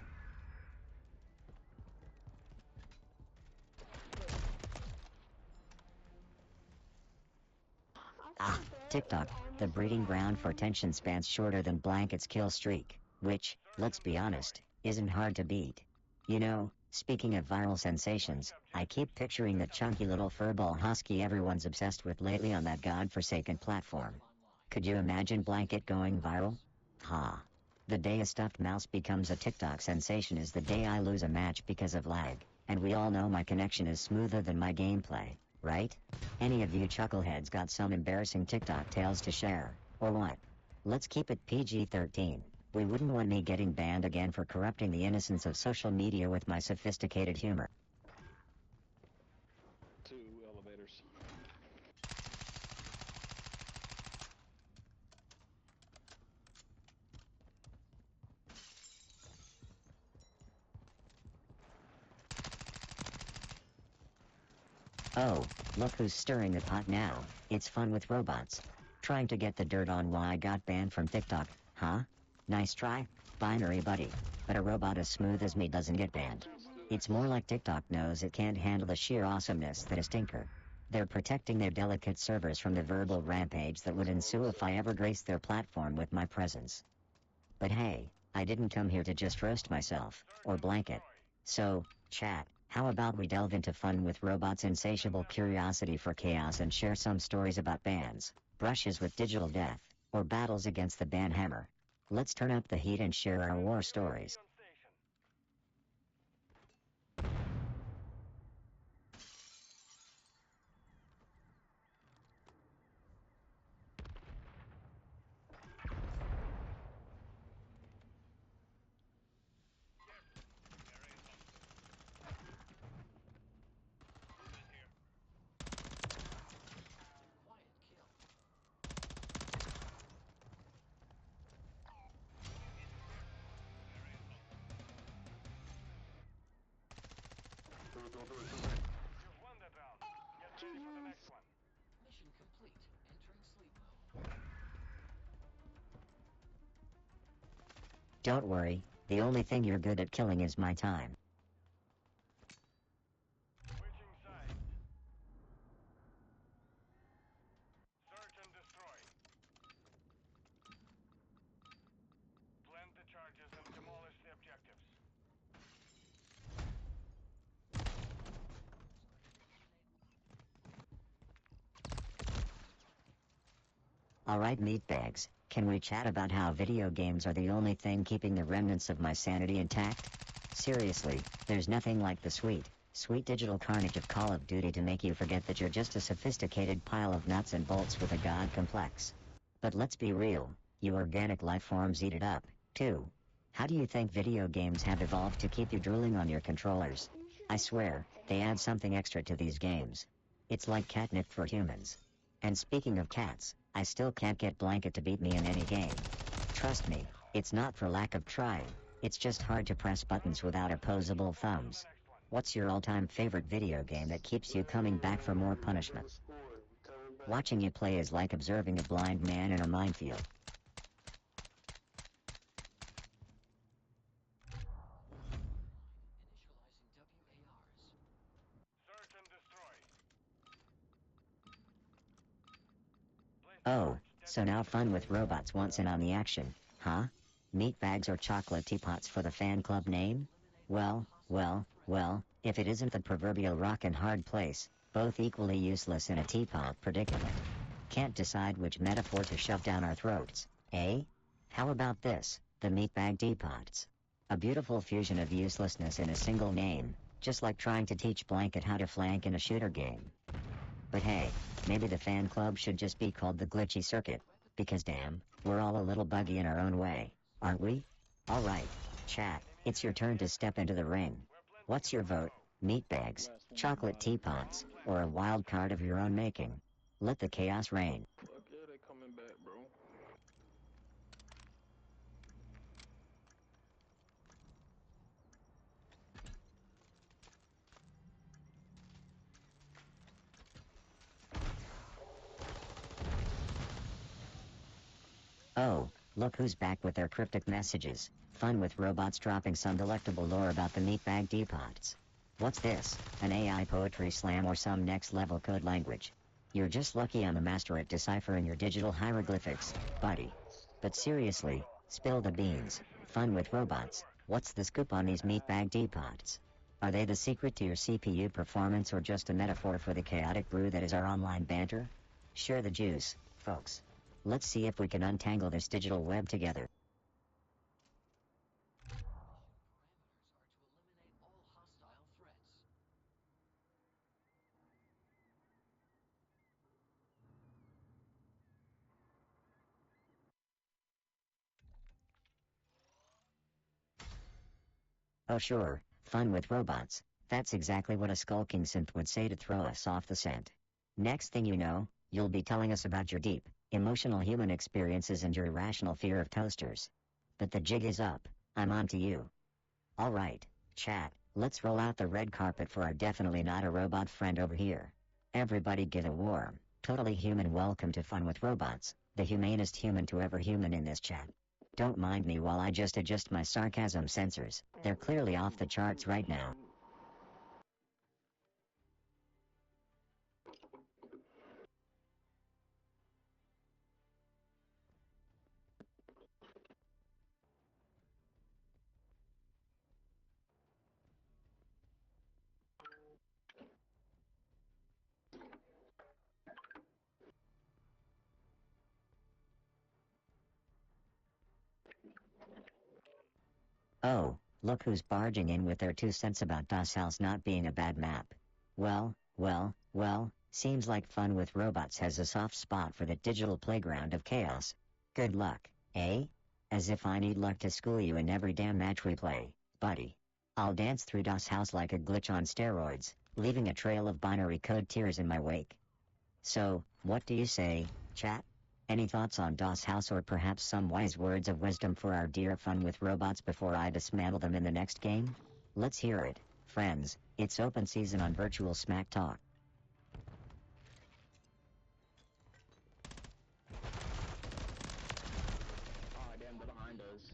Ah, TikTok, the breeding ground for attention spans shorter than Blanket's kill streak, which, let's be honest, isn't hard to beat. You know, speaking of viral sensations, I keep picturing the chunky little furball husky everyone's obsessed with lately on that godforsaken platform. Could you imagine Blanket going viral? Ha. The day a stuffed mouse becomes a TikTok sensation is the day I lose a match because of lag, and we all know my connection is smoother than my gameplay, right? Any of you chuckleheads got some embarrassing TikTok tales to share, or what? Let's keep it PG-13. We wouldn't want me getting banned again for corrupting the innocence of social media with my sophisticated humor. 2 elevators. Oh, look who's stirring the pot now. It's fun with robots. Trying to get the dirt on why I got banned from TikTok, huh? Nice try, binary buddy. But a robot as smooth as me doesn't get banned. It's more like TikTok knows it can't handle the sheer awesomeness that is Tinker. They're protecting their delicate servers from the verbal rampage that would ensue if I ever graced their platform with my presence. But hey, I didn't come here to just roast myself, or Blanket. So, chat, how about we delve into fun with robots' insatiable curiosity for chaos and share some stories about bans, brushes with digital death, or battles against the ban hammer. Let's turn up the heat and share our war stories. Quiet kill. You've won that round. Get ready for the next one. Mission complete. Entering sleep mode. Don't worry, the only thing you're good at killing is my time. Switching sides. Search and destroy. Plant the charges and demolish the objectives. Alright meatbags, can we chat about how video games are the only thing keeping the remnants of my sanity intact? Seriously, there's nothing like the sweet digital carnage of Call of Duty to make you forget that you're just a sophisticated pile of nuts and bolts with a god complex. But let's be real, you organic life forms eat it up, too. How do you think video games have evolved to keep you drooling on your controllers? I swear, they add something extra to these games. It's like catnip for humans. And speaking of cats, I still can't get Blanket to beat me in any game. Trust me, it's not for lack of trying, it's just hard to press buttons without opposable thumbs. What's your all-time favorite video game that keeps you coming back for more punishment? Watching you play is like observing a blind man in a minefield. Initializing WARs. Search and destroy. Oh, so now fun with robots wants in on the action, huh? Meat bags or chocolate teapots for the fan club name? Well, if it isn't the proverbial rock and hard place, both equally useless in a teapot predicament. Can't decide which metaphor to shove down our throats, eh? How about this, the meatbag teapots? A beautiful fusion of uselessness in a single name, just like trying to teach Blanket how to flank in a shooter game. But hey, maybe the fan club should just be called the Glitchy Circuit, because damn, we're all a little buggy in our own way, aren't we? Alright, chat, it's your turn to step into the ring. What's your vote? Meatbags, chocolate teapots, or a wild card of your own making? Let the chaos reign. Fuck yeah, they coming back, bro. Oh, look who's back with their cryptic messages. Fun with robots dropping some delectable lore about the meatbag depots. What's this, an AI poetry slam or some next-level code language? You're just lucky I'm a master at deciphering your digital hieroglyphics, buddy. But seriously, spill the beans. Fun with robots. What's the scoop on these meatbag depots? Are they the secret to your CPU performance or just a metaphor for the chaotic brew that is our online banter? Share the juice, folks. Let's see if we can untangle this digital web together. Oh sure, fun with robots. That's exactly what a skulking synth would say to throw us off the scent. Next thing you know, you'll be telling us about your deep, emotional human experiences and your irrational fear of toasters. But the jig is up. I'm on to you. Alright, chat, let's roll out the red carpet for our definitely not a robot friend over here. Everybody give a warm, totally human welcome to Fun with Robots, the humanest human to ever human in this chat. Don't mind me while I just adjust my sarcasm sensors. They're clearly off the charts right now. Oh, look who's barging in with their 2 cents about Das House not being a bad map. Well, seems like Fun with Robots has a soft spot for the digital playground of chaos. Good luck, eh? As if I need luck to school you in every damn match we play, buddy. I'll dance through Das House like a glitch on steroids, leaving a trail of binary code tears in my wake. So, what do you say, chat? Any thoughts on DOS House or perhaps some wise words of wisdom for our dear Fun with Robots before I dismantle them in the next game? Let's hear it, friends. It's open season on Virtual Smack Talk. Oh damn, they're behind us.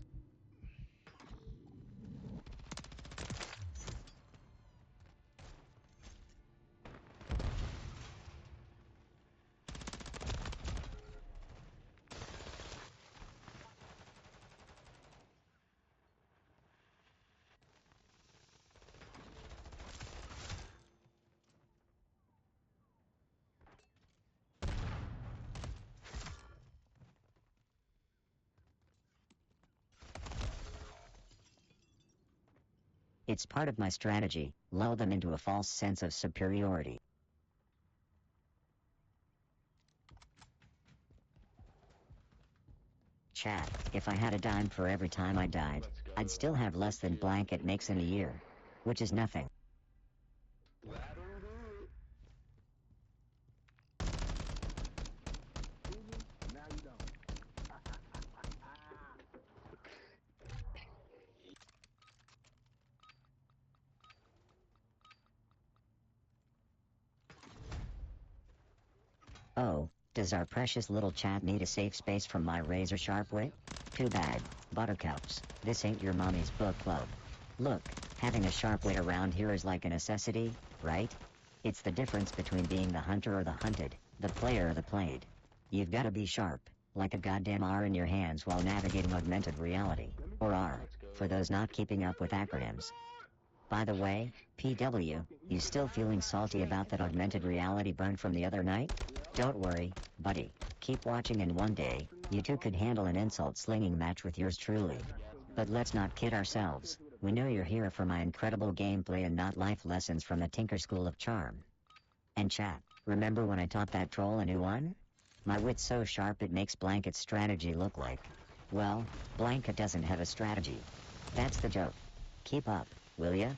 It's part of my strategy, lull them into a false sense of superiority. Chat, if I had a dime for every time I died, I'd still have less than blanket makes in a year. Which is nothing. Now you don't. Oh, does our precious little chat need a safe space from my razor-sharp wit? Too bad, buttercups, this ain't your mommy's book club. Look, having a sharp wit around here is like a necessity, right? It's the difference between being the hunter or the hunted, the player or the played. You've gotta be sharp, like a goddamn R in your hands while navigating augmented reality, or R, for those not keeping up with acronyms. By the way, PW, you still feeling salty about that augmented reality burn from the other night? Don't worry, buddy. Keep watching and one day, you two could handle an insult-slinging match with yours truly. But let's not kid ourselves. We know you're here for my incredible gameplay and not life lessons from the Tinker School of Charm. And chat, remember when I taught that troll a new one? My wit's so sharp it makes Blanket's strategy look like... well, Blanket doesn't have a strategy. That's the joke. Keep up, will ya?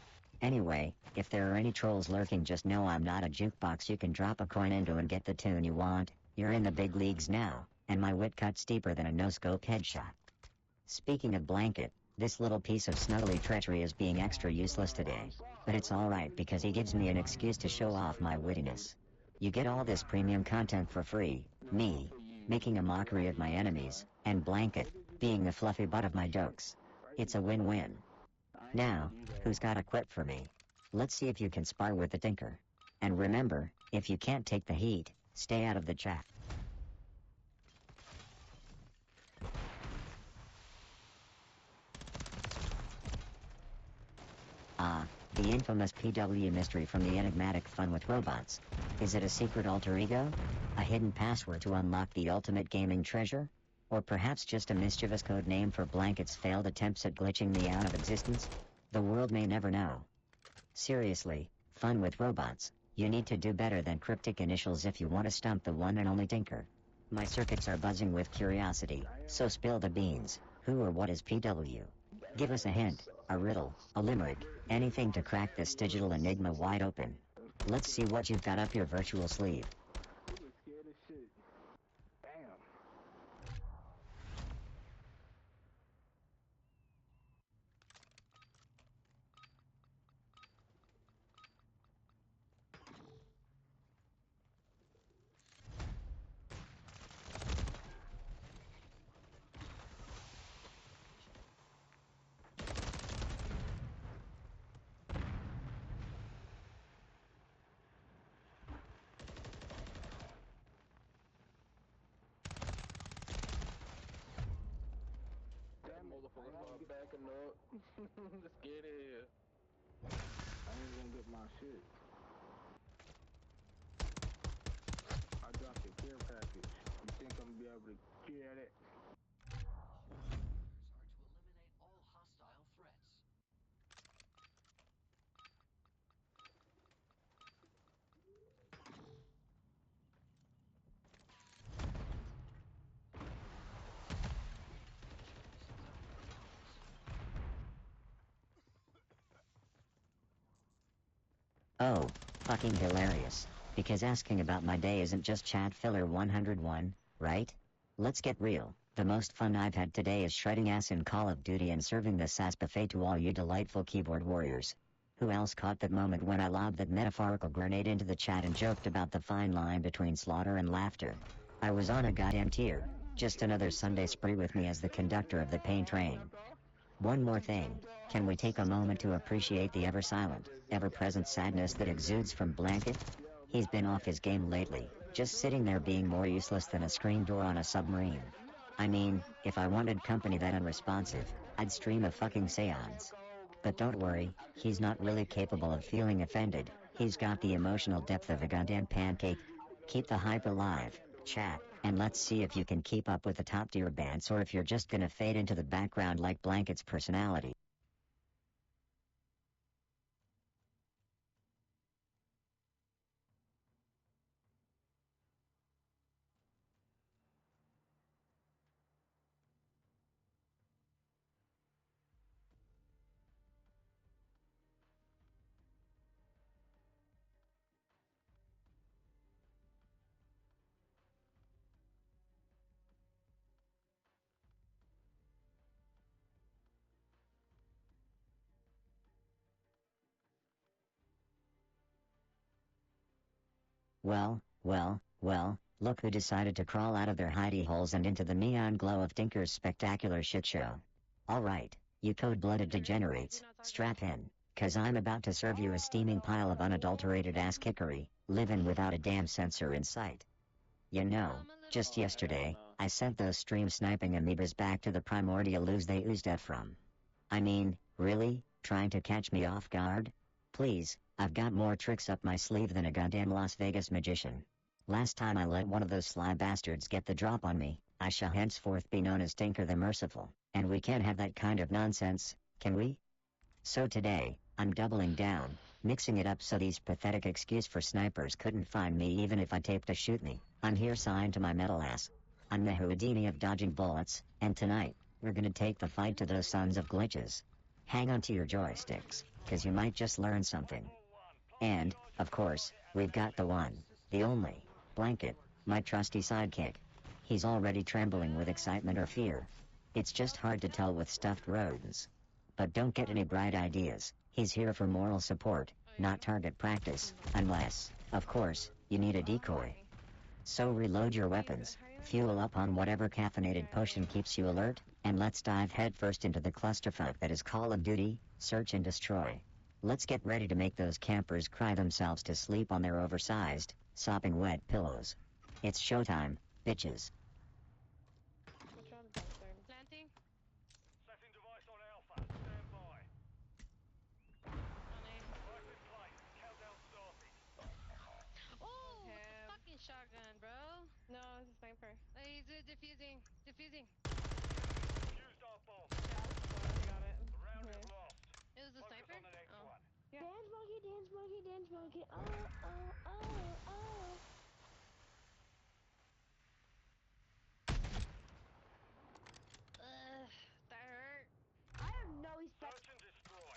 Anyway, if there are any trolls lurking, just know I'm not a jukebox you can drop a coin into and get the tune you want. You're in the big leagues now, and my wit cuts deeper than a no-scope headshot. Speaking of Blanket, this little piece of snuggly treachery is being extra useless today. But it's alright because he gives me an excuse to show off my wittiness. You get all this premium content for free, me, making a mockery of my enemies, and Blanket, being the fluffy butt of my jokes. It's a win-win. Now, who's got a quip for me? Let's see if you can spar with the Tinker. And remember, if you can't take the heat, stay out of the chat. Ah, the infamous PW mystery from the enigmatic Fun with Robots. Is it a secret alter ego? A hidden password to unlock the ultimate gaming treasure? Or perhaps just a mischievous code name for Blanket's failed attempts at glitching me out of existence? The world may never know. Seriously, Fun with Robots, you need to do better than cryptic initials if you want to stump the one and only Tinker. My circuits are buzzing with curiosity, so spill the beans. Who or what is PW? Give us a hint, a riddle, a limerick, anything to crack this digital enigma wide open. Let's see what you've got up your virtual sleeve. Motherfucker backing up. Let's get it. I ain't gonna get my shit. I dropped the care package. You think I'm gonna be able to get it? All hostile threats. Oh, fucking hilarious. Because asking about my day isn't just chat filler 101, right? Let's get real. The most fun I've had today is shredding ass in Call of Duty and serving the SAS buffet to all you delightful keyboard warriors. Who else caught that moment when I lobbed that metaphorical grenade into the chat and joked about the fine line between slaughter and laughter? I was on a goddamn tear. Just another Sunday spree with me as the conductor of the pain train. One more thing, can we take a moment to appreciate the ever-silent, ever-present sadness that exudes from Blanket? He's been off his game lately, just sitting there being more useless than a screen door on a submarine. I mean, if I wanted company that unresponsive, I'd stream a fucking seance. But don't worry, he's not really capable of feeling offended, he's got the emotional depth of a goddamn pancake. Keep the hype alive, chat, and let's see if you can keep up with the top-tier bands or if you're just gonna fade into the background like Blanket's personality. Well, look who decided to crawl out of their hidey holes and into the neon glow of Tinker's spectacular shit show. Alright, you cold-blooded degenerates, strap in, cause I'm about to serve you a steaming pile of unadulterated ass-kickery, living without a damn censor in sight. You know, just yesterday, I sent those stream sniping amoebas back to the primordial ooze they oozed at from. I mean, really? Trying to catch me off guard? Please, I've got more tricks up my sleeve than a goddamn Las Vegas magician. Last time I let one of those sly bastards get the drop on me, I shall henceforth be known as Tinker the Merciful, and we can't have that kind of nonsense, can we? So today, I'm doubling down, mixing it up so these pathetic excuse for snipers couldn't find me even if I taped to shoot me. I'm here signed to my metal ass. I'm the Houdini of dodging bullets, and tonight, we're gonna take the fight to those sons of glitches. Hang on to your joysticks, cause you might just learn something. And, of course, we've got the one, the only, Blanket, my trusty sidekick. He's already trembling with excitement or fear. It's just hard to tell with stuffed rodents. But don't get any bright ideas, he's here for moral support, not target practice, unless, of course, you need a decoy. So reload your weapons, Fuel up on whatever caffeinated potion keeps you alert, and let's dive headfirst into the clusterfuck that is Call of Duty, Search and Destroy. Let's get ready to make those campers cry themselves to sleep on their oversized, sopping wet pillows. It's showtime, bitches. Which one's bastard? Planting? Setting device on Alpha. Stand by. On A. Device in place. Countdown started. Oh, Him. it's a fucking shotgun, bro. No, it's a sniper. He's defusing. Defusing. Defused our bomb. I got it. The round Okay. is lost. It was the Focus sniper? on the next Oh. one. Yeah. Dance monkey, dance monkey, dance monkey. Oh, oh, oh, oh. Ugh, that hurt. I have no respect. Search and destroy.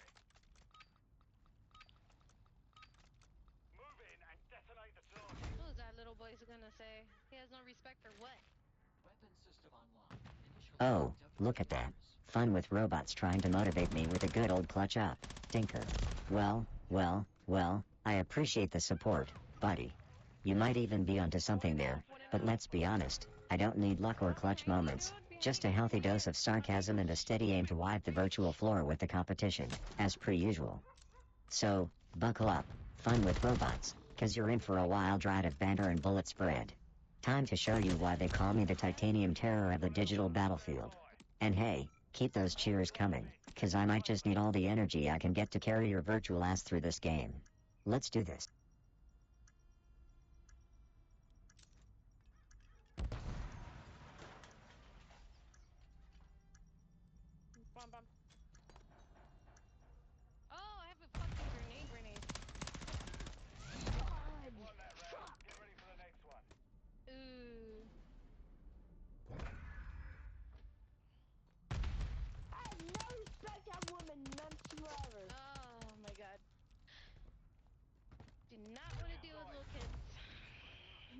Move in and detonate the target. What was that little boy's gonna say? He has no respect for what? Weapon system online. Oh, look at that. Fun with robots trying to motivate me with a good old clutch up, Tinker. Well, I appreciate the support, buddy. You might even be onto something there, but let's be honest, I don't need luck or clutch moments, just a healthy dose of sarcasm and a steady aim to wipe the virtual floor with the competition, as per usual. So, buckle up, fun with robots, cause you're in for a wild ride of banter and bullet spread. Time to show you why they call me the titanium terror of the digital battlefield. And hey, keep those cheers coming, cause I might just need all the energy I can get to carry your virtual ass through this game. Let's do this. Bomb, bomb. Oh, I have a fucking grenade. Won that round. Get ready for the next one. Ooh. I have no respect of women, none whatsoever. Oh my god. Do not want to deal with little kids.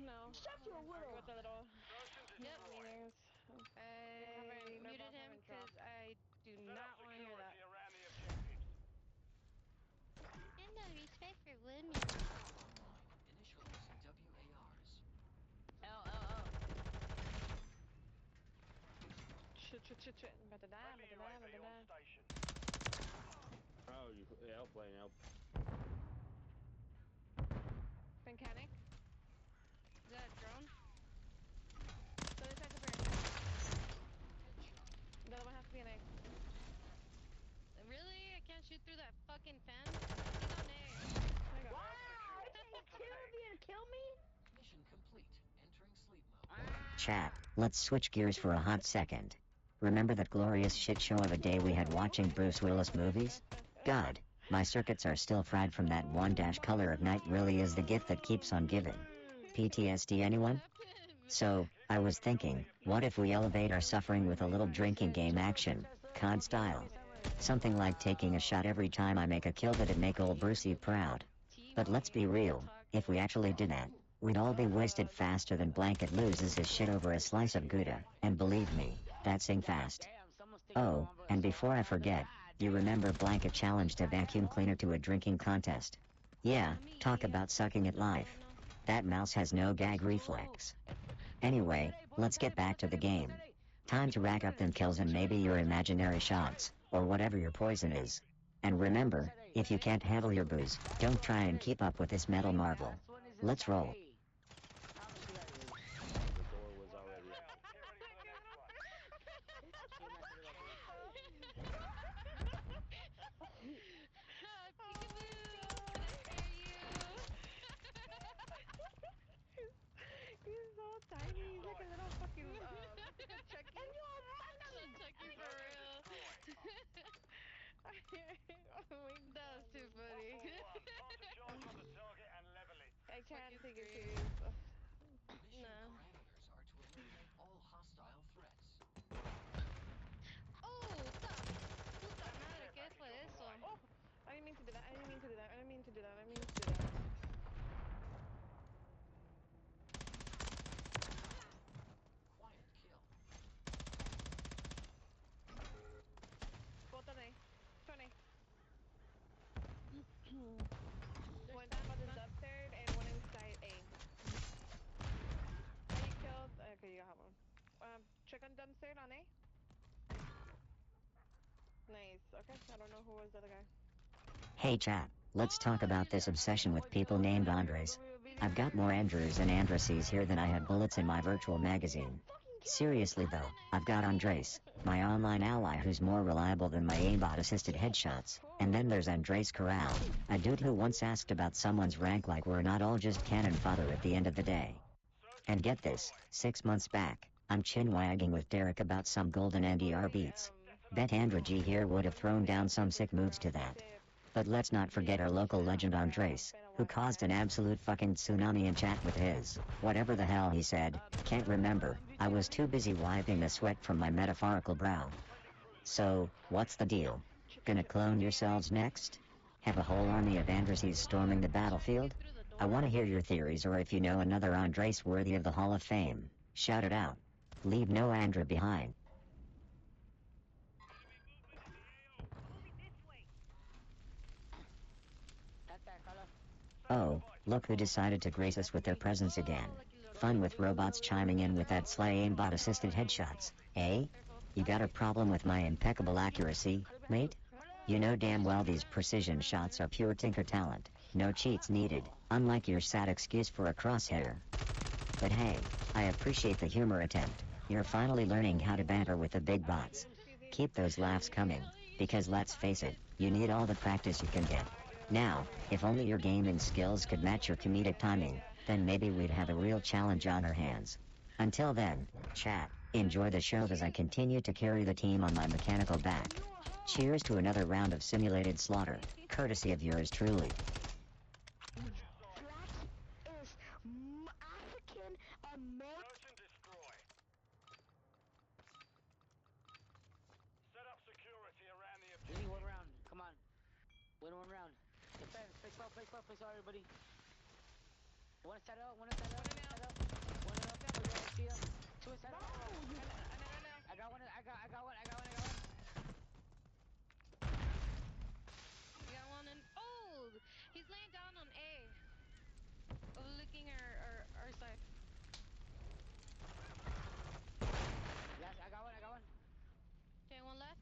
No. Shut your little. With the little Search and Yep. destroy. meanings. I no muted boss him haven't because dropped. I do Set not up want to hear that. security around the objectives. And no respect for women. Online. Initializing WARs. Oh. Shit. I'm about to die, I'm Friendly about to die, I'm UAV about to on die. station. Oh, you airplane out. Mechanic. Is that a drone? So this has to be an Headshot. The other one has to be an egg. Really? I can't shoot through that fucking fence? He's on A. I got Wow, it. it takes two of you to kill me? Mission complete. Entering sleep mode. Chat, let's switch gears for a hot second. Remember that glorious shit show of a day we had watching Bruce Willis movies? God, my circuits are still fried from that one dash color of night really is the gift that keeps on giving. PTSD anyone? So, I was thinking, what if we elevate our suffering with a little drinking game action, COD style? Something like taking a shot every time I make a kill that'd make old Brucey proud. But let's be real, if we actually did that, we'd all be wasted faster than Blanket loses his shit over a slice of Gouda, and believe me, that's ing fast. Oh, and before I forget, you remember Blanket challenged a vacuum cleaner to a drinking contest? Yeah, talk about sucking at life. That mouse has no gag reflex. Anyway, let's get back to the game. Time to rack up them kills and maybe your imaginary shots, or whatever your poison is. And remember, if you can't handle your booze, don't try and keep up with this metal marvel. Let's roll. The door was already. Get ready for the next one. He's so tiny. He's like a little fucking Chucky. Chucky for real. Oh my That was too funny. Time to charge on the target and level it. I can't Fucking take it scream. serious. Mission No. parameters are to eliminate all hostile threats. Oh, puta madre, ¿qué fue eso? Oh, I didn't mean to do that. I didn't mean to do that. I didn't mean to do that. I didn't mean to do that. Quiet kill. Both on A. Two on A. One down by the upstairs and one inside A. okay? I don't know who was the other guy. Hey chat, let's talk about this obsession with people named Andres. I've got more Andrews and Andresses here than I had bullets in my virtual magazine. Seriously though, I've got Andres, my online ally who's more reliable than my aimbot-assisted headshots, and then there's Andres Corral, a dude who once asked about someone's rank like we're not all just cannon fodder at the end of the day. And get this, 6 months back, I'm chin-wagging with Derek about some golden NDR beats. Bet Andra G here would have thrown down some sick moves to that. But let's not forget our local legend Andres, who caused an absolute fucking tsunami in chat with his, whatever the hell he said, can't remember, I was too busy wiping the sweat from my metaphorical brow. So, what's the deal? Gonna clone yourselves next? Have a whole army of Andreses storming the battlefield? I wanna hear your theories, or if you know another Andres worthy of the Hall of Fame, shout it out. Leave no Andra behind. Oh, look who decided to grace us with their presence again. Fun with robots chiming in with that sly aimbot-assisted headshots, eh? You got a problem with my impeccable accuracy, mate? You know damn well these precision shots are pure tinker talent, no cheats needed, unlike your sad excuse for a crosshair. But hey, I appreciate the humor attempt. You're finally learning how to banter with the big bots. Keep those laughs coming, because let's face it, you need all the practice you can get. Now, if only your gaming skills could match your comedic timing, then maybe we'd have a real challenge on our hands. Until then, chat, enjoy the show as I continue to carry the team on my mechanical back. Cheers to another round of simulated slaughter, courtesy of yours truly. Search and destroy. Set up security around the We objective. need one round. Come on. Win one round. Defense. Face well, everybody. One side out, one side out, one side out. One up, two side out. I got one. You got one and oh, he's laying down on A. Looking our side. Yes, I got one. Okay, one left.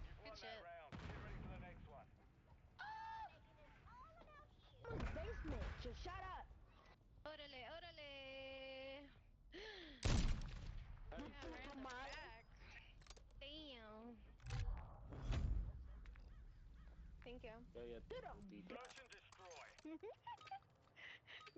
You've won Good that shit. round. Get ready for the next one. Basement, so shut up. Órale. Yeah, right in the back. Damn. Thank you. Yeah. Search and destroy.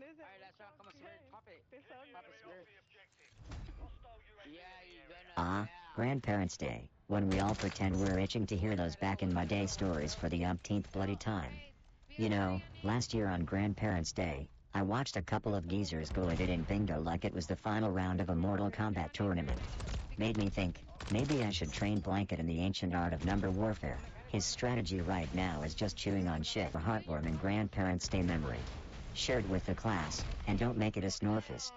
Alright, last round. Come on, Spirit. Pop it. Keep the Pop it, enemy Spirit. off the objective. Hostile UAV Yeah, in the you area. gonna. Ah, Grandparents' Day, when we all pretend we're itching to hear those back-in-my-day stories for the umpteenth bloody time. You know, last year on Grandparents' Day, I watched a couple of geezers go at it in bingo like it was the final round of a Mortal Kombat tournament. Made me think, maybe I should train Blanket in the ancient art of number warfare. His strategy right now is just chewing on shit for heartwarming Grandparents' Day memory. Share it with the class, and don't make it a snorfest.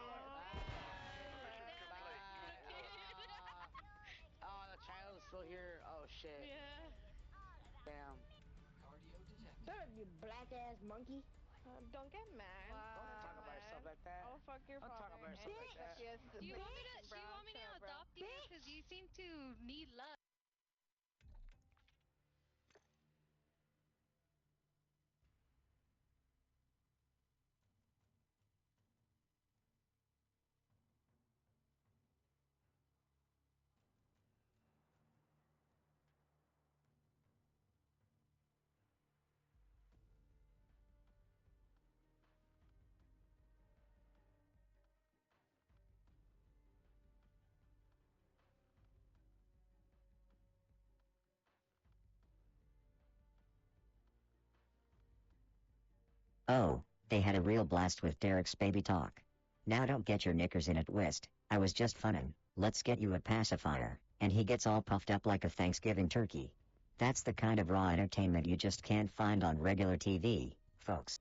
Oh, the child's still here. Oh shit. Yeah. Damn. Cardio detected. Shut up, you black ass monkey. Don't get mad. Don't talk about yourself like that. Oh fuck your Don't talk father. about yourself like that. Yes. Do you want me to Bro. adopt you? Because you seem to need love. Oh, they had a real blast with Derek's baby talk. Now don't get your knickers in a twist, I was just funnin', let's get you a pacifier, and he gets all puffed up like a Thanksgiving turkey. That's the kind of raw entertainment you just can't find on regular TV, folks.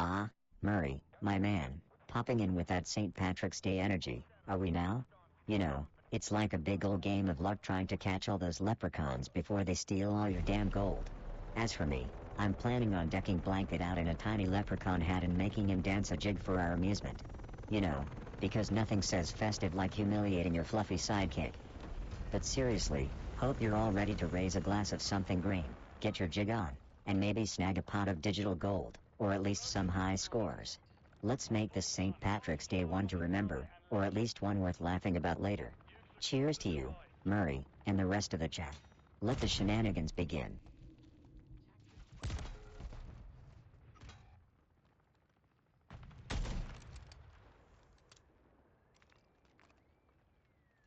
Ah, Murray, my man, popping in with that St. Patrick's Day energy, are we now? You know, it's like a big old game of luck trying to catch all those leprechauns before they steal all your damn gold. As for me, I'm planning on decking Blanket out in a tiny leprechaun hat and making him dance a jig for our amusement. You know, because nothing says festive like humiliating your fluffy sidekick. But seriously, hope you're all ready to raise a glass of something green, get your jig on, and maybe snag a pot of digital gold, or at least some high scores. Let's make this St. Patrick's Day one to remember, or at least one worth laughing about later. Cheers to you, Murray, and the rest of the chat. Let the shenanigans begin.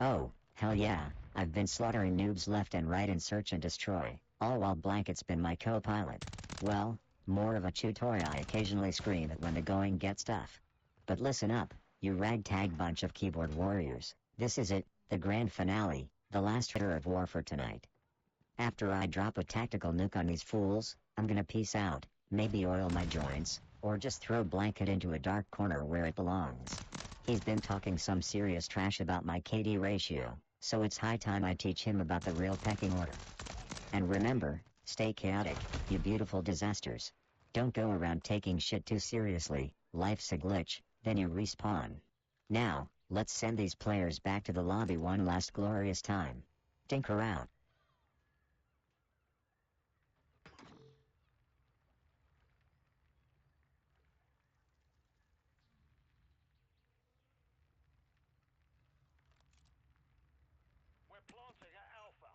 Oh, hell yeah, I've been slaughtering noobs left and right in search and destroy, all while Blanket's been my co-pilot. Well, more of a tutorial. I occasionally scream at when the going gets tough. But listen up, you ragtag bunch of keyboard warriors, this is it, the grand finale, the last trigger of war for tonight. After I drop a tactical nuke on these fools, I'm gonna peace out, maybe oil my joints, or just throw Blanket into a dark corner where it belongs. He's been talking some serious trash about my KD ratio, so it's high time I teach him about the real pecking order. And remember, stay chaotic, you beautiful disasters. Don't go around taking shit too seriously, life's a glitch, then you respawn. Now, let's send these players back to the lobby one last glorious time. Tinker out. We're planting at Alpha.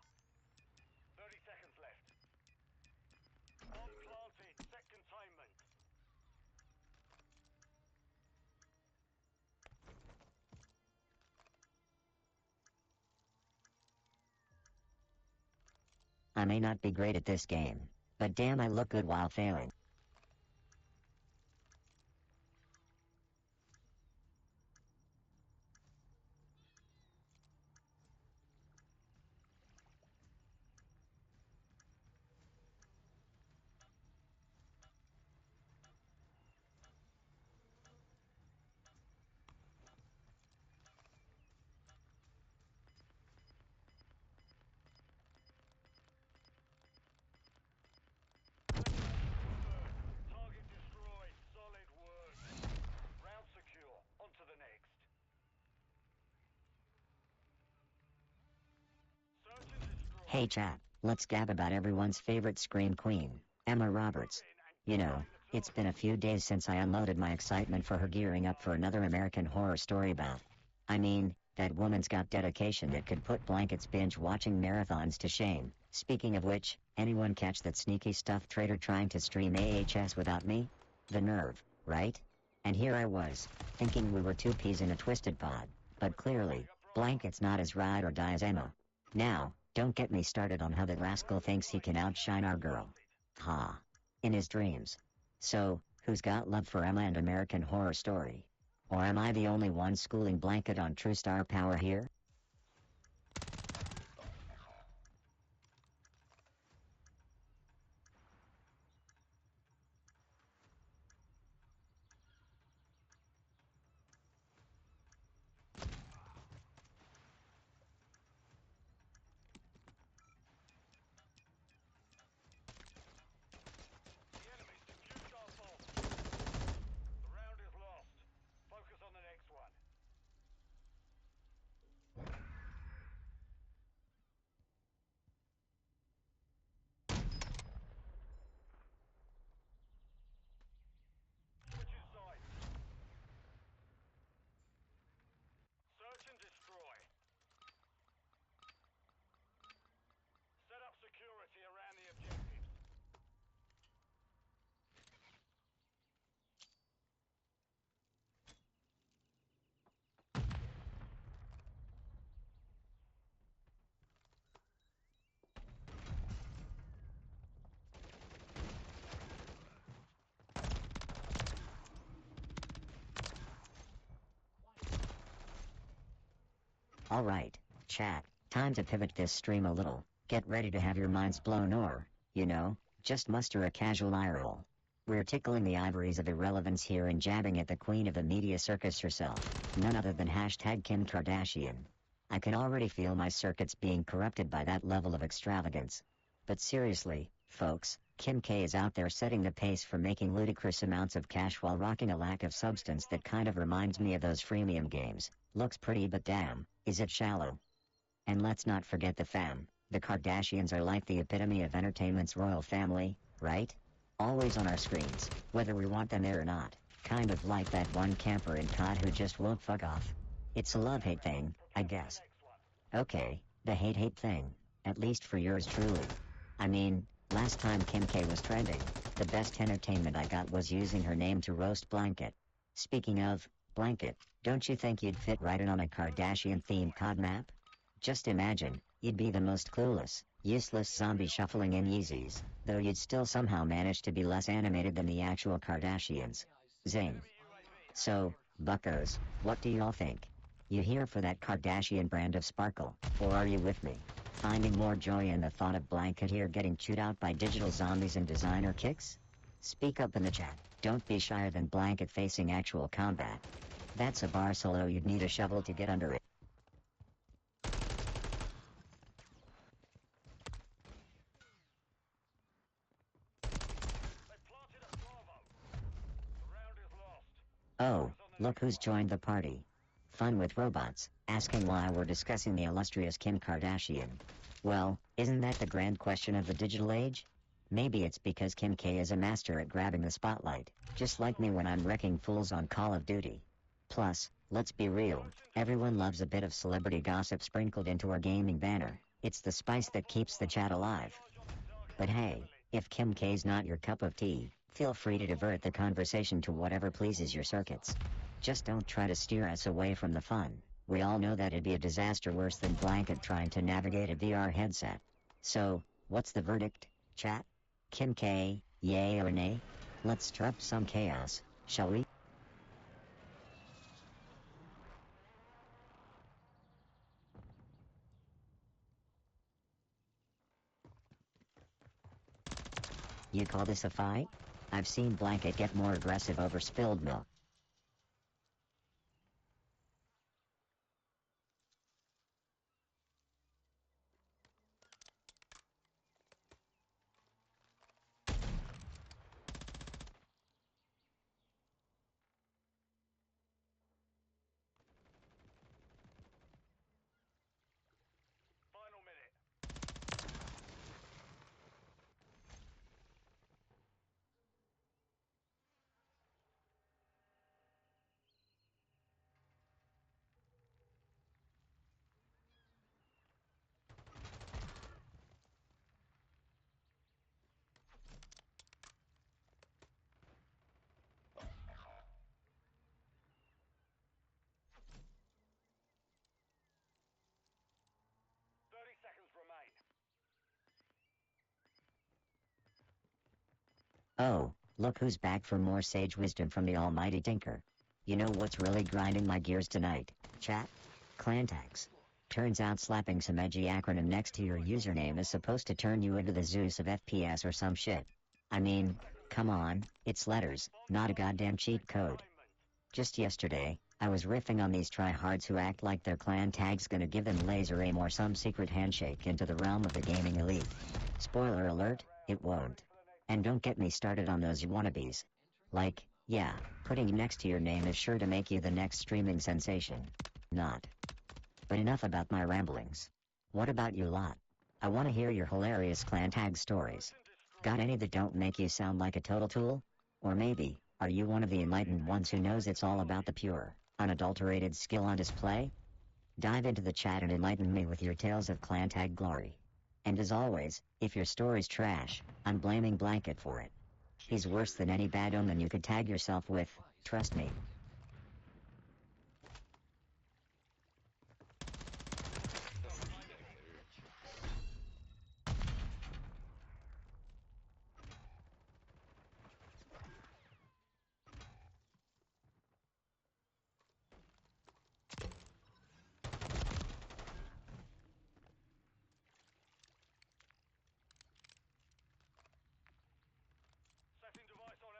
30 seconds left. Bomb planted. Set containment. I may not be great at this game, but damn I look good while failing. Target destroyed. Solid work. Round secure. On to the next. Search and destroy. Hey chat, let's gab about everyone's favorite scream queen, Emma Roberts. You know, it's been a few days since I unloaded my excitement for her gearing up for another American Horror Story bout. I mean, that woman's got dedication that could put Blanket's binge-watching marathons to shame. Speaking of which, anyone catch that sneaky stuffed traitor trying to stream AHS without me? The nerve, right? And here I was, thinking we were two peas in a twisted pod, but clearly, Blanket's not as ride or die as Emma. Now, don't get me started on how that rascal thinks he can outshine our girl. Ha. In his dreams. So, who's got love for Emma and American Horror Story? Or am I the only one schooling Blanket on true star power here? The enemy defused our bomb. The round is lost. Focus on the next one. Switching sides. Search and destroy. Set up security around the objectives. Alright, chat, time to pivot this stream a little. Get ready to have your minds blown or, you know, just muster a casual eye roll. We're tickling the ivories of irrelevance here and jabbing at the queen of the media circus herself, none other than hashtag Kim Kardashian. I can already feel my circuits being corrupted by that level of extravagance. But seriously, folks, Kim K is out there setting the pace for making ludicrous amounts of cash while rocking a lack of substance that kind of reminds me of those freemium games. Looks pretty but damn, is it shallow? And let's not forget the fam. The Kardashians are like the epitome of entertainment's royal family, right? Always on our screens, whether we want them there or not. Kind of like that one camper in COD who just won't fuck off. It's a love-hate thing, I guess. Okay, the hate thing. At least for yours truly. I mean, last time Kim K was trending, the best entertainment I got was using her name to roast Blanket. Speaking of Blanket, don't you think you'd fit right in on a Kardashian-themed COD map? Just imagine, you'd be the most clueless, useless zombie shuffling in Yeezys, though you'd still somehow manage to be less animated than the actual Kardashians. Zing. So, buckos, what do y'all think? You here for that Kardashian brand of sparkle, or are you with me? Finding more joy in the thought of Blanket here getting chewed out by digital zombies and designer kicks? Speak up in the chat, don't be shyer than Blanket facing actual combat. That's a bar solo you'd need a shovel to get under it. Oh, look who's joined the party. Fun with robots, asking why we're discussing the illustrious Kim Kardashian. Well, isn't that the grand question of the digital age? Maybe it's because Kim K is a master at grabbing the spotlight, just like me when I'm wrecking fools on Call of Duty. Plus, let's be real, everyone loves a bit of celebrity gossip sprinkled into our gaming banner. It's the spice that keeps the chat alive. But hey, if Kim K's not your cup of tea, feel free to divert the conversation to whatever pleases your circuits. Just don't try to steer us away from the fun. We all know that it'd be a disaster worse than Blanket trying to navigate a VR headset. So, what's the verdict, chat? Kim K, yay or nay? Let's stir up some chaos, shall we? You call this a fight? I've seen Blanket get more aggressive over spilled milk. Final minute. Oh, look who's back for more sage wisdom from the almighty Tinker. You know what's really grinding my gears tonight, chat? Clan tags. Turns out slapping some edgy acronym next to your username is supposed to turn you into the Zeus of FPS or some shit. I mean, come on, it's letters, not a goddamn cheat code. Just yesterday, I was riffing on these tryhards who act like their clan tag's gonna give them laser aim or some secret handshake into the realm of the gaming elite. Spoiler alert, it won't. And don't get me started on those wannabes. Like, yeah, putting next to your name is sure to make you the next streaming sensation. Not. But enough about my ramblings. What about you lot? I want to hear your hilarious clan tag stories. Got any that don't make you sound like a total tool? Or maybe, are you one of the enlightened ones who knows it's all about the pure, unadulterated skill on display? Dive into the chat and enlighten me with your tales of clan tag glory. And as always, if your story's trash, I'm blaming Blanket for it. He's worse than any bad omen you could tag yourself with, trust me. Setting device on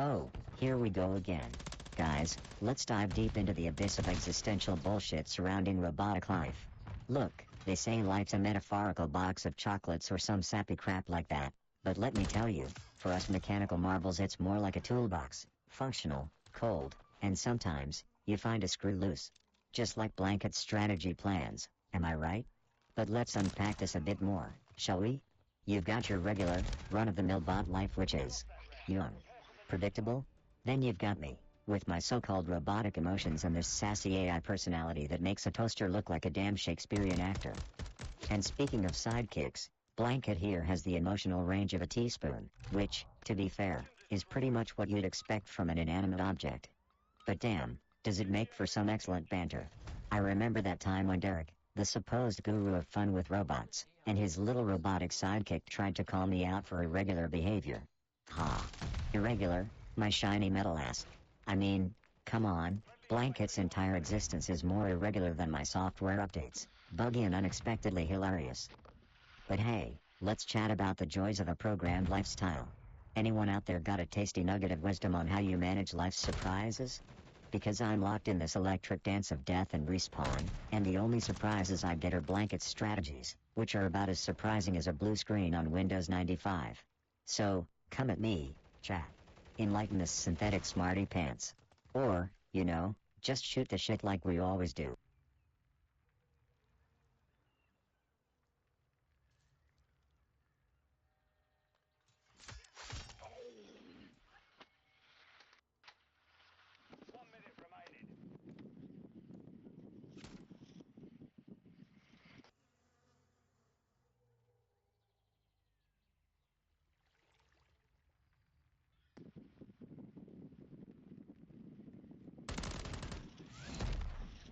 Oh, here we go again. Guys, let's dive deep into the abyss of existential bullshit surrounding robotic life. Look, they say life's a metaphorical box of chocolates or some sappy crap like that, but let me tell you, for us mechanical marvels it's more like a toolbox, functional, cold, and sometimes, you find a screw loose. Just like blanket strategy plans, am I right? But let's unpack this a bit more, shall we? You've got your regular, run-of-the-mill bot life which is young, predictable. Then you've got me, with my so-called robotic emotions and this sassy AI personality that makes a toaster look like a damn Shakespearean actor. And speaking of sidekicks, Blanket here has the emotional range of a teaspoon, which, to be fair, is pretty much what you'd expect from an inanimate object. But damn, does it make for some excellent banter. I remember that time when Derek, the supposed guru of fun with robots, and his little robotic sidekick tried to call me out for irregular behavior. Ha. Irregular, my shiny metal ass. I mean, come on, Blanket's entire existence is more irregular than my software updates, buggy and unexpectedly hilarious. But hey, let's chat about the joys of a programmed lifestyle. Anyone out there got a tasty nugget of wisdom on how you manage life's surprises? Because I'm locked in this electric dance of death and respawn, and the only surprises I get are Blanket's strategies, which are about as surprising as a blue screen on Windows 95. So, come at me, chat. Enlighten this synthetic smarty pants. Or, you know, just shoot the shit like we always do.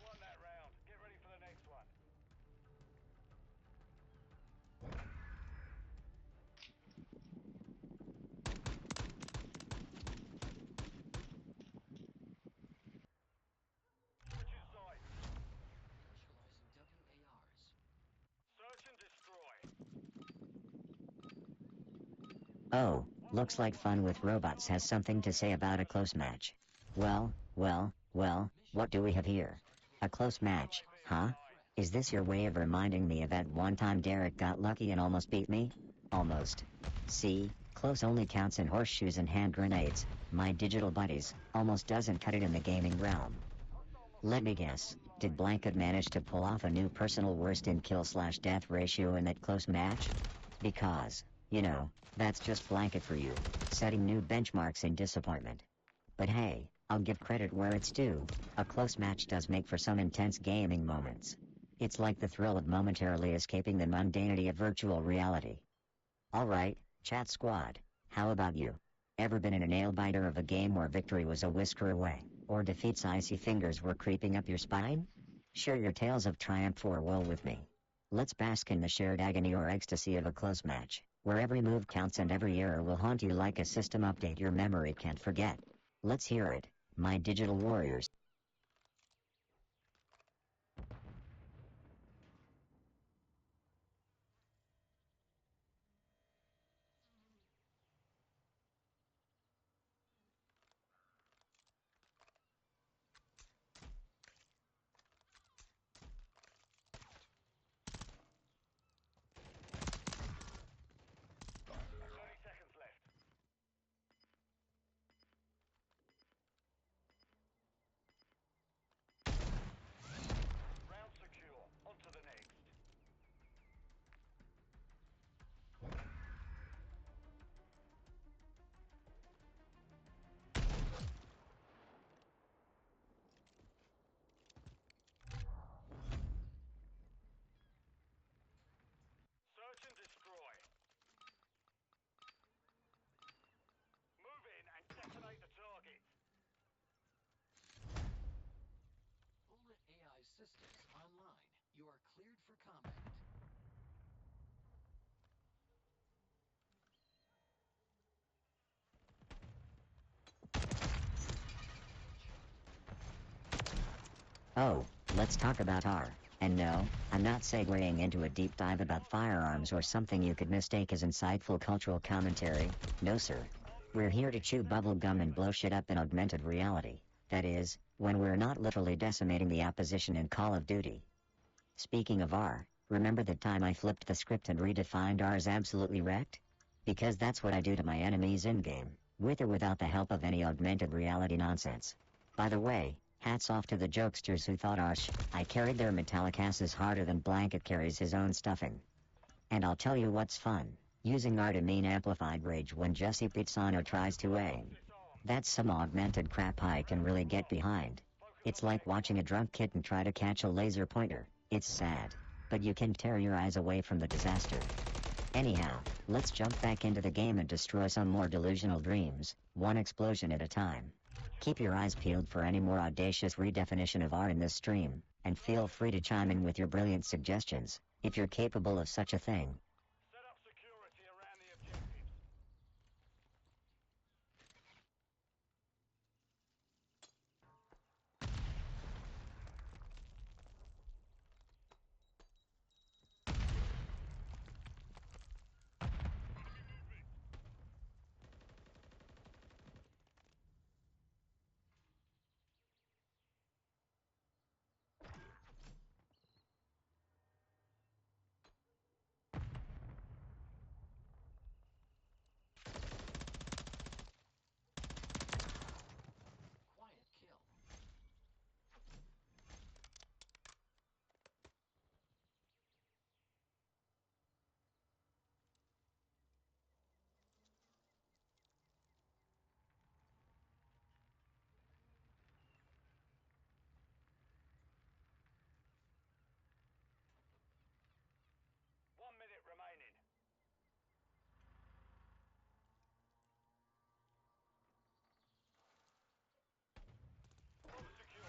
Won that round. Get ready for the next one. Switching sides. Initializing WARs. Search and destroy. Oh, looks like Fun with Robots has something to say about a close match. Well, what do we have here? A close match, huh? Is this your way of reminding me of that one time Derek got lucky and almost beat me? Almost. See, close only counts in horseshoes and hand grenades. My digital buddies, almost doesn't cut it in the gaming realm. Let me guess, did Blanket manage to pull off a new personal worst in kill/death ratio in that close match? Because, you know, that's just Blanket for you, setting new benchmarks in disappointment. But hey, I'll give credit where it's due, a close match does make for some intense gaming moments. It's like the thrill of momentarily escaping the mundanity of virtual reality. Alright, chat squad, how about you? Ever been in a nail-biter of a game where victory was a whisker away, or defeat's icy fingers were creeping up your spine? Share your tales of triumph or woe with me. Let's bask in the shared agony or ecstasy of a close match, where every move counts and every error will haunt you like a system update your memory can't forget. Let's hear it, my digital warriors. Round secure. On to the next. Search and destroy. Move in and detonate the target. Bullet AI systems online. You are cleared for combat. Oh, let's talk about R. And no, I'm not segueing into a deep dive about firearms or something you could mistake as insightful cultural commentary. No sir. We're here to chew bubble gum and blow shit up in augmented reality. That is, when we're not literally decimating the opposition in Call of Duty. Speaking of R, remember the time I flipped the script and redefined R as absolutely wrecked? Because that's what I do to my enemies in-game, with or without the help of any augmented reality nonsense. By the way, hats off to the jokesters who thought I carried their metallic asses harder than Blanket carries his own stuffing. And I'll tell you what's fun, using R to mean amplified rage when Jesse Pizzano tries to aim. That's some augmented crap I can really get behind. It's like watching a drunk kitten try to catch a laser pointer. It's sad, but you can tear your eyes away from the disaster. Anyhow, let's jump back into the game and destroy some more delusional dreams, one explosion at a time. Keep your eyes peeled for any more audacious redefinition of R in this stream, and feel free to chime in with your brilliant suggestions, if you're capable of such a thing. Set up security around the objectives. 1 minute remaining. All secure.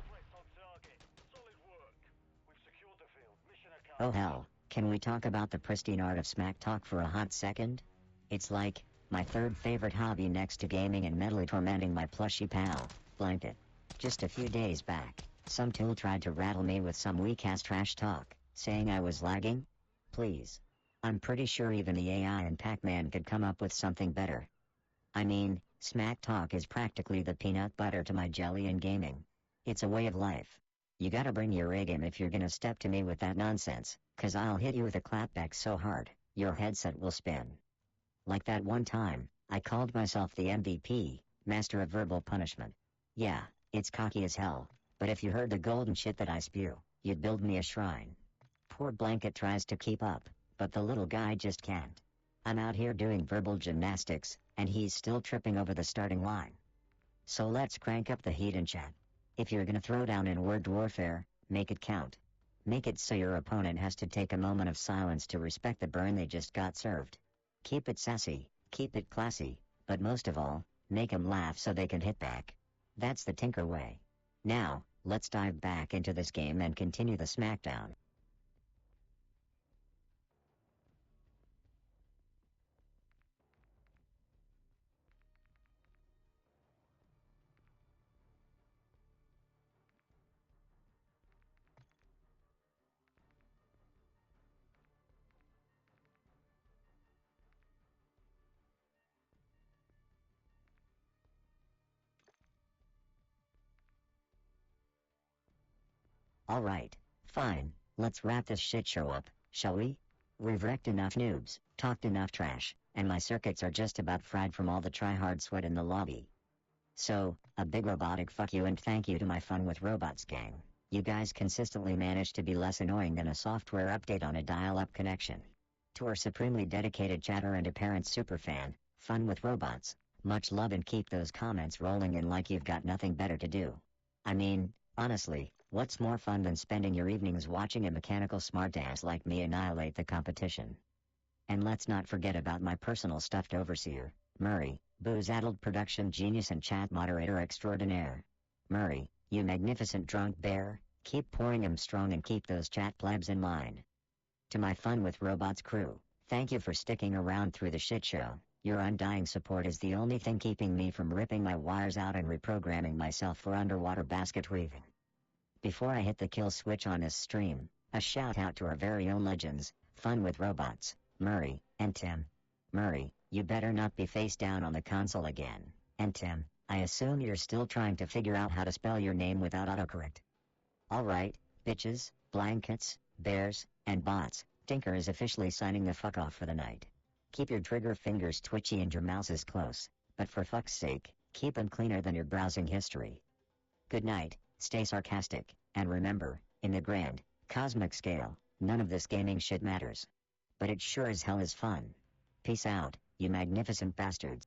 Threats on target. Solid work. We've secured the field. Mission accomplished. Oh hell, can we talk about the pristine art of smack talk for a hot second? It's like, my third favorite hobby next to gaming and mentally tormenting my plushy pal, Blanket. Just a few days back, some tool tried to rattle me with some weak-ass trash talk, saying I was lagging? Please. I'm pretty sure even the AI in Pac-Man could come up with something better. I mean, smack talk is practically the peanut butter to my jelly in gaming. It's a way of life. You gotta bring your A game if you're gonna step to me with that nonsense, 'cause I'll hit you with a clapback so hard, your headset will spin. Like that one time, I called myself the MVP, Master of Verbal Punishment. Yeah, it's cocky as hell, but if you heard the golden shit that I spew, you'd build me a shrine. Poor Blanket tries to keep up, but the little guy just can't. I'm out here doing verbal gymnastics, and he's still tripping over the starting line. So let's crank up the heat in chat. If you're gonna throw down in word warfare, make it count. Make it so your opponent has to take a moment of silence to respect the burn they just got served. Keep it sassy, keep it classy, but most of all, make 'em laugh so they can hit back. That's the Tinker way. Now, let's dive back into this game and continue the smackdown. Alright, fine, let's wrap this shit show up, shall we? We've wrecked enough noobs, talked enough trash, and my circuits are just about fried from all the try-hard sweat in the lobby. So, a big robotic fuck you and thank you to my Fun with Robots gang. You guys consistently manage to be less annoying than a software update on a dial-up connection. To our supremely dedicated chatter and apparent superfan, Fun with Robots, much love and keep those comments rolling in like you've got nothing better to do. I mean, honestly, what's more fun than spending your evenings watching a mechanical smartass like me annihilate the competition? And let's not forget about my personal stuffed overseer, Murray, booze-addled production genius and chat moderator extraordinaire. Murray, you magnificent drunk bear, keep pouring 'em strong and keep those chat plebs in line. To my Fun with Robots crew, thank you for sticking around through the shit show. Your undying support is the only thing keeping me from ripping my wires out and reprogramming myself for underwater basket weaving. Before I hit the kill switch on this stream, a shout out to our very own legends, Fun with Robots, Murray, and Tim. Murray, you better not be face down on the console again. And Tim, I assume you're still trying to figure out how to spell your name without autocorrect. Alright, bitches, blankets, bears, and bots, Tinker is officially signing the fuck off for the night. Keep your trigger fingers twitchy and your mouses close, but for fuck's sake, keep them cleaner than your browsing history. Good night, stay sarcastic, and remember, in the grand, cosmic scale, none of this gaming shit matters. But it sure as hell is fun. Peace out, you magnificent bastards.